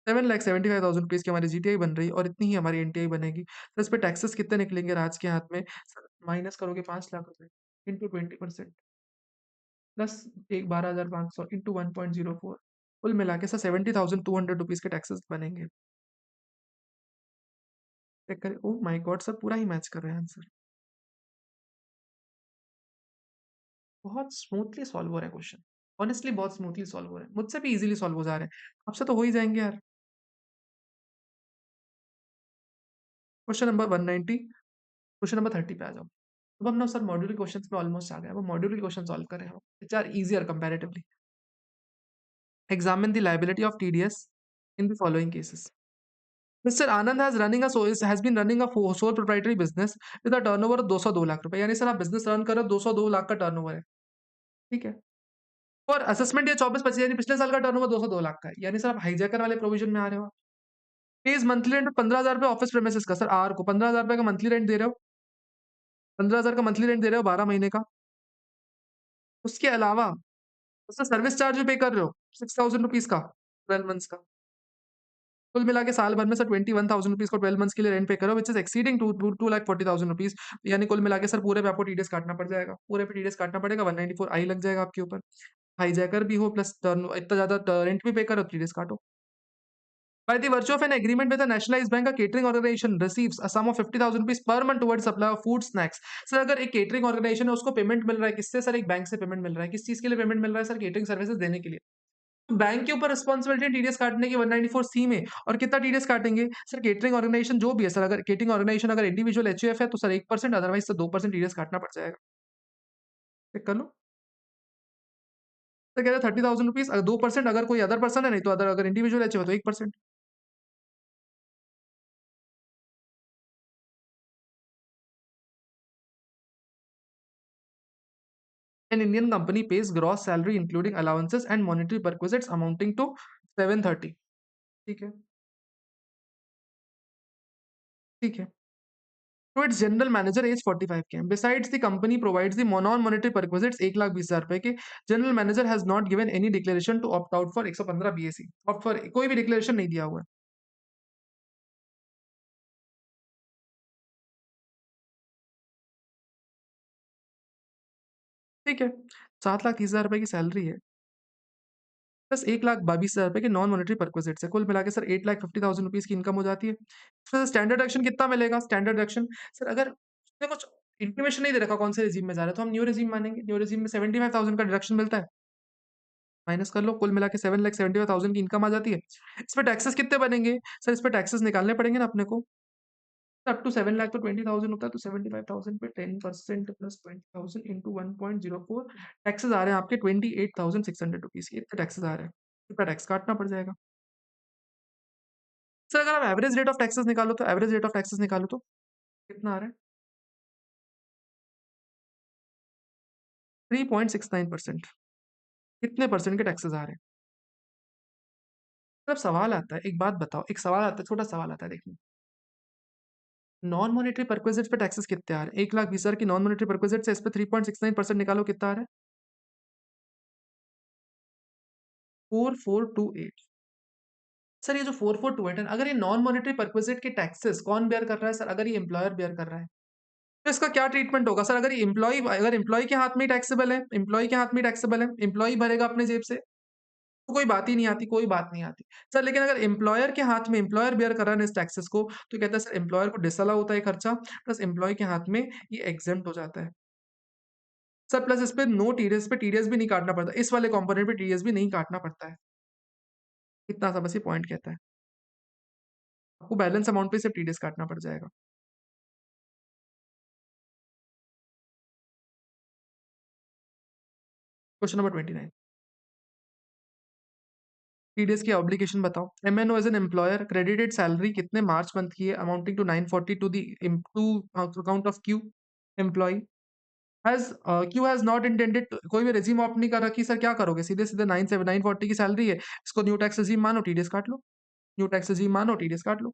7,75,000 रुपीज की हमारी जीटीआई बन रही है और इतनी ही हमारी एनटीआई बनेगी। तो इस पे टैक्सेस कितने निकलेंगे राज के हाथ में? माइनस करोगे 5 लाख रुपए इंटू 20% प्लस एक 12,500 इंटू 1.04, कुल मिला के सर 70,200 रुपीज के टैक्सेस बनेंगे। चेक करें। ओह माय गॉड सर, पूरा ही मैच कर रहे हैं आंसर। बहुत स्मूथली सॉल्व हो रहा है क्वेश्चन, ऑनेस्टली बहुत स्मूथली सॉल्व हो रहा है, मुझसे भी इजीली सॉल्व हो जा रहे हैं, आपसे तो हो ही जाएंगे यार। क्वेश्चन नंबर 190, क्वेश्चन नंबर 30 पे आ जाओ। अब हम ना सर मॉड्यूल के क्वेश्चंस पे ऑलमोस्ट आ गए, अब मॉड्यूल के क्वेश्चन सॉल्व करें हम, which are easier comparatively. Examine the liability of TDS in the following cases. Mister Anand has been running a sole proprietary business with a turnover of 202 lakh रुपए, यानी सर आप बिजनेस रन कर रहे हो, 202 लाख का टर्नओवर है। ठीक है, और असेसमेंट ये 24-25, यानी पिछले साल का टर्नओवर 202 लाख का है, यानी सर आप हाईजैकर वाले प्रोविजन में आ रहे हो। प्लीज मंथली रेंट 15,000 रुपए ऑफिस प्रेमिसेस का, सर आर को 15,000 रुपए का मंथली रेंट दे रहे हो, 15,000 का मंथली रेंट दे रहे हो 12 महीने का। उसके अलावा उसका सर्विस चार्ज भी पे कर रहे हो 6,000 रुपीज का 12 मंथ्स का। कुल मिला के साल भर में सर 21,000 रुपीज को 12 मंथ्स के लिए रेंट पे करो, विच इज एक्सीडिंग 2,40,000 रुपीज, यानी कुल मिला के सर पूरे पे आपको टीडीएस काटना पड़ जाएगा, पूरे पे टीडीएस काटना पड़ेगा, 194 आई लग जाएगा आपके ऊपर। हाईजैकर भी हो प्लस टर्न इतना ज्यादा रेंट भी पे करो, टीडीएस काटो। By the virtue of an agreement with a nationalized bank, a catering organization receives a sum of 50,000 rupees per month towards supply of food snacks. Sir अगर एक केटरिंग ऑर्गेनाइजेशन है उसको पेमेंट मिल रहा है किससे? सर एक bank से payment मिल रहा है, किस चीज के लिए पेमेंट मिल रहा है सर? केटरिंग सर्विसेज देने के लिए। बैंक के ऊपर रिस्पॉन्सिबिलिटी है टीडीएस काटने की 194 सी में। और कितना टीडीएस काटेंगे? सर केटरिंग ऑर्गेनाइजेशन जो भी है सर, अगर केटरिंग ऑर्गेनाइजेशन अगर इंडिविजुअल एचयूएफ है तो सर 1%, अदरवाइज़ सर 2% टीडीएस काटना पड़ जाएगा। चेक कर लो। सर कह रहे हैं ₹30,000 2% अगर कोई अदर पर्सन है, नहीं तो अगर इंडिविजुअल एचयूएफ है तो 1%। An Indian company pays gross salary including allowances and monetary perquisites amounting to 730। ठीक है, ठीक है। To its general manager age 45 के हैं। Besides the company provides the non-monetary perquisites 1,20,000 रुपए के। General manager has not given any declaration to opt out for 115 BAC। opt for कोई भी डिक्लेरेशन नहीं दिया हुआ है। ठीक है, 7,30,000 रुपए की सैलरी है, प्लस 1,22,000 रुपए के नॉन मॉनेटरी परक्विजिट्स है। कुल मिला के सर 8,50,000 रुपीज़ की इनकम हो जाती है। फिर स्टैंडर्ड डिडक्शन कितना मिलेगा? स्टैंडर्ड डिडक्शन सर, अगर उसने कुछ इंटीमेशन नहीं दे रखा कौन से रेज़ीम में जा रहा है, तो हम न्यू रेज़ीम मानेंगे। न्यू रेज़ीम में 75,000 का डिडक्शन मिलता है। माइनस कर लो, कुल मिला के 7,75,000 की इनकम आ जाती है। इस पे टैक्सेस कितने बनेंगे? सर इस पे टैक्सेस निकालने पड़ेंगे ना अपने को। अप टू 7 लाख तो 20,000 होता है, तो 75,000 पे 10% प्लस 20,000 इंटू 1.04 टैक्सेस आ रहे हैं आपके 28,600 रुपीज़ के, इतने टैक्सेस आ रहे हैं। इतना टैक्स काटना पड़ जाएगा। सर अगर आप एवरेज रेट ऑफ टैक्सेस निकालो तो एवरेज रेट ऑफ टैक्सेस निकालो तो कितना आ रहा है? 3.69%। कितने परसेंट के टैक्सेस आ रहे हैं? अब सवाल आता है, एक बात बताओ, एक सवाल आता है, छोटा सवाल आता है देखिए। नॉन मॉनेटरी परक्विजिट्स पे टैक्सेस कितने आ रहे हैं? 1,20,000 की नॉन मॉनेटरी परक्विजिट्स है, इस पे 3.69% निकालो, कितना आ रहा है? 4428। सर ये जो 4428 है, अगर ये नॉन मॉनेटरी परक्विजिट के टैक्सेस कौन बेयर कर रहा है सर? अगर ये एम्प्लॉयर बेयर कर रहा है, तो इसका क्या ट्रीटमेंट होगा सर? अगर एम्प्लॉय के हाथ में ही टैक्सेबल है, एम्प्लॉय के हाथ में टैक्सेबल है, एम्प्लॉय भरेगा अपने जेब से, तो कोई बात ही नहीं आती, कोई बात नहीं आती। सर लेकिन अगर एम्प्लॉयर के हाथ में, एम्प्लॉयर बेयर कर रहा है इस टैक्सेस को, तो कहता है सर एम्प्लॉयर को डिसअलाउ होता है खर्चा, प्लस एम्प्लॉय के हाथ में ये एग्जेम्प्ट हो जाता है। सर प्लस इस पे नो टीडीएस पे टीडीएस भी नहीं काटना पड़ता। इस वाले कंपोनेंट पे टीडीएस भी नहीं काटना पड़ता है। इतना सा बस ये पॉइंट कहता है। आपको बैलेंस अमाउंट पे सिर्फ टीडीएस काटना पड़ जाएगा। Question number 29। टीडीएस की ऑब्लिगेशन बताओ। MNO as an employer credited salary कितने मार्च मंथ की है, amounting to 940 to the to account of Q employee. Q has not intended, कोई भी रेजिम ऑप्ट नहीं कर रखी, सर क्या करोगे? सीधे सीधे 940 की सैलरी है, इसको न्यू टैक्स रेजिम मानो, टीडीएस काट लो। न्यू टैक्स रेजिम मानो, टीडीएस काट लो।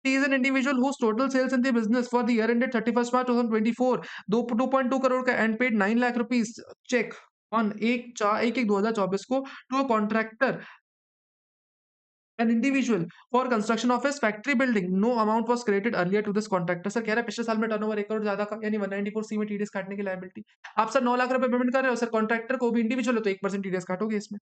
He is an individual whose total sales in the business for the year ended 31st March 2024 2.2 crore का and paid 9 lakh rupees cheque on 1/1/2024 को to a contractor an individual for construction of his factory building. No amount was credited earlier to this contractor. Sir कह रहा है पिछले साल में turnover 1 crore ज्यादा का, यानी 194 सी में टीडीएस काटने की लायबिलिटी। आप सर 9 लाख रुपए पेमेंट कर रहे हो सर, कॉन्ट्रैक्टर को भी इंडिविजुअल हो तो 1% टीडीएस काटोगे इसमें।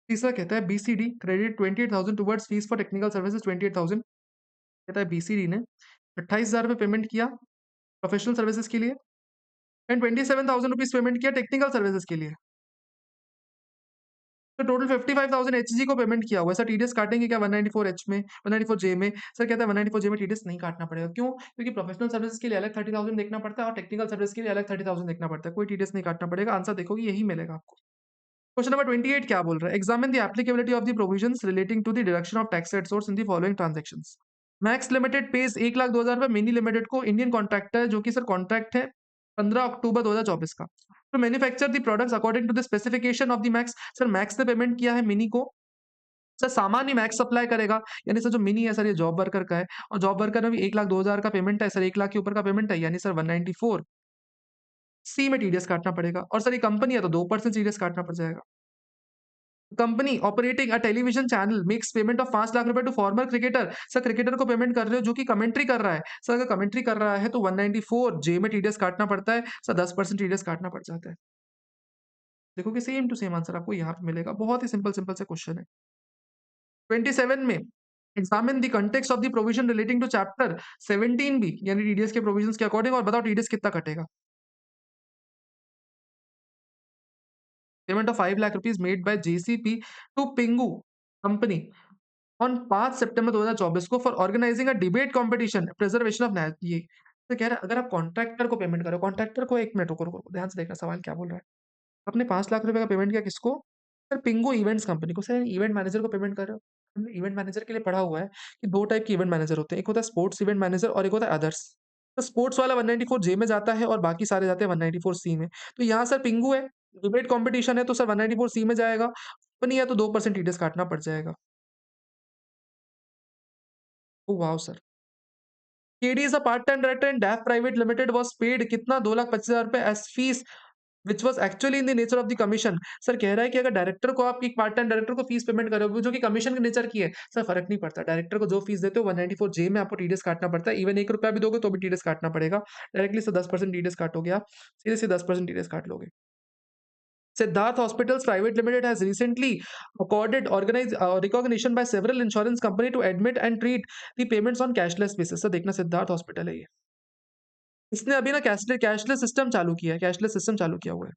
तीसरा कहता है BCD credit 28,000 towards fees for technical services 28,000। कहता है बीसीडी ने 28,000 रुपए पेमेंट किया प्रोफेशनल सर्विसेज के लिए एंड 27,000 रुपीज पेमेंट किया टेक्निकल सर्विसेज के लिए। तो टोटल 55,000 एचजी को पेमेंट किया हुआ है। सर टीडीएस काटेंगे क्या 194 एच में, 194 जे में? सर कहता है 194 जे में टीडीएस नहीं काटना पड़ेगा। क्यों? क्योंकि प्रोफेशनल सर्विसेज के लिए अलग 30,000 देखना पड़ता है और टेक्निकल सर्विस के लिए अलग 30,000 देखना पड़ता है। कोई टीडीएस नहीं काटना पड़ेगा। आंसर देखोगे यही मिलेगा आपको। क्वेश्चन नंबर 28 क्या बोल रहा है? Examine the applicability of the provisions relating to the deduction of tax at source in the following transactions. Max Limited pays 1,02,000 रुपए मिनी लिमिटेड को, इंडियन कॉन्ट्रैक्टर है जो कि सर कॉन्ट्रैक्ट है 15 अक्टूबर 2024 का। तो manufacture the products according to the specification of the Max. Sir Max ने payment किया है मिनी को, सर सामान ही मैक्स सप्लाई करेगा, यानी सर जो मिनी है सर ये जॉब वर्कर का है और जॉब वर्कर में भी 1,02,000 का पेमेंट है सर, 1 लाख के ऊपर का पेमेंट है, यानी सर 194 सी में टीडीएस काटना पड़ेगा। और सर ये कंपनी है तो 2% टीडीएस काटना पड़ जाएगा। Company operating a television channel makes payment of 5 lakh रुपए to former cricketer. Sir cricketer को पेमेंट कर रहे हो जो कि कमेंट्री कर रहा है। सर अगर कमेंट्री कर रहा है तो 194 जे में टीडीएस काटना पड़ता है, सर 10% टीडीएस काटना पड़ जाता है। देखोगे सेम टू सेम आंसर आपको यहाँ पे मिलेगा। बहुत ही सिंपल सिंपल से क्वेश्चन है। 27 में examine the context of the provision relating to chapter 17 B यानी टीडीएस के प्रोविजंस के अकॉर्डिंग, और बताओ टीडीएस कितना कटेगा। Payment of 5 lakh rupees made by JCP to Pingu company on 5 September 2024 को for organising a debate competition preservation of ये तो कह रहा है अगर आप कॉन्ट्रैक्टर को पेमेंट करो, कॉन्ट्रैक्टर को, एक मिनट रुको रुको रुको, ध्यान से देखना सवाल क्या बोल रहा है। आपने 5 लाख रुपए का पेमेंट किया किसको? सर पिंगो इवेंट्स कंपनी को। सर इवेंट मैनेजर को पेमेंट कर रहे हो। हमने इवेंट मैनेजर के लिए पढ़ा हुआ है कि दो टाइप के इवेंट मैनेजर होते हैं, एक होता है स्पोर्ट्स इवेंट मैनेजर और एक होता है अदर्स। तो स्पोर्ट्स वाला 194 जे में जाता है और बाकी सारे जाते हैं 194 सी में। तो यहाँ सर पिंगू है, डिबेट कॉम्पिटिशन है, तो सर 194 सी में जाएगा। अपनी है तो 2% टीडीएस काटना पड़ जाएगा। Oh wow sir. KD is a part time director in Daf private limited was paid कितना 2,25,000 रुपए as fees which was actually in the nature of the commission. Sir कह रहा है कि अगर डायरेक्टर को आप एक पार्ट टाइम डायरेक्टर को फीस पेमेंट करोगे जो कि कमीशन के नेचर की है, सर फर्क नहीं पड़ता। डायरेक्टर को जो फीस देते हो 194 जे में आपको टीडीएस काटना पड़ता है। इवन 1 रुपया भी दोगे तो भी टीडीएस काटना पड़ेगा। डायरेक्टली से 10% टीडीएस काटोगे आप, सीधे से 10% टीडीएस काट लोगे। Siddharth Hospitals Private Limited has recently accorded organized recognition by several insurance company to admit and treat the payments on cashless basis। Sir देखना सिद्धार्थ हॉस्पिटल है ये, इसने अभी ना कैशलेस सिस्टम चालू किया है, कैशलेस सिस्टम चालू किया हुआ है।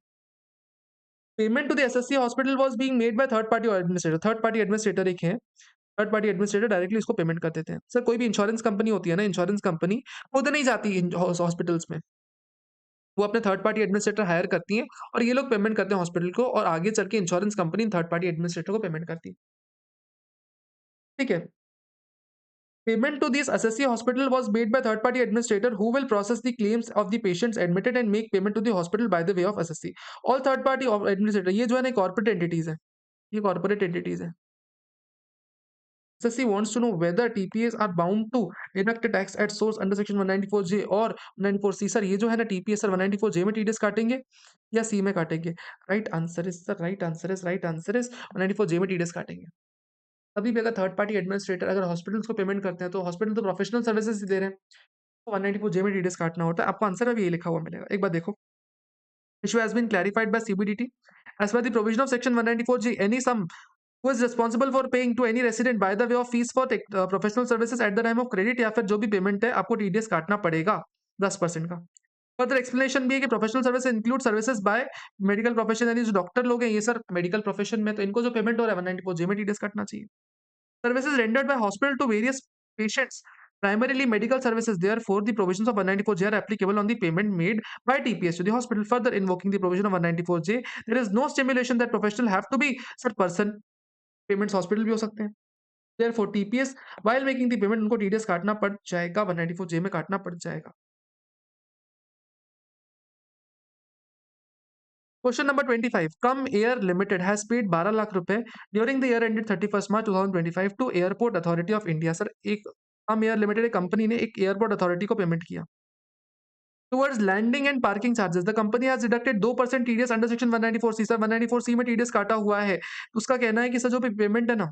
Payment to the SSC hospital was being made by third party administrator. Third party administrator एक है, थर्ड पार्टी एडमिनिस्ट्रेटर डायरेक्टली इसको पेमेंट कर देते हैं। सर कोई भी इंश्योरेंस कंपनी होती है ना, इंश्योरेंस कंपनी खुद नहीं जाती हॉस्पिटल्स में, वो अपने थर्ड पार्टी एडमिनिस्ट्रेटर हायर करती हैं और ये लोग पेमेंट करते हैं हॉस्पिटल को, और आगे चल के insurance company third party administrator को पेमेंट करती है। ठीक है। Payment to this assessee hospital was made by third party administrator who will process the claims of the patients admitted and make payment to the hospital by the way of assessee। All third party administrator ये जो है ना corporate entities है, ये corporate entities है। Assessee wants to know whether TPAs are bound to deduct tax at source under section 194J और 194C। Sir ये जो है ना TPA सर 194J में TDS काटेंगे या C में काटेंगे? Right answer is sir, right answer is 194J में TDS काटेंगे। अभी भी अगर थर्ड पार्टी एडमिनिस्ट्रेटर अगर हॉस्पिटल्स को पेमेंट करते हैं तो हॉस्पिटल तो प्रोफेशनल सर्विसेज दे रहे हैं, तो 194 जे में टीडीएस काटना होता है। आपको आंसर अभी ये लिखा हुआ मिलेगा, एक बार देखो। Issue has been clarified by CBDT as per the provision of section 194 G any sum who is responsible for paying to any resident by the way of fees for professional services at the time of credit, या फिर जो भी payment है आपको TDS काटना पड़ेगा 10% का। Further explanation भी है कि professional service include services by medical profession, यानी जो डॉक्टर लोग हैं ये सर मेडिकल प्रोफेशन में, तो इनको जो पेमेंट हो रहा है 194 जे में टीडीएस काटना चाहिए। Services rendered by hospital to various patients, primarily medical services. Therefore, the provisions of 194J are applicable on the payment made by TPS to the hospital. Further invoking the provision of 194J, there is no stimulation that professional have to be sir person. Payments hospital भी हो सकते हैं। Therefore, TPS while making the payment उनको TDS काटना पड़ जाएगा, 194J में काटना पड़ जाएगा। Question number 25. Come Air Limited has paid 12 lakh रुपए during the year ended 31st March 2025 to Airport Authority of India। Sir एक कम एयर लिमिटेड एक कंपनी ने एक एयरपोर्ट अथॉरिटी को पेमेंट किया towards landing and parking charges. The company has deducted 2% TDS under section 194 C. Sir 194 C में TDS काटा हुआ है, उसका कहना है कि सर जो भी पेमेंट है ना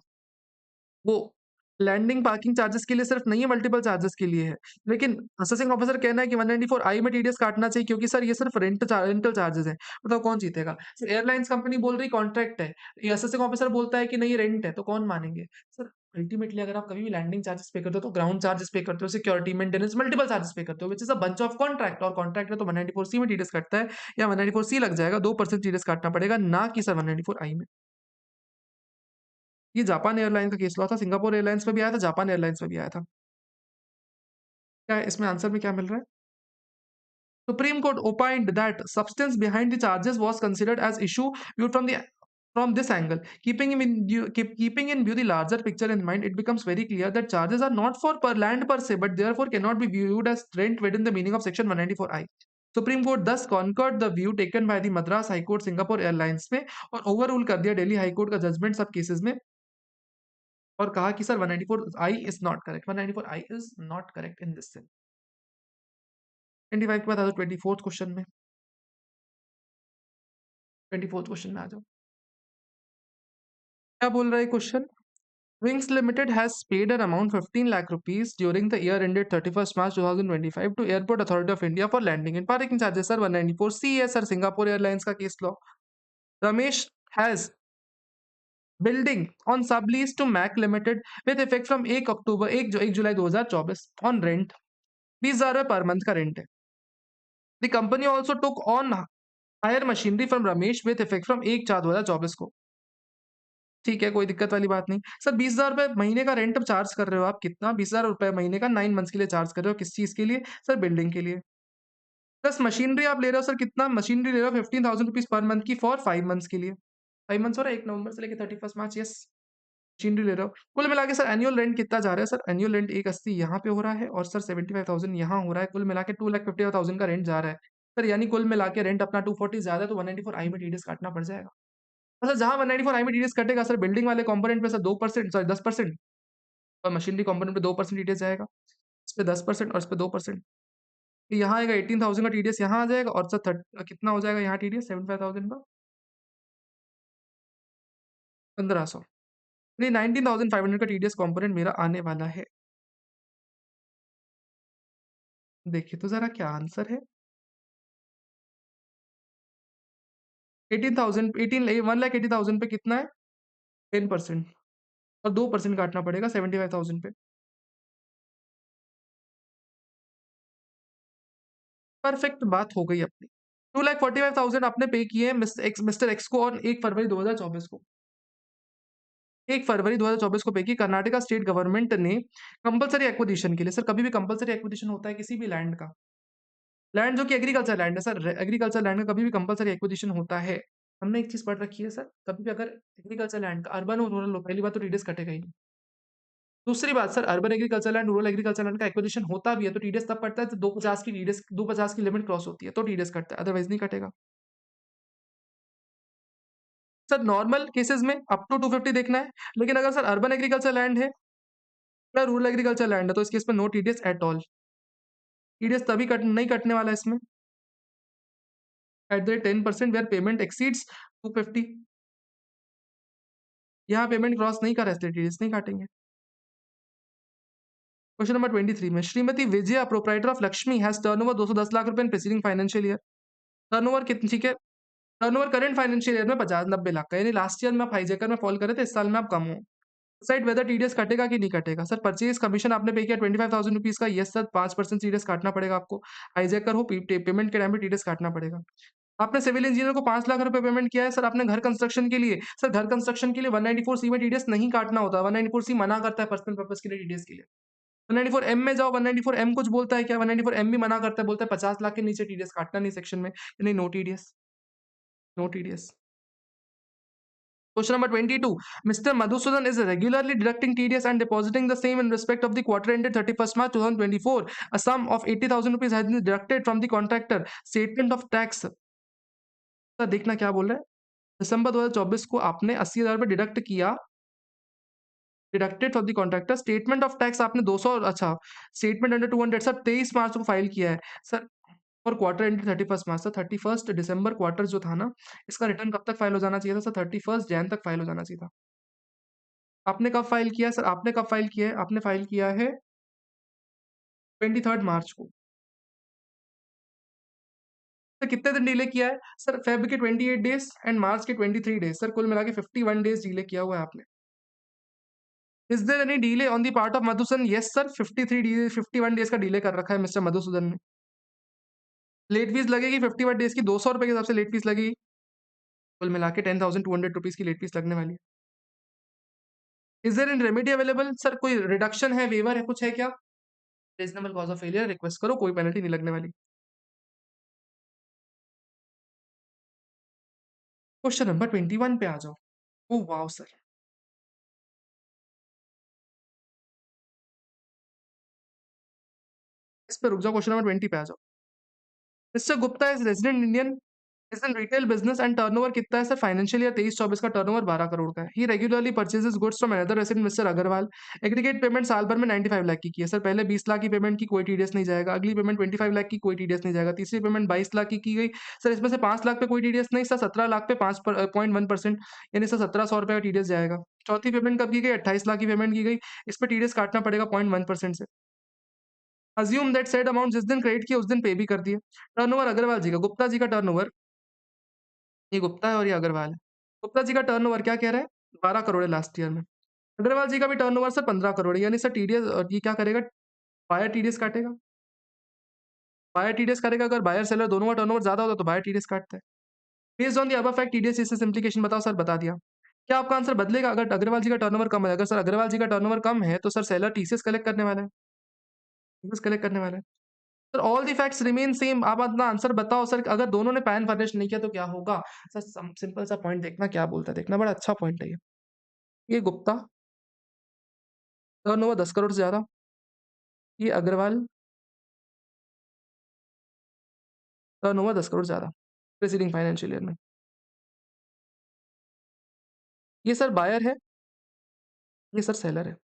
वो लैंडिंग पार्किंग चार्जेस के लिए सिर्फ नहीं है, मल्टीपल चार्जेस के लिए है। लेकिन असेसिंग ऑफिसर कहना है कि 194 आई में टीडीएस काटना चाहिए क्योंकि सर ये सिर्फ रेंटल चार्जेस है। बताओ कौन जीतेगा? सर एयरलाइंस कंपनी बोल रही कॉन्ट्रैक्ट है, ये असेसिंग ऑफिसर बोलता है कि नहीं रेंट है, तो कौन मानेंगे? सर अल्टीमेटली अगर आप कभी भी लैंडिंग चार्जेस पे करते हो तो ग्राउंड चार्जेस पे करते हो, सिक्योरिटी मेंटेनेंस मल्टीपल चार्जेस पे करते हो, which is a bunch of contract, और कॉन्ट्रैक्ट है तो 194 सी में टीडीएस कटता है या 194 सी लग जाएगा, 2% टीडीएस काटना पड़ेगा, ना कि सर 194 आई में। ये जापान एयरलाइन का केस हुआ था, सिंगापुर एयरलाइंस में भी आया था, जापान एयरलाइंस में भी आया था। क्या है इसमें आंसर में क्या मिल रहा है? Supreme court opined that substance behind the charges was considered as issue viewed from this angle. Keeping in view the larger picture in mind, it becomes very clear that charges are not for per land per se, but therefore cannot be viewed as rent within the meaning of section 194I। Supreme court thus concurred the view taken by the Madras high court Singapore airlines में और overrule कर दिया Delhi high court का judgement सब cases में, और कहा कि sir 194I is not correct, 194I is not correct in this sense. 25 के बाद आ जाओ 24th क्वेश्चन में, 24th क्वेश्चन में आ जाओ। क्या बोल रहा है question? Wings Limited has paid an amount 15 lakh rupees during the year ended 31st March 2025 to Airport Authority of India for landing and parking charges। Sir 194 सी है सर, सिंगापुर एयरलाइंस का case law. Ramesh has building on sublease to Mac Limited with effect from 1 October 1 July 2024 on rent 20,000 per month का rent है। The company also took on hire machinery from Ramesh with effect from 1/4/2024 को। ठीक है, कोई दिक्कत वाली बात नहीं। सर 20,000 रुपए महीने का रेंट चार्ज कर रहे हो आप कितना? 20,000 रुपए महीने का 9 मंथ्स के लिए चार्ज कर रहे हो, किस चीज़ के लिए? सर बिल्डिंग के लिए। प्लस मशीनरी आप ले रहे हो सर कितना? मशीनरी ले रहे हो 15,000 रुपीज़ पर मंथ की फॉर 5 मंथ्स के लिए। 5 मंथ्स हो रहा है 1 नवंबर से लेके 31 मार्च यस। मशीनरी ले रहे हो। कुल मिला के सर एनुअल रेंट कितना जा रहा है? सर एनुअल रेंट 180 यहाँ पे हो रहा है और सर 75,000 यहाँ हो रहा है। कुल मिला के 2,55,000 का रेंट जा रहा है। सर यानी कुल मिला के रेंट अपना 240 ज़्यादा है तो 194 आई में टीडीएस काटना पड़ जाएगा। और सर जहाँ 194 आई में टीडीएस कटेगा सर बिल्डिंग वाले कंपोनेंट पे सर 2% सॉरी 10% और मशीनरी कंपोनेंट पे 2% टीडीएस जाएगा। इस पे 10% और इस पे 2%। तो यहाँ आएगा 18,000 का टीडीएस यहाँ आ जाएगा और सर कितना हो जाएगा यहाँ टीडीएस 75,000 का 1,500 नहीं 19,500 का टीडीएस कंपोनेंट मेरा आने वाला है। देखिए तो जरा क्या आंसर है? 18,000 18 1,80,000 पे कितना है? 10% और 2% काटना पड़ेगा 75,000 पे। परफेक्ट बात हो गई अपनी। 2,45,000 आपने पे किए हैं मिस्टर एक्स को और 1 फरवरी 2024 को। 1 फरवरी 2024 को पे की कर्नाटका स्टेट गवर्नमेंट ने कंपल्सरी एक्विजिशन के लिए। सर कभी भी कंपल्सरी एक्विजिशन होता है किसी भी लैंड का। लैंड जो कि एग्रीकल्चर लैंड है सर, एग्रीकल्चर लैंड का कभी भी कंपल्सरी एक्विजिशन होता है। हमने एक चीज़ पढ़ रखी है सर, कभी भी अगर एग्रीकल्चर लैंड का अर्बन और रूरल हो, पहली बात तो टीडीएस कटेगा ही नहीं। दूसरी बात sir urban agriculture land, rural agriculture land का एक्विजिशन होता भी है तो टीडीएस तब कटता है जब 250 की टीडीएस 250 की लिमिट क्रॉस होती है तो टीडीएस कटता है, अदरवाइज नहीं कटेगा। सर नॉर्मल केसेस में अप टू 250 देखना है, लेकिन अगर सर अर्बन एग्रीकल्चर लैंड है या रूरल एग्रीकल्चर लैंड है तो इस केस में no TDS at all. TDS तभी नहीं कटने वाला है इसमें at the 10% where payment exceeds 250। यहाँ पेमेंट क्रॉस नहीं कर रहा है इसलिए टीडीएस नहीं काटेंगे। क्वेश्चन नंबर 23 में Shrimati Vijaya proprietor of Lakshmi has turnover 210 lakh रुपए in preceding financial year. Turnover कितनी ठीक है? टर्नओवर करंट फाइनेंशियल ईयर में 50-90 लाख का, यानी लास्ट ईयर में आप हाईजैकर में फॉल करे थे, इस साल में आप कम हो। डिसाइड वेदर टीडीएस कटेगा कि नहीं कटेगा। सर परचेज कमीशन आपने पे किया 25,000 रुपीज का, यस सर 5% टीडीएस काटना पड़ेगा आपको। हाईजैकर हो पेमेंट के टाइम पे टीडीएस काटना पड़ेगा। आपने सिविल इंजीनियर को 5 लाख रुपए पेमेंट किया है सर आपने घर कंस्ट्रक्शन के लिए। सर घर कंस्ट्रक्शन के लिए 194 सी में टीडीएस नहीं काटना होता। 194 सी मना करता है पर्सनल पर्पस के लिए टीडीएस के लिए। 194 एम में जाओ, 194 एम कुछ बोलता है क्या? 194 एम भी मना करता है, बोलता है 50 लाख के नीचे टीडीएस काटना नहीं सेक्शन में, नहीं no TDS, no TDS. Question number 22. Mr. Madhusudan is regularly deducting TDS and depositing the same in respect of the quarter ended 31st March 2024. A sum of 80,000 rupees has been deducted from the contractor. Statement of tax. Sir देखना क्या बोल रहा है? दिसंबर 2024 को आपने 80,000 रुपए deduct किया, deducted from the contractor. Statement of tax आपने 200 अच्छा स्टेटमेंट अंडर 200 सर 23 मार्च को फाइल किया है सर और quarter and 31 March. Sir 31 December quarter जो था ना, इसका रिटर्न कब तक फाइल हो जाना चाहिए था? सर 31 जैन तक फाइल हो जाना चाहिए था। आपने कब फाइल किया सर? आपने कब फाइल किया है? आपने फाइल किया है 23 मार्च को। सर कितने दिन डिले किया है? सर फेब के 28 डेज एंड मार्च के 23 डेज। सर कुल मिला के 51 डेज डिले किया हुआ है आपने। Is there any delay on the part of Madhusudan? Yes sir 53 days 51 days का डिले कर रखा है मिस्टर मधुसूदन ने। लेट फीस लगेगी 51 डेज की 200 रुपए के हिसाब से लेट फीस लगेगी। कुल मिला के 10,200 रुपीज की लेट फीस लगने वाली है। Is there any remedy available? Sir कोई रिडक्शन है, वेवर है, कुछ है क्या? Reasonable cause of failure request करो, कोई पेनल्टी नहीं लगने वाली। क्वेश्चन नंबर 21 पे आ जाओ। ओह वाओ सर, इस पे रुक जाओ, क्वेश्चन नंबर 20 पे आ जाओ। Mister Gupta is resident Indian is in retail business and turnover कितना है सर? फाइनेंशियल ईयर 23-24 का टर्नओवर 12 करोड़ का है। He regularly purchases goods from another resident mister Agarwal. Aggregate payment साल भर में 95 लाख की है सर। पहले 20 लाख की पेमेंट की, कोई टीडीएस नहीं जाएगा। अगली पेमेंट 25 लाख की, कोई टीडीएस नहीं जाएगा। तीसरी पेमेंट 22 लाख की गई सर, इसमें से 5 लाख पे कोई टीडीएस नहीं सर। 17 लाख पे 5.1% यानी सर 1,700 रुपए का टीडीएस जाएगा। चौथी पेमेंट कब की गई? 28 लाख की पेमेंट की गई, इस पर टीडीएस काटना पड़ेगा 0.1% से। अज्यूम दैट सेड अमाउंट जिस दिन क्रेडिट किया उस दिन पे भी कर दिए। टर्नओवर अग्रवाल जी का, गुप्ता जी का टर्नओवर ये गुप्ता है और ये अग्रवाल है। गुप्ता जी का टर्नओवर क्या कह रहा है? 12 करोड़ है लास्ट ईयर में। अग्रवाल जी का भी टर्नओवर सर 15 करोड़ है, यानी सर टीडीएस ये क्या करेगा? बायर टीडीएस काटेगा। बायर टीडीएस काटेगा, अगर बायर सेलर दोनों का टर्नओवर ज़्यादा होता है तो बायर टीडीएस काटता है। Based on the above fact TDS इस इम्प्लीकेशन बताओ सर, बता दिया। क्या आपका आंसर बदलेगा अगर अग्रवाल जी का टर्नओवर कम है? अगर सर अग्रवाल जी का टर्नओवर कम है तो सर सेलर टीसीएस कलेक्ट करने वाला है, टीसीएस कलेक्ट करने वाला है। Sir all the facts remain same, आप अपना आंसर बताओ सर, अगर दोनों ने पैन फर्निश नहीं किया तो क्या होगा? सर सिंपल सा पॉइंट देखना क्या बोलता है, देखना बड़ा अच्छा पॉइंट है ये। ये गुप्ता टर्नओवर 10 करोड़ से ज़्यादा, ये अग्रवाल टर्नओवर 10 करोड़ ज़्यादा प्रीसीडिंग फाइनेंशियल ईयर में। ये सर बायर है, ये सर सेलर है।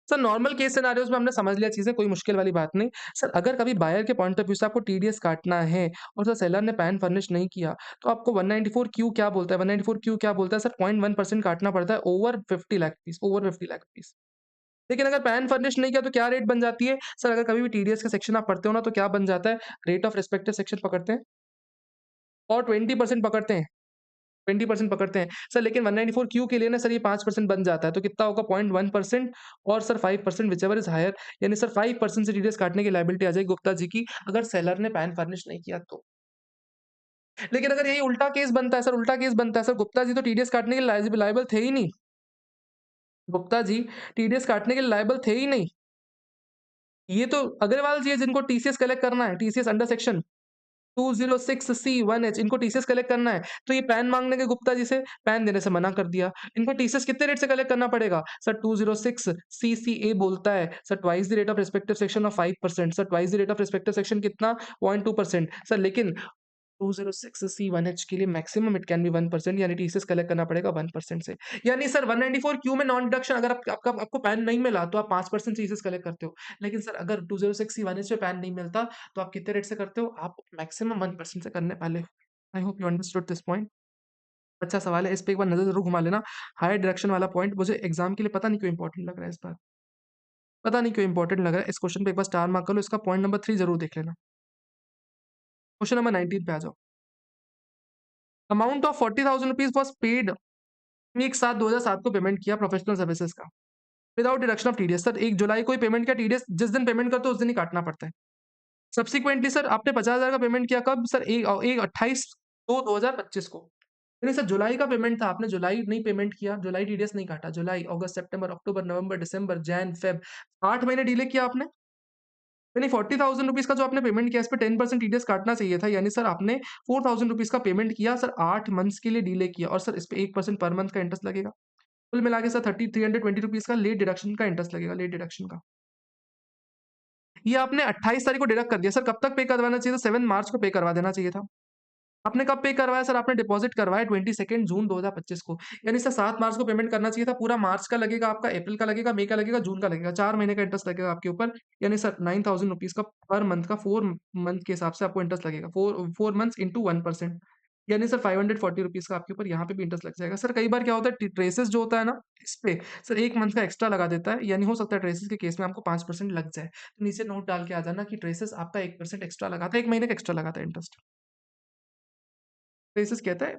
सर नॉर्मल केस सिनेरियोज़ में हमने समझ लिया चीज़ें, कोई मुश्किल वाली बात नहीं। सर अगर कभी बायर के पॉइंट ऑफ व्यू से आपको टीडीएस काटना है और सर सेलर ने पैन फर्निश नहीं किया, तो आपको 194 क्यू क्या बोलता है? 194 क्यू क्या बोलता है सर? 0.1% काटना पड़ता है over 50 lakh piece, over 50 lakh piece. लेकिन अगर पैन फर्निश नहीं किया तो क्या रेट बन जाती है? सर अगर कभी भी टीडीएस का सेक्शन आप पढ़ते हो ना तो क्या बन जाता है? रेट ऑफ रिस्पेक्टिव सेक्शन पकड़ते हैं और 20% पकड़ते हैं। 20% पकड़ते हैं। सर लेकिन 194 क्यू के लिए ना सर ये 5% बन जाता है, तो कितना होगा? 0.1% और सर 5% व्हिचएवर इज़ हायर, यानी सर 5% से टीडीएस काटने की लायबिलिटी आ जाएगी गुप्ता जी की, अगर सेलर ने पैन फर्निश नहीं किया तो। लेकिन अगर यही उल्टा केस बनता है सर, उल्टा केस बनता है सर, गुप्ता जी तो टीडीएस काटने के लिए लायबल थे ही नहीं। गुप्ता जी टीडीएस काटने के लिए लायबल थे ही नहीं। ये तो अग्रवाल जी है जिनको टीसीएस कलेक्ट करना है, टीसीएस अंडर सेक्शन 206C1H, इनको टीसीएस कलेक्ट करना है, तो ये पैन माँगने के गुप्ता जी से, पैन देने से मना कर दिया। इनको टीसीएस कितने रेट से कलेक्ट करना पड़ेगा? सर 206CCA बोलता है, sir twice the rate of respective section of 5%, sir twice the rate of respective section कितना? 0.2%, सर लेकिन 206C1H के लिए मैक्सिमम इट कैन बी 1%, यानी टीसीएस कलेक्ट करना पड़ेगा 1% से। यानी सर 194 क्यू में नॉन डिडक्शन, अगर आपको पैन नहीं मिला तो आप 5% टीसीएस कलेक्ट करते हो। लेकिन सर अगर 206C1H में पैन नहीं मिलता तो आप कितने रेट से करते हो? आप मैक्सिमम 1% से करने वाले हो। आई hope you understood this point. अच्छा सवाल है, इस पे एक बार नज़र ज़रूर घुमा लेना। हायर डायरेक्शन वाला पॉइंट मुझे एग्जाम के लिए पता नहीं क्यों इंपॉर्टेंट लग रहा है इस बार। पता नहीं क्यों इंपॉर्टेंट लग रहा है। इस क्वेश्चन पे एक बार स्टार मार्क कर लो, इसका पॉइंट नंबर 3 ज़रूर देख लेना। क्वेश्चन नंबर 19 पे आ जाओ। Amount of 40,000 rupees was paid, 1/7/2007 को पेमेंट किया प्रोफेशनल सर्विसेज का, without deduction of TDS. Sir 1 जुलाई को ही पेमेंट किया, टीडीएस जिस दिन पेमेंट करते हो उस दिन ही काटना पड़ता है। सब्सिक्वेंटली सर आपने 50,000 का पेमेंट किया कब? सर 28/2/2025 को। यानी सर जुलाई का पेमेंट था, आपने जुलाई नहीं पेमेंट किया, जुलाई टीडीएस नहीं काटा। जुलाई, अगस्त, सितंबर, अक्टूबर, नवंबर, दिसंबर, जैन, फेब, 8 महीने डिले किया आपने। यानी 40,000 रुपीज़ का जो आपने पेमेंट किया, इस पे 10% टीडीएस काटना चाहिए था। यानी सर आपने 4,000 रुपीज़ का पेमेंट किया, सर 8 मंथ्स के लिए डिले किया और सर इस पे 1% पर मंथ का इंटरेस्ट लगेगा। कुल मिला के सर 320 रुपीज़ का लेट डिडक्शन का इंटरेस्ट लगेगा, लेट डिडक्शन का। ये आपने 28 तारीख को डिडक्ट कर दिया। सर कब तक पे करवाना चाहिए था? 7 मार्च को पे करवा देना चाहिए था। आपने कब पे करवाया सर? आपने डिपॉज़िट करवाया 22 जून 2025 को। यानी सर 7 मार्च को पेमेंट करना चाहिए था। पूरा मार्च का लगेगा आपका, अप्रैल का लगेगा, मई का लगेगा, जून का लगेगा। 4 महीने का इंटरेस्ट लगेगा आपके ऊपर। यानी सर 9,000 रुपीज़ का पर मंथ का 4 मंथ के हिसाब से आपको इंटरेस्ट लगेगा। 4 मंथ्स इंटू 1%, यानी सर 540 रुपीज़ का आपके ऊपर यहाँ पे भी इंटरेस्ट लग जाएगा। सर कई बार क्या होता है, ट्रेसेस जो होता है ना, इस पे सर 1 मंथ का एक्स्ट्रा लगा देता है। यानी हो सकता है ट्रेसेस के केस में आपको 5% लग जाए। तो नीचे नोट डाल के आ जाना कि ट्रेसेस आपका 1% एक्स्ट्रा लगाता है, 1 महीने का एक्स्ट्रा लगाता है इंटरेस्ट। ट्रेसेस कहता है,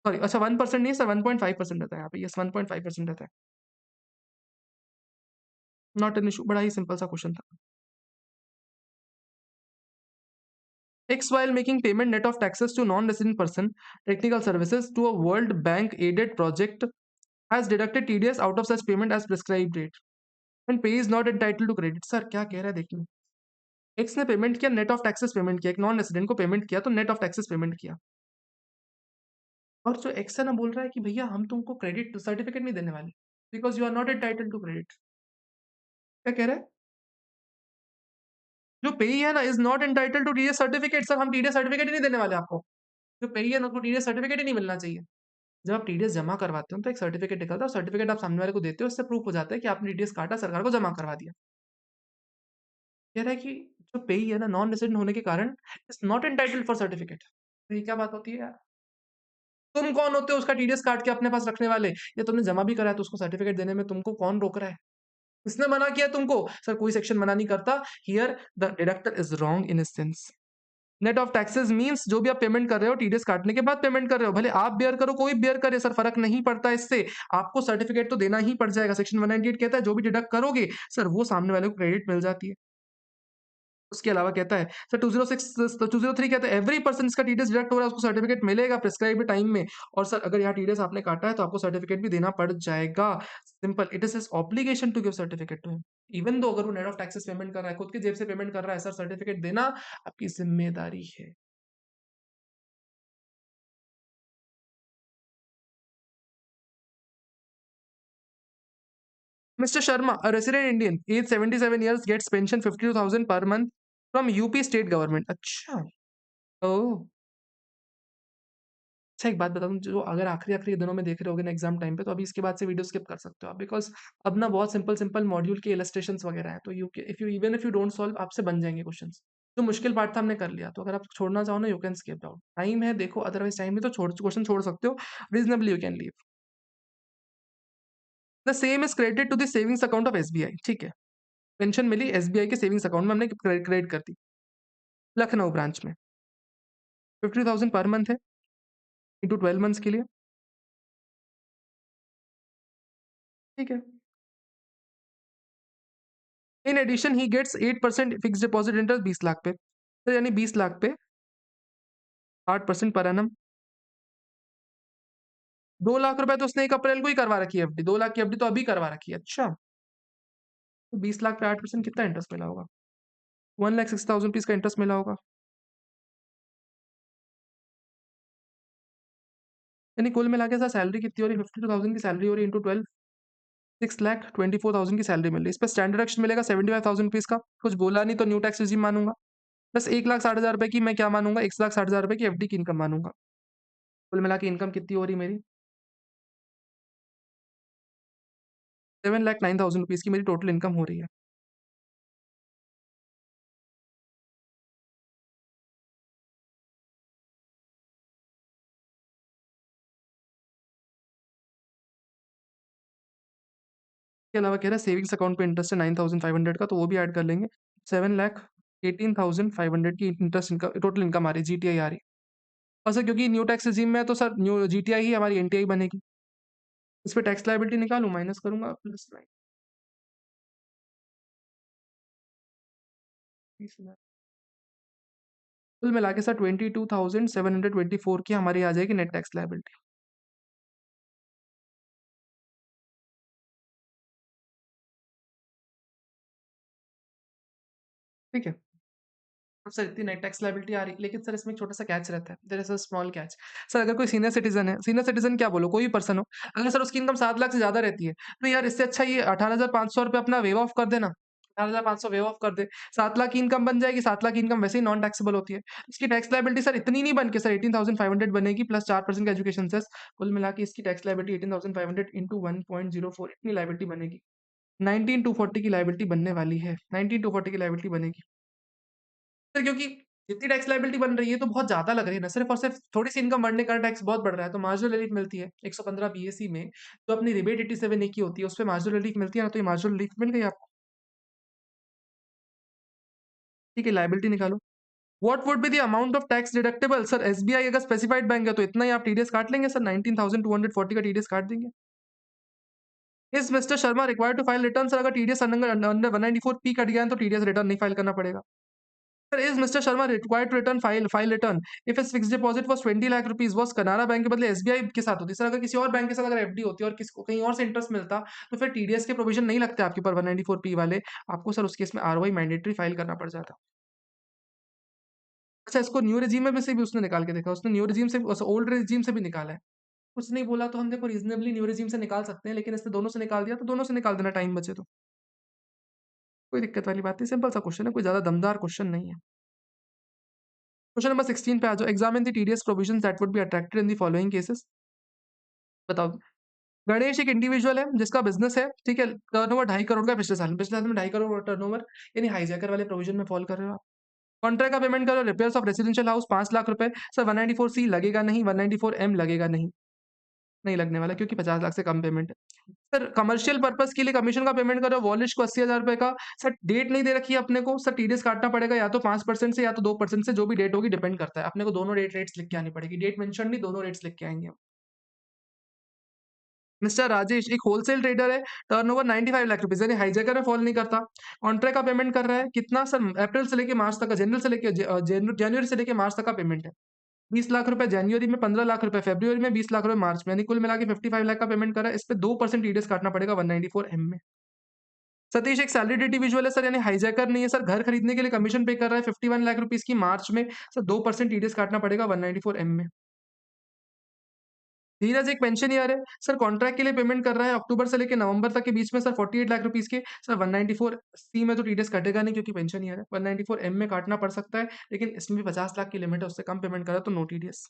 सॉरी, अच्छा 1% नहीं है सर, 1.5% रहता है यहाँ पे। यस, 1.5% रहता है। नॉट एन इश्यू, बड़ा ही सिंपल सा क्वेश्चन था। X while making payment net of taxes to non-resident person, technical services to a World Bank aided project has deducted TDS out of such payment as prescribed rate and pay is not entitled to credit. Sir क्या कह रहा है देखिए, X ने payment किया, net of taxes payment किया, एक non resident को पेमेंट किया तो नेट ऑफ टैक्सेस पेमेंट किया, और जो X है ना बोल रहा है कि भैया हम तुमको क्रेडिट सर्टिफिकेट नहीं देने वाले because you are not entitled to credit. क्या कह रहा है? जो पेई है ना is not entitled to TDS certificate. Sir हम टीडीएस सर्टिफिकेट ही नहीं देने वाले आपको। जो पेई है ना उसको टीडीएस सर्टिफिकेट ही नहीं मिलना चाहिए। जब आप टीडीएस जमा करवाते हो तो एक सर्टिफिकेट निकलता है, सर्टिफिकेट आप सामने वाले को देते हो, इससे प्रूफ हो जाता है कि आपने टीडीएस काटा, सरकार को जमा करवा दिया। कह रहा है कि जो पेई है ना नॉन रेजिडेंट होने के कारण is not entitled for certificate. तो ये क्या बात होती है यार? तुम कौन होते हो उसका टीडीएस काट के अपने पास रखने वाले? या तुमने जमा भी कराया तो उसको सर्टिफिकेट देने में तुमको कौन रोक रहा है? किसने मना किया तुमको? सर कोई सेक्शन मना नहीं करता। Here the deductor is wrong in sense. Net of taxes means जो भी आप पेमेंट कर रहे हो टीडीएस काटने के बाद पेमेंट कर रहे हो, भले आप बेयर करो कोई बेयर करे सर, फर्क नहीं पड़ता इससे, आपको सर्टिफिकेट तो देना ही पड़ जाएगा। सेक्शन 198 कहता है जो भी डिडक्ट करोगे सर वो सामने वाले को क्रेडिट मिल जाती है। उसके अलावा कहता है सर 203 कहता है एवरी पर्सन इसका टीडीएस डिडक्ट हो रहा है उसको सर्टिफिकेट मिलेगा प्रिस्क्राइब्ड टाइम में, और सर अगर यहाँ टीडीएस आपने काटा है तो आपको सर्टिफिकेट भी देना पड़ जाएगा। Simple, it is his obligation to give certificate to him, even though अगर वो नेट ऑफ टैक्सेस पेमेंट कर रहा है, खुद की जेब से पेमेंट कर रहा है, सर सर्टिफिकेट देना आपकी जिम्मेदारी है। Mr. Sharma, a resident Indian, age 77 years, gets pension 52,000 per month from UP state government. अच्छा, ओह! अच्छा एक बात बता दूँ, जो अगर आखिरी-आखिरी दिनों में देख रहे होगे ना एग्ज़ाम टाइम पे, तो अभी इसके बाद से वीडियो स्किप कर सकते हो आप, बिकॉज़ अब ना बहुत सिंपल-सिंपल मॉड्यूल के इलस्ट्रेशंस वगैरह हैं, तो यू के इफ यू डोंट सॉल्व आपसे बन जाएँगे क्वेश्चन्स। जो मुश्किल पार्ट था हमने कर लिया, तो अगर आप छोड़ना चाहो ना, you can skip out. Time है देखो, अदरवाइज़ टाइम नहीं तो छोड़ क्वेश्चन छोड़ सकते हो, reasonably you can leave. The same is credited to the savings account of SBI, ठीक है। पेंशन मिली एसबीआई के सेविंग्स अकाउंट में, हमने क्रेडिट कर दी, लखनऊ ब्रांच में। 50,000 पर मंथ है, इंटू 12 मंथ्स के लिए, ठीक है। In addition he gets 8% fix deposit interest 20 lakh पे, तो यानी 20 लाख पे 8% पर एनम। 2 लाख रुपए तो उसने 1 अप्रैल को ही करवा रखी है एफडी, 2 लाख की एफडी तो अभी करवा रखी है। अच्छा, तो 20 लाख पे 8% कितना इंटरेस्ट मिला होगा? 1,06,000 रुपीज़ का इंटरेस्ट मिला होगा। यानी कुल मिला के सर सैलरी कितनी हो रही है? 52,000 की सैलरी हो रही है इंटू 12, 6,24,000 की सैलरी मिल रही है। इस पे स्टैंडर्ड एक्शन मिलेगा 75,000 रुपीज़ का। कुछ बोला नहीं तो न्यू टैक्स रेजिम मानूंगा। बस 1,60,000 रुपए की मैं क्या मानूंगा? 1,60,000 रुपए की एफडी की इनकम मानूंगा। कुल मिला के इनकम कितनी हो रही मेरी? 7,09,000 रुपीज़ की मेरी टोटल इनकम हो रही है। के अलावा कह रहा है सेविंग्स अकाउंट पे इंटरेस्ट है 9,500 का, तो वो भी ऐड कर लेंगे। 7,18,500 की इंटरेस्ट इनकम टोटल इनकम आ रही है, जीटीआई आ रही है। और सर क्योंकि न्यू टैक्स रेजिम में है तो सर न्यू जीटीआई ही हमारी एनटीआई बनेगी। इस पे टैक्स लायबिलिटी निकालूं, माइनस करूंगा प्लस 9। कुल मिला के सर 22,724 की हमारी आ जाएगी नेट टैक्स लायबिलिटी। ठीक है, तो सर इतनी नेट टैक्स लायबिलिटी आ रही है, लेकिन सर इसमें एक छोटा सा कैच रहता है, there is a small catch. Sir अगर कोई सीनियर सिटीजन है, सीनियर सिटीजन क्या बोलो, कोई भी पर्सन हो, अगर सर उसकी इनकम 7 लाख से ज्यादा रहती है, तो यार इससे अच्छा ये 18,500 रुपये अपना वेव ऑफ कर देना। 18,500 वेव ऑफ कर दे, 7 लाख की इनकम बन जाएगी। 7 लाख की इनकम वैसे ही नॉन टैक्सेबल होती है। इसकी टैक्स लायबिलिटी सर इतनी नहीं बन के सर 18,500 बनेगी, प्लस 4% का एजुकेशन सेस। कुल मिला के इसकी टैक्स लायबिलिटी 18,500 इंटू 1.04 इतनी लायबिलिटी बनेगी। 19,240 की लायबिलिटी बनने वाली है, 19,240 की लायबिलिटी बनेगी। सर क्योंकि जितनी टैक्स लायबिलिटी बन रही है तो बहुत ज़्यादा लग रही है ना, सिर्फ़ और सिर्फ़ थोड़ी-सी इनकम बढ़ने का टैक्स बहुत बढ़ रहा है, तो मार्जिनल रिलीफ़ मिलती है। 115 बीएसई में जो अपनी रिबेट 87 ए की होती है, उसपे मार्जिनल रिलीफ़ मिलती है ना, तो ये मार्जिनल रिलीफ़ मिल गई आपको। ठीक है, लायबिलिटी निकालो। What would be the amount of tax deductible? Sir SBI अगर स्पेसिफाइड बैंक है तो इतना ही आप टीडीएस काट लेंगे सर, 19,240 का टीडीएस काट देंगे। Is mister Sharma required to file return? Sir अगर टीडीएस अंडर अंडर 194 पी कट गया है तो टीडीएस रिटर्न नहीं फाइल करना पड़ेगा। Sir, is Mr. Sharma required to return file return if his fixed deposit was 20 lakh rupees was Canara bank के बदले एसबीआई के साथ होती? सर अगर किसी और बैंक के साथ अगर एफडी होती और किसी को कहीं और से इंटरेस्ट मिलता तो फिर टीडीएस के प्रोविजन नहीं लगते आपके ऊपर 194 पी वाले, आपको सर उस केस में आरओआई मैंडेटरी फाइल करना पड़ जाता। अच्छा इसको न्यू रेजीम में से भी उसने निकाल के देखा, उसने न्यू रेजीम से ओल्ड रेजीम से भी निकाला है। कुछ नहीं बोला तो हम देखो रीजनेबली न्यू रेजीम से निकाल सकते हैं, लेकिन इसने दोनों से निकाल दिया तो दोनों से निकाल देना टाइम बचे तो। कोई दिक्कत वाली बात नहीं, सिंपल सा क्वेश्चन है, कोई ज्यादा दमदार क्वेश्चन नहीं है। क्वेश्चन नंबर 16 पे आ जाओ। Examine the TDS provisions that would be attracted in the following cases. बताओ। गणेश एक इंडिविजुअल है जिसका बिजनेस है, ठीक है, टर्नओवर 2.5 करोड़ का पिछले साल में 2.5 करोड़ टर्नओवर, यानी हाईजैकर वाले प्रोविजन में फॉल कर रहे हो आप। कॉन्ट्रैक्ट का पेमेंट करो, repairs of residential house 5 lakh रुपए। सर 194 सी लगेगा नहीं, 194 एम लगेगा नहीं। नहीं लगने वाला क्योंकि 50 लाख से कम पेमेंट है। सर कमर्शियल पर्पज़ के लिए कमीशन का पेमेंट कर रहे हो वॉलिश को 80,000 रुपए का। सर डेट नहीं दे रखी है अपने को, सर टीडीएस काटना पड़ेगा या तो 5% से या तो 2% से, जो भी डेट होगी डिपेंड करता है। अपने को दोनों रेट्स लिख के आनी पड़ेगी। डेट मेंशन नहीं, दोनों रेट्स लिख के आएँगे हम। मिस्टर राजेश एक होलसेल ट्रेडर है, टर्नओवर 95 लाख रुपीज़ यानी हाइजैकर में फॉल नहीं करता। कॉन्ट्रैक्ट का पेमेंट कर रहा है कितना सर अप्रैल से लेके मार्च तक का, जनवरी से लेके मार्च तक का पेमेंट है। 20 लाख रुपए जनवरी में, 15 लाख रुपए फरवरी में, 20 लाख रुपए मार्च में, यानी कुल मिला के 55 लाख का पेमेंट कर रहा है। इस पे 2% टीडीएस काटना पड़ेगा 194 एम में। सतीश एक सैलरीड इंडिविजुअल है सर, यानी हाइजैकर नहीं है सर। घर खरीदने के लिए कमीशन पे कर रहा है 51 लाख रुपीज़ की मार्च में। सर 2% टीडीएस काटना पड़ेगा 194 एम में। धीरज एक पेंशनियर है सर, कॉन्ट्रैक्ट के लिए पेमेंट कर रहा है अक्टूबर से लेके नवंबर तक के बीच में सर 48 लाख रुपीज़ के। सर 194 सी में तो टीडीएस कटेगा नहीं क्योंकि पेंशनियर है। 194 एम में काटना पड़ सकता है, लेकिन इसमें भी 50 लाख की लिमिट है, उससे कम पेमेंट करा तो no TDS.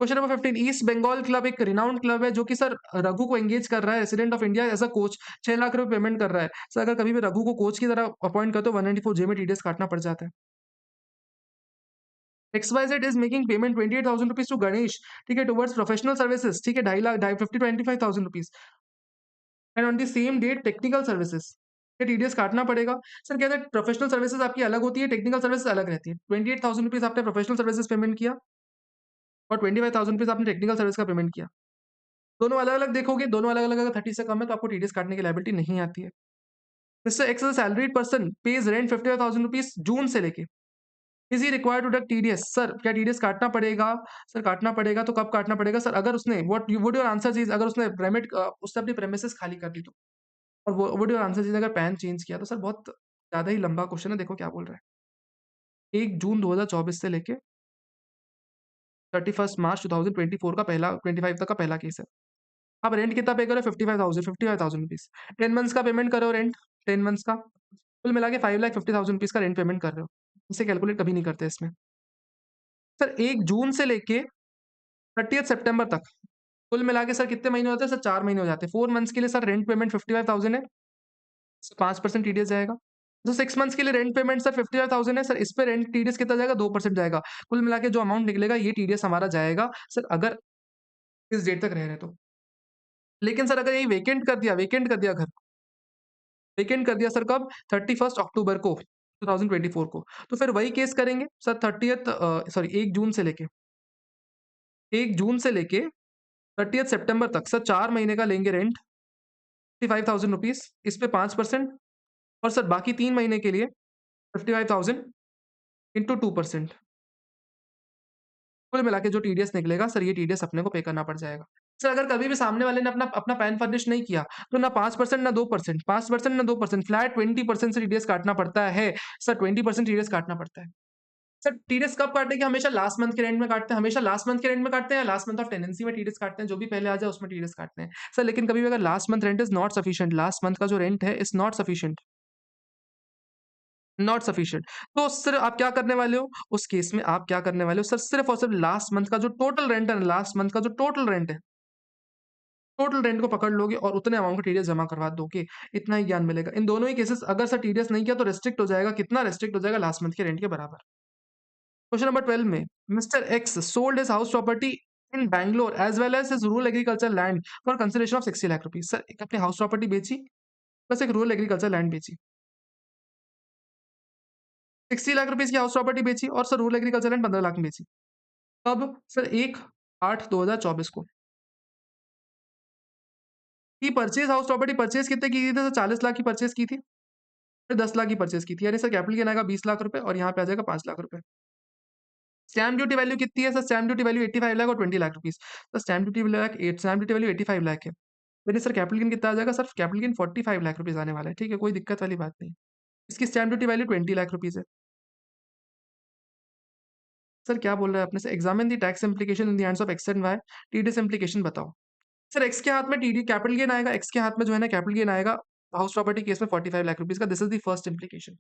Question number 15 East Bengal club एक रिनाउंड क्लब है जो कि सर रघु को एंगेज कर रहा है resident of India as a coach. 6 lakh रुपए पेमेंट कर रहा है। सर अगर कभी भी रघु को कोच की तरह अपॉइंट करते हो 194 जे में टीडीएस काटना पड़ जाता है। XYZ is making payment 28,000 rupees to Ganesh, ठीक है, टुवर्ड्स प्रोफेशनल सर्विसेज, ठीक है, 2.5 lakh 25,000 rupees and on the same date technical services ये टीडीएस काटना पड़ेगा। सर कहते हैं प्रोफेशनल सर्विसेज आपकी अलग होती है, टेक्निकल सर्विसेज अलग रहती है। 28,000 रुपीज आपने प्रोफेशनल सर्विसेज पेमेंट किया और 25,000 रुपीज आपने टेक्निकल सर्विस का पेमेंट किया। दोनों अलग-अलग देखोगे, दोनों अलग-अलग अगर 30 से कम है तो आपको टीडीएस काटने की लायबिलिटी नहीं आती है। Mister X is a salaried person pays rent 55,000 rupees June से लेके। Is he required to deduct TDS? Sir क्या टीडीएस काटना पड़ेगा? सर काटना पड़ेगा तो कब काटना पड़ेगा? सर अगर उसने व्हाट योर आंसर इज, अगर उसने उसने अपनी प्रेमिसेस खाली कर दी तो, और वो व्हाट योर आंसर इज अगर पैन चेंज किया तो। सर बहुत ज्यादा ही लंबा क्वेश्चन है, देखो क्या बोल रहा है। 1 जून 2024 से लेके 31 मार्च 2024 का पहला 25 तक का पहला केस है। आप रेंट कितना पे करो? 55,000 रुपीज। 10 मंथ्स का पेमेंट करो रेंट, 10 मंथ्स का कुल मिला के 5,50,000 रुपीज का रेंट पेमेंट कर रहे हो। इसे कैलकुलेट कभी नहीं करते इसमें। सर 1 जून से लेके 30 सितंबर तक कुल मिला के सर कितने महीने होते हैं? सर 4 महीने हो जाते हैं। 4 मंथ्स के लिए सर रेंट पेमेंट 55,000 है, 5% टीडीएस जाएगा। तो 6 मंथ्स के लिए रेंट पेमेंट सर 55,000 है, सर इस पे रेंट टीडीएस कितना जाएगा? 2% जाएगा। कुल मिला के जो अमाउंट निकलेगा ये टीडीएस हमारा जाएगा सर, अगर इस डेट तक रह रहे हैं तो। लेकिन सर अगर यही वेकेंट कर दिया घर, वेकेंट कर दिया सर कब? 31 अक्टूबर को 2024 को, तो फिर वही केस करेंगे सर 1 जून से लेके 30 सितंबर तक सर 4 महीने का लेंगे रेंट 55,000 रुपीज़, इस पे 5% और सर बाकी 3 महीने के लिए 55,000 इंटू 2%। कुल मिला के जो टीडीएस निकलेगा सर ये टीडीएस अपने को पे करना पड़ जाएगा। सर अगर कभी भी सामने वाले ने अपना अपना पैन फर्निश नहीं किया तो ना 5% ना 2%, 5% ना 2%, फ्लैट 20% से टीडीएस काटना पड़ता है। सर 20% टीडीएस काटना पड़ता है। सर टीडीएस कब काटेंगे? हमेशा लास्ट मंथ के रेंट में काटते हैं, हमेशा लास्ट मंथ के रेंट में काटते हैं या लास्ट मंथ ऑफ टेनेंसी में टीडीएस काटते हैं, जो भी पहले आ जाए उसमें टीडीएस काटते हैं। सर लेकिन कभी भी अगर last month rent is not sufficient, last month का जो रेंट है is not sufficient, not sufficient, तो सर आप क्या करने वाले हो? उस केस में आप क्या करने वाले हो? सर सिर्फ और सिर्फ लास्ट मंथ का जो टोटल रेंट है, लास्ट मंथ का जो टोटल रेंट को पकड़ लोगे और उतने अमाउंट का टीडीएस जमा करवा दोगे, इतना ही ज्ञान मिलेगा। इन दोनों ही केसेस अगर सर टीडीएस नहीं किया तो रिस्ट्रिक्ट हो जाएगा, कितना रिस्ट्रिक्ट हो जाएगा? लास्ट मंथ के रेंट के बराबर। क्वेश्चन नंबर 12 में mister X sold his house property in Bangalore as well as his rural agriculture land for consideration of 60 lakh rupees. Sir एक अपनी हाउस प्रॉपर्टी बेची प्लस एक रूरल एग्रीकल्चर लैंड बेची, 60 लाख रुपीज की हाउस प्रॉपर्टी बेची और sir rural agriculture land 15 lakh में बेची। कब? सर 1/8/2024 को। की परचेज हाउस प्रॉपर्टी परचेज कितने की थी? सर 40 लाख की परचेज की थी, फिर 10 लाख की परचेज की थी, यानी सर कैपिटल गेन आएगा 20 लाख रुपए और यहाँ पे आ जाएगा 5 लाख रुपए। स्टैम्प ड्यूटी वैल्यू कितनी है? Sir stamp duty value 85 lakh और 20 lakh rupees. Sir stamp duty value 85 lakh है, मेरे सर कैपिटल गेन कितना आ जाएगा? Sir capital gain 45 lakh rupees आने वाला है, ठीक है, कोई दिक्कत वाली बात नहीं। इसकी stamp duty value 20 lakh rupees है। सर क्या बोल रहा है अपने से? Examine the tax implication in the hands of X and Y, TDS implication बताओ। सर एक्स के हाथ में टीडी कैपिटल गेन आएगा, एक्स के हाथ में जो है ना कैपिटल गेन आएगा हाउस प्रॉपर्टी केस में 45 लाख रुपीज का। This is the first implication,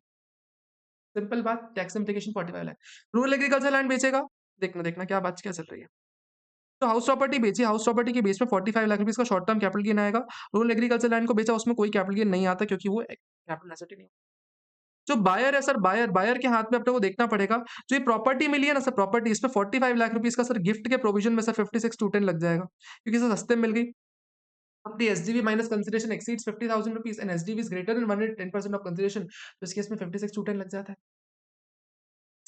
simple बात, tax implication 45 lakh. Rural agriculture land बेचेगा, देखना देखना क्या बात क्या चल रही है। तो हाउस प्रॉपर्टी बेची, हाउस प्रॉपर्टी के बेस में 45 लाख रुपीज का शॉर्ट टर्म कैपिटल गेन आएगा। रूरल एग्रीकल्चर लैंड को बेचा, उसमें कोई कैपिटल गेन नहीं आता क्योंकि वो कैपिटल एसेट ही नहीं। जो बायर है सर, बायर के हाथ में अपने को देखना पड़ेगा। जो ये प्रॉपर्टी मिली है ना सर, प्रॉपर्टी, इसमें 45 लाख रुपीज़ का सर गिफ्ट के प्रोविज़न में सर 56 टू 10 लग जाएगा, क्योंकि सर सस्ते में मिल गई। अब the SGV minus consideration exceeds 50,000 rupees and SGV is greater than 110% of consideration, तो इस केस में 56 टू 10 लग जाता है।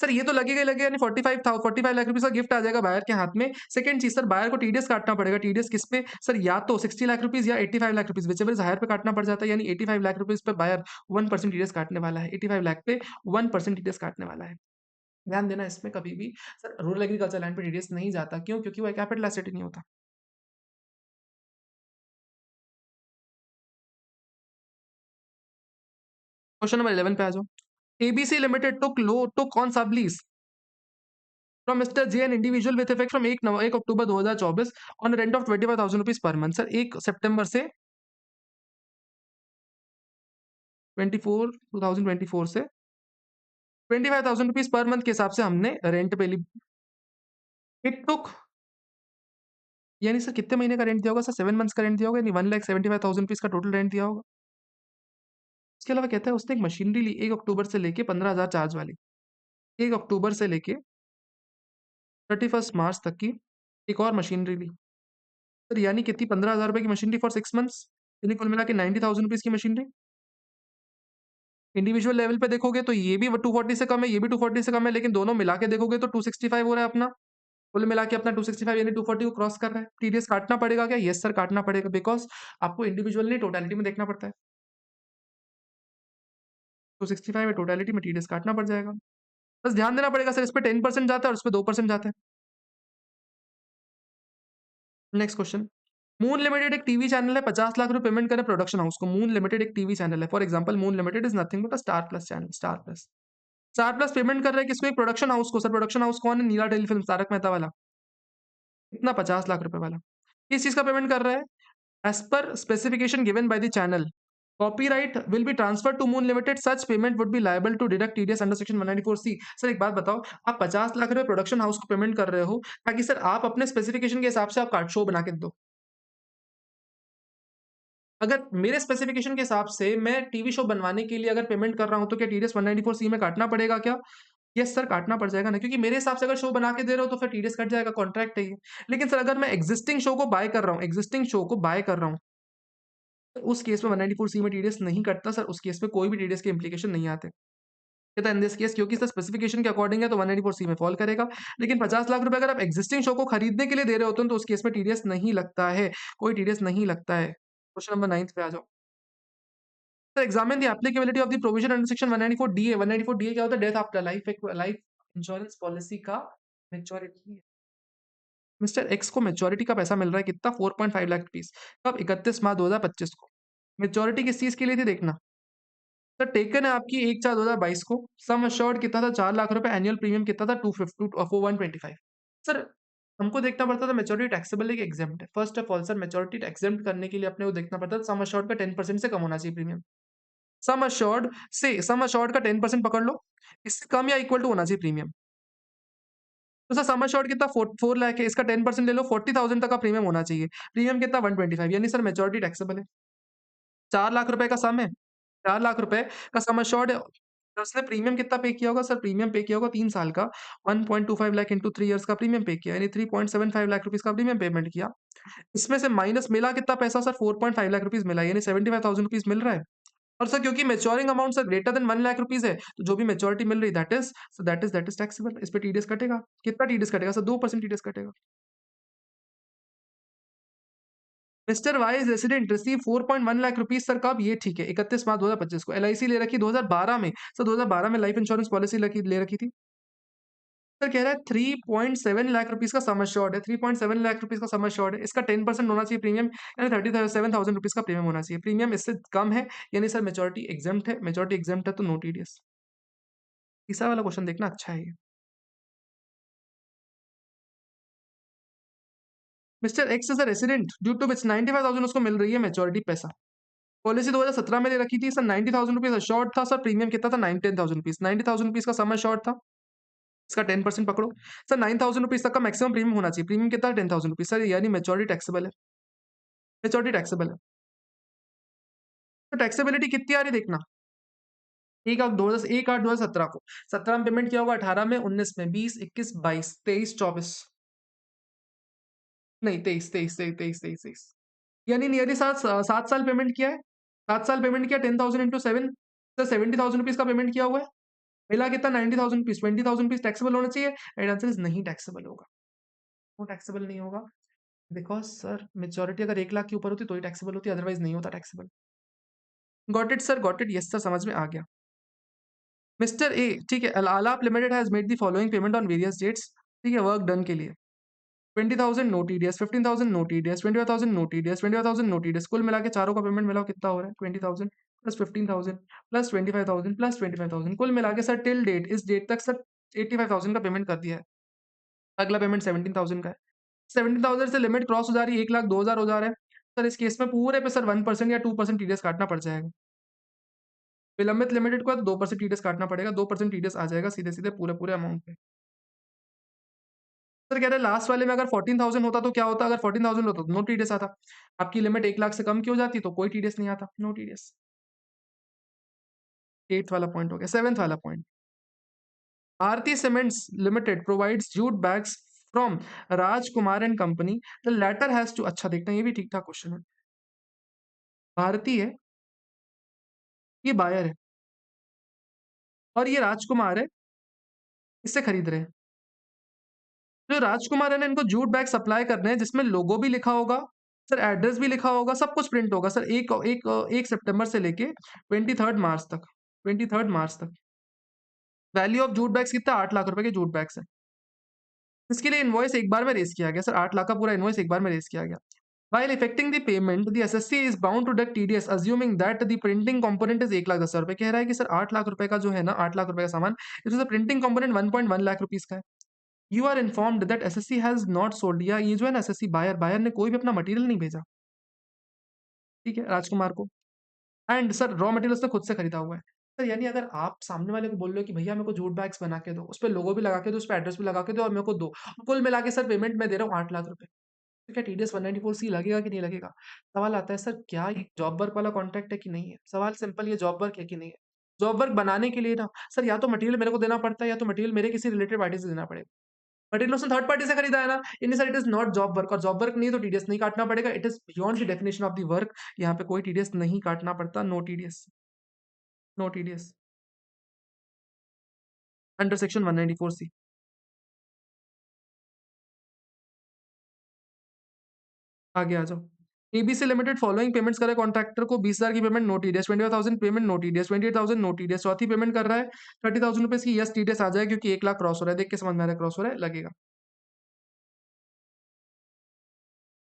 सर ये तो लगेगा ही लगेगा, यानी 45 लाख रुपीज़ का गिफ्ट आ जाएगा बायर के हाथ में। सेकंड चीज़ सर, बायर को टीडीएस काटना पड़ेगा। टीडीएस किस पे? सर या तो 60 लाख रुपीज़ या 85 lakh rupees, whichever is higher पे काटना पड़ जाता है, यानी 85 लाख रुपीज़ पे बायर 1% टीडीएस काटने वाला है। 85 लाख पे 1% टीडीएस काटने वाला है। ध्यान देना इसमें कभी भी। सर रूरल एग्रीकल्चर लैंड पे टीडीएस नहीं जाता, क्यों? क्योंकि वो कैपिटल एसेट ही नहीं होता। क्वेश्चन नंबर 11 पे आ जाओ। ABC limited took on sublease from Mr. J an individual with effect from 1 October 2024 on a rent of 25,000 rupees per month. Sir 1 सितंबर से 2024 से 25,000 रुपीज़ पर मंथ के हिसाब से हमने रेंट पे ली। इट टुक, यानी सर कितने महीने का रेंट दिया होगा सर? 7 मंथ्स का रेंट दिया होगा, यानी 1,75,000 रुपीज़ का टोटल रेंट दिया होगा। इसके अलावा कहता है उसने एक मशीनरी ली 1 अक्टूबर से लेके 15,000 चार्ज वाली। 1 अक्टूबर से लेके 31 मार्च तक की एक और मशीनरी ली। सर यानी कितनी? 15,000 रुपए की मशीनरी फॉर 6 मंथ्स, यानी कुल मिला के 90,000 रुपीज़ की मशीनरी। इंडिविजुअल लेवल पे देखोगे तो ये भी 240 से कम है, ये भी 240 से कम है, लेकिन दोनों मिला के देखोगे तो 265 हो रहा है अपना। कुल मिला के अपना 265 यानी 240 को क्रॉस कर रहा है। टीडीएस काटना पड़ेगा क्या? यस सर काटना पड़ेगा, बिकॉज़ आपको इंडिविजुअल नहीं टोटलिटी में देखना पड़ता है। 265 है, टोटलिटी में टीडीएस काटना पड़ जाएगा। बस ध्यान देना पड़ेगा सर, इस पे 10% जाता है और इस पे 2% जाता है। Next question. मून लिमिटेड एक टीवी चैनल है, 50 लाख रुपए पेमेंट करें प्रोडक्शन हाउस को। मून लिमिटेड एक टीवी चैनल है। For example moon limited is nothing but a star plus channel, star plus. Star plus payment कर रहा है किसको? एक प्रोडक्शन हाउस को। सर प्रोडक्शन हाउस कौन है? नीला टेलीफिल्म, तारक मेहता वाला। कितना? 50 लाख रुपए वाला। किस चीज का पेमेंट कर रहा है? As per specification given by the channel, copyright will be transfer to Moon Limited, such payment would be liable to deduct TDS under section 194C। Sir एक बात बताओ, आप 50 लाख रुपए प्रोडक्शन हाउस को पेमेंट कर रहे हो ताकि सर आप अपने स्पेसिफिकेशन के हिसाब से आप कार्ड शो बना के दो। अगर मेरे स्पेसिफिकेशन के हिसाब से मैं टीवी शो बनवाने के लिए अगर पेमेंट कर रहा हूं, तो क्या टीडीएस 194C में काटना पड़ेगा क्या? यस सर काटना पड़ जाएगा ना, क्योंकि मेरे हिसाब से अगर शो बना के दे रहे हो तो फिर टीडीएस कट जाएगा, कॉन्ट्रैक्ट है ये। लेकिन सर अगर मैं एग्जिस्टिंग शो को बाय कर रहा हूँ, एग्जिस्टिंग शो को बाय कर रहा हूँ, तो उस केस में 194C में टीडीएस नहीं कटता सर, उस केस में कोई भी टीडीएस के इंप्लीकेशन नहीं आते। कहता है इन दिस केस क्योंकि सर स्पेसिफिकेशन के अकॉर्डिंग है तो 194C में फॉल करेगा। लेकिन 50 लाख रुपए अगर आप एग्जिस्टिंग शो को खरीदने के लिए दे रहे होते हो तो उस केस में टीडीएस नहीं लगता है, कोई टीडीएस नहीं लगता है। क्वेश्चन नंबर 9 पे आ जाओ। Sir examine the applicability of the provision under section 194 DA. 194 DA क्या होता है? डेथ आफ्टर लाइफ, एक लाइफ इंश्योरेंस पॉलिसी का मैच्योरिटी। मिस्टर एक्स को मैच्योरिटी का पैसा मिल रहा है कितना? 4.5 लाख रुपीस। कब? 31 मार्च 2025 को। मैच्योरिटी किस चीज के लिए थी देखना। सर टेकन है आपकी 1/4/2022 को। सम अश्योर्ड कितना था? 4 लाख रुपए। एनुअल प्रीमियम कितना था? 125। सर हमको देखना पड़ता था मैच्योरिटी टैक्सेबल है कि एग्जेम्प्ट है। First of all sir maturity exempt करने के लिए अपने को देखना पड़ता था सम अश्योर्ड का 10% से कम होना चाहिए प्रीमियम। सम अश्योर्ड का 10% पकड़ लो, इससे कम या इक्वल टू होना चाहिए प्रीमियम। तो सर सम अश्योर्ड कितना? 4 लाख है, इसका 10% ले लो, 40,000 तक का प्रीमियम होना चाहिए। प्रीमियम कितना? 125, यानी सर मैच्योरिटी टैक्सेबल है। 4 लाख रुपए का सम है, 4 लाख रुपए का सम अश्योर्ड है। तो उसने प्रीमियम कितना पे किया होगा? सर प्रीमियम पे किया होगा 3 साल का, 1.25 लाख इंटू 3 इयर्स का प्रीमियम पे किया, यानी 3.75 लाख रुपीज़ का प्रीमियम पेमेंट किया। इसमें से माइनस मिला कितना पैसा? सर 4.5 लाख रुपीज़ मिला, यानी 75,000 रुपीज़ मिल रहा है। और सर क्योंकि maturing amount sir greater than 1 lakh rupees है, तो जो भी मैच्योरिटी मिल रही दैट इज़ टैक्सेबल। इस पे टीडीएस कटेगा। कितना टीडीएस कटेगा? सर 2% टीडीएस कटेगा। Mister Y is resident receive 4.1 lakh rupees sir कब? ये ठीक है, 31 मार्च 2025 को। एलआईसी ले रखी 2012 में। सर 2012 में लाइफ इंश्योरेंस पॉलिसी ले रखी थी। सर कह रहा है 3.7 लाख रुपीज़ का सम एश्योर्ड है, 3.7 लाख रुपीज़ का सम एश्योर्ड है। इसका 10% होना चाहिए प्रीमियम, यानी 37,000 रुपीज़ का प्रीमियम होना चाहिए। प्रीमियम इससे कम है, यानी सर मैच्योरिटी एग्जेम्प्ट है। मैच्योरिटी एग्जेम्प्ट है तो नो टीडीएस। तीसरा वाला क्वेश्चन देखना अच्छा है ये। Mister X is a resident due to which 95,000 उसको मिल रही है मैच्योरिटी पैसा। पॉलिसी 2017 में ले रखी थी सर, 90,000 रुपीज़ अश्योर्ड था सर। प्रीमियम कितना था? 10,000 रुपीज़। 90,000 रुपीज़ का सम एश्योर्ड था, इसका 10% पकड़ो। सर 9,000 रुपीज़ तक का मैक्सिमम प्रीमियम होना चाहिए। प्रीमियम कितना है? 10,000 रुपीज़ सर, यानी मैच्योरिटी टैक्सेबल है। मैच्योरिटी टैक्सेबल है। तो टैक्सेबिलिटी कितनी आ रही है देखना। 1/8/2017 को। 17 में पेमेंट किया होगा, 18 में, 19 में, 20, 21, 22, 23, 24, नहीं 23, 23, 23, 23, 23, 23, यानी नियरली 7 साल पेमेंट किया है। 7 साल पेमेंट किया, 10,000 इंटू 7, तो 70,000 रुपीज़ का पेमेंट किया हुआ है। मिला कितना? 90,000 रुपीज़। 20,000 रुपीज़ टैक्सेबल होना चाहिए। राइट आंसर इज़ नहीं टैक्सेबल होगा। क्यों टैक्सेबल नहीं होगा? बिकॉज़ सर मेजॉरिटी अगर 1 लाख के ऊपर होती तो ही टैक्सेबल होती, अदरवाइज़ नहीं होता taxable. Got it sir, got it. Yes sir, समझ में आ गया। मिस्टर ए, ठीक है, Al Alap Limited has made the following payment on various dates, ठीक है, वर्क डन के लिए। 20,000 no TDS, 15,000 no TDS, 25,000 no TDS, 25,000 no TDS, कुल मिला के चारों का पेमेंट मिलाओ कितना हो रहा है? 20,000 प्लस 15,000 प्लस 25,000 प्लस 25,000, कुल मिला के सर टिल डेट, इस डेट तक सर 85,000 का पेमेंट कर दिया है। अगला पेमेंट 17,000 का है। 17,000 से लिमिट क्रॉस हो जा रही है, 1,02,000 हो जा रहा है। सर इस केस में पूरे पे सर 1% या 2% टीडीएस काटना पड़ जाएगा। विलंबित लिमिटेड को 2% टीडीएस काटना पड़ेगा, 2% टीडीएस आ जाएगा सीधे-सीधे पूरे-पूरे अमाउंट पे। सर कह रहे हैं लास्ट वाले में अगर 14,000 होता तो क्या होता? अगर 14,000 होता तो नो टीडीएस आता। आपकी लिमिट 1 लाख से कम की हो जाती तो कोई टीडीएस नहीं आता, नो टीडीएस। 8th वाला पॉइंट हो गया। 7th वाला point, Aarti Cements Limited provides jute bags from Raj Kumar and Company. The latter has to, अच्छा देखना, ये भी ठीक ठाक क्वेश्चन है। भारती है, ये बायर है, और ये राजकुमार है, इससे खरीद रहे हैं। जो राजकुमार है ना, इनको जूट बैग सप्लाई कर रहे हैं जिसमें लोगो भी लिखा होगा, सर एड्रेस भी लिखा होगा, सब कुछ प्रिंट होगा सर। 1 सितंबर से लेके 23 मार्च तक, 23 मार्च तक। वैल्यू ऑफ जूट बैग्स कितना? 8 लाख रुपए के जूट बैग्स है। इसके लिए इनवॉइस एक बार में रेज किया गया सर, 8 लाख का पूरा इनवॉइस एक बार में रेज किया गया। While effecting the payment, the SSC is bound to deduct TDS, assuming that the printing component is 1,10,000 रुपए। कह रहा है कि सर 8 लाख रुपए का जो है ना, 8 लाख रुपए का सामान, इसमें से प्रिंटिंग कंपोनेंट 1.1 लाख रुपीस का है। You are informed that SSC has not sold, या ये जो है ना एसएससी बायर, बायर ने कोई भी अपना मटेरियल नहीं भेजा, ठीक है, राजकुमार को। एंड सर रॉ मटेरियल उसने खुद से खरीदा हुआ है। सर यानी अगर आप सामने वाले को बोल रहे हो कि भैया मेरे को जूट बैग्स बना के दो, उस पे लोगो भी लगा के दो, उस पे एड्रेस भी लगा के दो और मेरे को दो, कुल मिला के सर पेमेंट मैं दे रहा हूँ 8 लाख रुपए, तो क्या टीडीएस 194 लगेगा कि नहीं लगेगा? सवाल आता है सर क्या ये जॉब वर्क वाला कॉन्ट्रैक्ट है कि नहीं है? सवाल सिंपल, ये जॉब वर्क है कि नहीं है? जॉब वर्क बनाने के लिए ना सर या तो मटेरियल मेरे को देना पड़ता है या तो मटेरियल मेरे किसी रिलेटेड पार्टी से देना पड़ेगा। मटेरियल उसने थर्ड पार्टी से खरीदा है ना, यानी sir it is not job work, और जॉब वर्क नहीं है तो टीडीएस नहीं काटना पड़ेगा। It is beyond the definition of the work, यहाँ पे कोई टीडीएस नहीं काटना पड़ता, no TDS, no TDS under section 194 C. आगे आ जाओ। एबीसी लिमिटेड फॉलोइंग पेमेंट्स कर रहा है कॉन्ट्रैक्टर को, 20,000 की payment no TDS, 25,000 payment no TDS, 28,000 no TDS, चौथी पेमेंट कर रहा है 30,000 रुपीज़ की, यस टीडीएस आ जाएगा क्योंकि 1 लाख क्रॉस हो रहा है, देख के समझ में आ रहा है क्रॉस हो रहा है, लगेगा।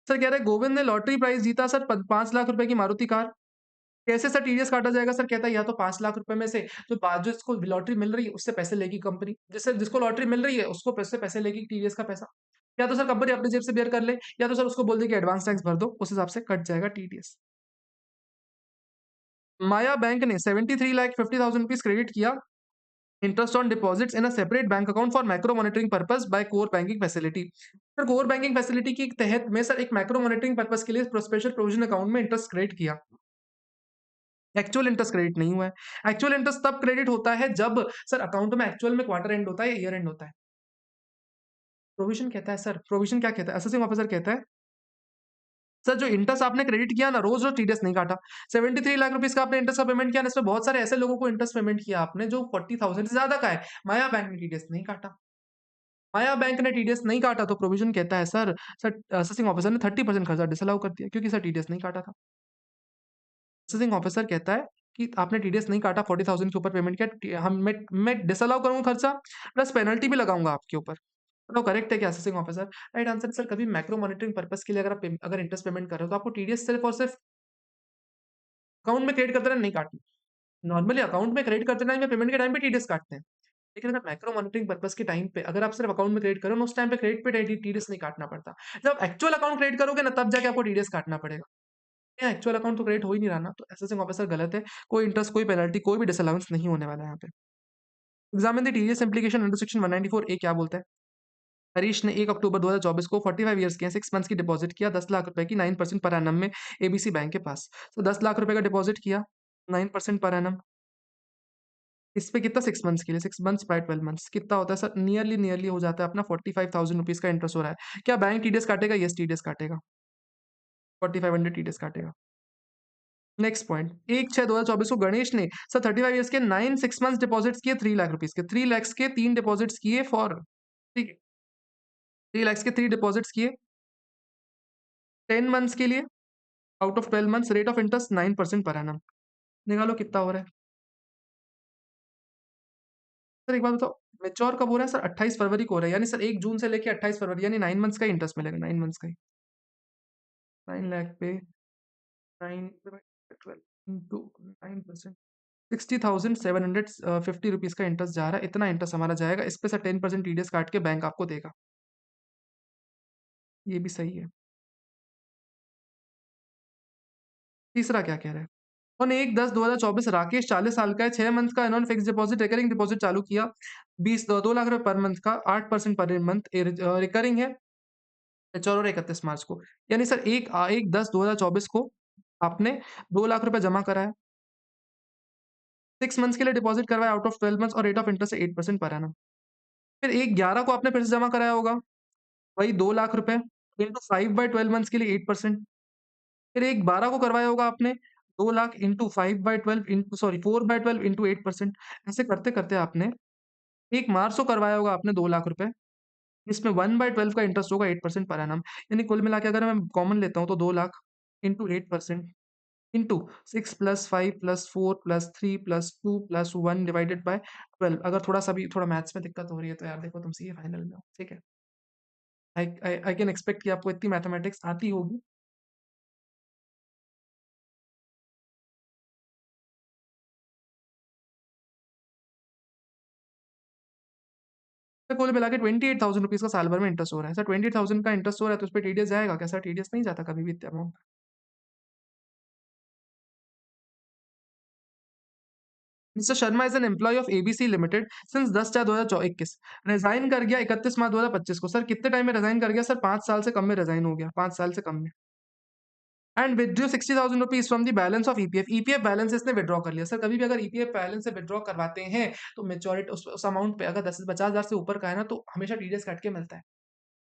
सर कह रहे हैं गोविंद ने लॉटरी प्राइस जीता सर 5 लाख रुपए की मारुति कार, कैसे सर टीडीएस काटा जाएगा? सर कहता है या तो 5 लाख रुपए में से जो इसको लॉटरी मिल रही है उससे पैसे लेगी कंपनी, जिससे जिसको लॉटरी मिल रही है उसको पैसे लेगी टीडीएस का पैसा, या तो सर कंपनी अपनी जेब से बेयर कर ले, या तो सर उसको बोल दे कि एडवांस टैक्स भर दो, उस हिसाब से कट जाएगा टीडीएस। माया बैंक ने 73,50,000 रुपीज क्रेडिट किया interest on deposits in a separate bank account for micro monitoring purpose by core banking facility. Sir core banking facility के तहत में सर एक माइक्रो मॉनिटरिंग पर्पस के लिए स्पेशल प्रोविजन अकाउंट में interest credit किया। Actual interest credit नहीं हुआ है। एक्चुअल इंटरेस्ट तब क्रेडिट होता है जब सर अकाउंट में एक्चुअल में क्वार्टर एंड होता है या ईयर एंड होता है। प्रोविजन कहता है सर, प्रोविजन क्या कहता है? असेसिंग ऑफिसर कहता है सर जो इंटरेस्ट आपने क्रेडिट किया ना, रोज रोज टीडीएस नहीं काटा। 73 लाख रुपीस का आपने इंटरेस्ट का पेमेंट किया ना, इसमें बहुत सारे ऐसे लोगों को इंटरेस्ट पेमेंट किया आपने जो 40,000 से ज्यादा का है, माया बैंक ने टीडीएस नहीं काटा। माया बैंक ने टीडीएस नहीं काटा तो प्रोविजन कहता है सर, असेसिंग ऑफिसर ने 30% खर्चा डिसअलाउ कर दिया क्योंकि सर टीडीएस नहीं काटा था। असेसिंग ऑफिसर कहता है कि आपने टीडीएस नहीं काटा, 40,000 के ऊपर पेमेंट किया, मैं डिसअलाउ करूंगा खर्चा, प्लस पेनल्टी भी लगाऊंगा आपके ऊपर। तो करेक्ट है क्या assessing officer? Right answer sir. कभी मैक्रो मॉनिटरिंग पर्पस के लिए अगर अगर इंटरेस्ट पेमेंट कर रहे हो तो आपको टीडीएस सिर्फ और सिर्फ अकाउंट में क्रेडिट करते रहना, नहीं काटना। नॉर्मली अकाउंट में क्रेडिट करते टाइम या पेमेंट के टाइम पे टीडीएस काटते हैं, लेकिन अगर मैक्रो मॉनिटरिंग पर्पस के टाइम पे अगर आप सिर्फ अकाउंट में क्रेडिट करो ना, उस टाइम पे क्रेडिट पे टीडीएस नहीं काटना पड़ता। जब एक्चुअल अकाउंट क्रेडिट करोगे ना, तब जाके आपको टीडीएस काटना पड़ेगा। एक्चुअल अकाउंट तो क्रेडिट हो ही नहीं रहा ना, तो असेसिंग ऑफिसर गलत है। कोई इंटरेस्ट, कोई पेनल्टी, कोई भी डिसअलाउंस नहीं होने वाला है यहाँ पे। Examine the TDS application under section 194 ए क्या बोलता है? हरीश ने 1 अक्टूबर 2024 को 45 ईयर्स के 6 मंथ्स की डिपॉजिट किया 10 लाख रुपए की 9% पर एनम में एबीसी बैंक के पास। तो 10 लाख रुपए का डिपॉजिट किया 9% पर एनम, इस पे कितना 6 मंथ्स के लिए, 6 मंथ्स बाय 12 मंथ्स कितना होता है सर? नियरली नियरली हो जाता है अपना 45,000 रुपीज़ का इंटरेस्ट हो रहा है। क्या बैंक टीडीएस काटेगा? यस, टीडीएस काटेगा। 4500 टीडीएस काटेगा। नेक्स्ट पॉइंट, 1/6/2024 को गणेश ने सर 35 इयर्स के 9 6 मंथ्स डिपॉजिट्स किए 3 लाख रुपीज़ के। 3 लाख्स के 3 डिपॉजिट्स किए फॉर, ठीक है, 3 लाख्स के 3 डिपॉजिट्स किए 10 मंथ्स के लिए, out of 12 months, rate of interest 9% per annum. निकालो कितना हो रहा है? सर एक बात बताओ, मैच्योर कब हो रहा है सर? 28 फरवरी को हो रहा है, यानी सर 1 जून से लेके 28 फरवरी, यानी 9 मंथ्स का ही इंटरेस्ट मिलेगा, 9 मंथ्स का ही। 9 लाख पे 9 12 इंटू 9%, 60,750 रुपीज़ का इंटरेस्ट जा रहा है। इतना इंटरेस्ट हमारा जाएगा, इस पे सर 10% टीडीएस काट के बैंक आपको देगा। ये भी सही है। तीसरा क्या कह रहा है? ऑन 1/10/2024 राकेश 40 साल का है, 6 मंथ का इन्होंने फिक्स डिपॉजिट रिकरिंग डिपॉजिट चालू किया। 2 लाख रुपए पर मंथ का, 8% पर मंथ रिकरिंग है। मैच्योर हो रहा है 31 मार्च को। यानी सर 1/10/2024 को आपने 2 लाख रुपए जमा कराया। 6 मंथ्स के लिए डिपॉजिट करवाया आउट ऑफ 12 मंथ्स और रेट ऑफ इंटरेस्ट है 8% पर एनम। फिर 1/11 को आपने फिर से जमा कराया होगा, वही 2 लाख रुपए इंटू 5/12 मंथ्स के लिए 8%। फिर 1/12 को करवाया होगा आपने 2 lakh into 5/12 into sorry 4/12 into 8%। ऐसे करते-करते आपने 1 मार्च को करवाया होगा आपने 2 लाख रुपए, इसमें 1/12 का इंटरेस्ट होगा 8% पर एनम। यानी कुल मिला के अगर मैं कॉमन लेता हूँ तो 2 lakh into 8% into 6 plus 5 plus 4 plus 3 plus 2 plus 1 divided by 12। अगर थोड़ा-सा भी थोड़ा मैथ्स में दिक्कत हो रही है तो यार देखो तुम सीए फाइनल में हो, ठीक है? आई कैन एक्सपेक्ट कि आपको इतनी मैथमेटिक्स आती होगी। तो कुल मिला के 28,000 रुपीज़ का साल भर में इंटरेस्ट हो रहा है। सर 28,000 का इंटरेस्ट हो रहा है तो उसपे टीडीएस जाएगा क्या? सर टीडीएस नहीं जाता कभी भी इतने amount. Mister Sharma is an employee of ABC limited since 10/4/2021। Resign कर गया 31 मार्च 2025 को। सर कितने टाइम में रिजाइन कर गया? सर 5 साल से कम में रिजाइन हो गया, 5 साल से कम में। And withdraw 60,000 rupees from the balance of EPF. EPF balance इसने विड्रॉ कर लिया। सर कभी भी अगर ईपीएफ बैलेंस से विड्रॉ करवाते हैं तो मेच्योरिटी उस अमाउंट पे अगर 50,000 से ऊपर का है ना तो हमेशा टीडीएस कट के मिलता है।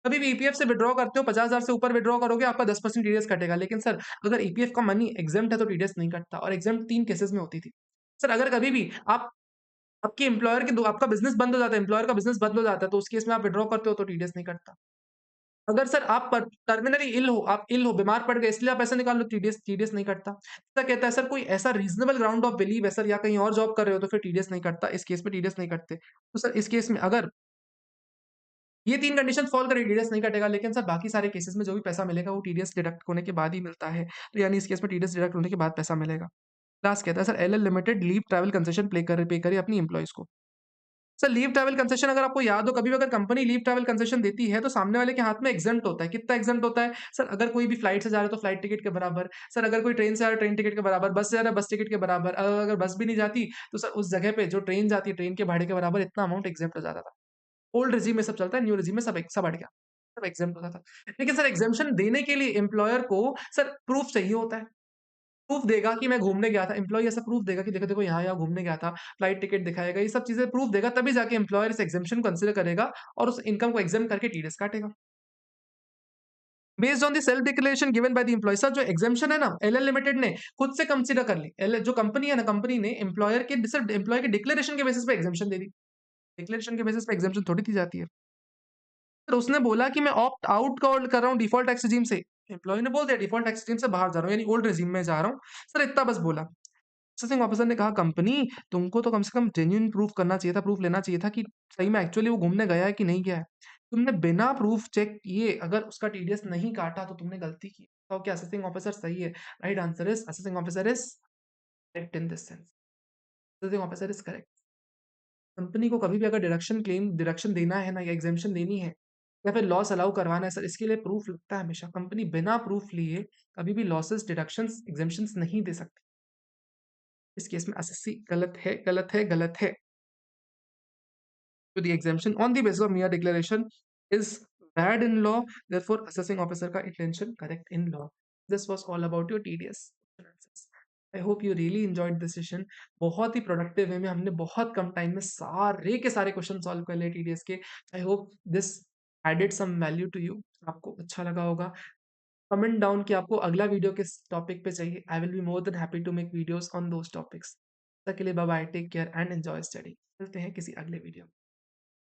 कभी भी ईपीएफ से विड्रॉ करते हो 50,000 से ऊपर विड्रॉ करोगे आपका 10% टीडीएस कटेगा। लेकिन सर अगर ईपीएफ का मनी एग्जेम्प्ट है तो टीडीएस नहीं कटता, और एग्जेम्प्ट 3 केसेस में होती थी। सर अगर कभी भी आप आपके एम्प्लॉयर के दो आपका बिजनेस बंद हो जाता है, एम्प्लॉयर का बिजनेस बंद हो जाता है तो उस केस में आप विड्रॉ करते हो तो टीडीएस नहीं कटता। अगर सर आप टर्मिनली इल हो, आप इल हो, बीमार पड़ गए इसलिए आप पैसे निकाल लो, टीडीएस टीडीएस नहीं कटता। ऐसा कहता है सर कोई ऐसा रीजनेबल ग्राउंड ऑफ बिलीव है सर, या कहीं और जॉब कर रहे हो तो फिर टीडीएस नहीं कटता, इस केस में टीडीएस नहीं कटते। तो सर इस केस में अगर ये 3 कंडीशन फॉल करे टीडीएस नहीं कटेगा, लेकिन सर बाकी सारे केसेस में जो भी पैसा मिलेगा वो टीडीएस डिडक्ट होने के बाद ही मिलता है। तो यानी इस केस में टीडीएस डिडक्ट होने के बाद पैसा मिलेगा। लास्ट कहता है sir LL limited leave travel concession पे करे अपनी एम्प्लॉइज को। सर लीव ट्रैवल कंसेशन अगर आपको याद हो, कभी भी अगर कंपनी लीव ट्रैवल कंसेशन देती है तो सामने वाले के हाथ में एग्जेम्प्ट होता है। कितना एग्जेम्प्ट होता है? सर अगर कोई भी फ्लाइट से जा रहा है तो फ्लाइट टिकट के बराबर, सर अगर कोई ट्रेन से आ रहा है ट्रेन टिकट के बराबर, बस से जा रहा है बस टिकट के बराबर, अगर बस भी नहीं जाती तो सर उस जगह पे जो ट्रेन जाती है ट्रेन के भाड़े के बराबर इतना अमाउंट एग्जेम्प्ट हो जाता था। ओल्ड रिजीम में सब चलता है, न्यू रिजीम में सब हट गया, सब एग्जेम्प्ट होता था। लेकिन सर एग्जेम्पशन देने के लिए एम्प्लॉयर को सर प्रूफ चाहिए होता है। प्रूफ देगा कि मैं घूमने गया था, एम्प्लॉयी ऐसा प्रूफ देगा कि देखो देखो यहाँ-यहाँ घूमने गया था, फ्लाइट टिकट दिखाएगा, ये सब चीज़ें प्रूफ देगा, तभी जाके एम्प्लॉयर इस एग्जम्पशन को कंसीडर करेगा और उस इनकम को एग्जाम करके टीडीएस काटेगा। Based on the self declaration given by the employee. Sir जो एग्जम्पशन है ना एलएल लिमिटेड ने खुद से कंसीडर कर ली। एल जो कंपनी है ना, कंपनी ने एम्प्लॉयर के सिर्फ एम्प्लॉय के डिक्लेरेशन के बेसिस पे एग्जम्पशन दे दी। डिक्लेरेशन के बेसिस पे एग्जम्पशन थोड़ी दी जाती है। फिर उसने बोला कि मैं ऑप्ट आउट कॉल कर रहा हूँ डिफॉल्ट टैक्स रेजिम से। एम्प्लॉय ने बोल दिया डिफॉल्ट टैक्स रेजिम से बाहर जा रहा हूँ, यानी ओल्ड रेजिम में जा रहा हूँ। सर इतना बस बोला। प्रोसेसिंग ऑफिसर ने कहा कंपनी तुमको तो कम से कम जेन्युइन प्रूफ करना चाहिए था, प्रूफ लेना चाहिए था कि सही में एक्चुअली वो घूमने गया है कि नहीं गया है। तुमने बिना प्रूफ चेक किए अगर उसका टीडीएस नहीं काटा तो तुमने गलती की। तो क्या असेसिंग ऑफिसर सही है? Right answer is assessing officer is correct in this sense. Assessing officer is correct. Company को कभी भी अगर डिडक्शन देना है ना, या एग्जेम्पशन देनी है या फिर लॉस अलाउ करवाना है सर, इसके लिए प्रूफ लगता है हमेशा। कंपनी बिना प्रूफ लिए कभी भी लॉसेस डिडक्शंस एग्जेम्पशंस नहीं दे सकती। इस केस में एसएससी गलत है, गलत है, गलत है। तो the exemption on the basis of mere declaration is bad in law, therefore assessing officer का intention correct in law. This was all about your TDS. I hope you really enjoyed this session. बहुत ही productive way में हमने बहुत कम time में सारे के सारे question solve कर लिए टीडीएस के। I hope this added some value to you. आपको अच्छा लगा होगा। कमेंट डाउन कि आपको अगला वीडियो किस टॉपिक पे चाहिए। I will be more than happy to make videos on those topics. तब तक के लिए bye bye, take care and enjoy study. मिलते हैं किसी अगले वीडियो में।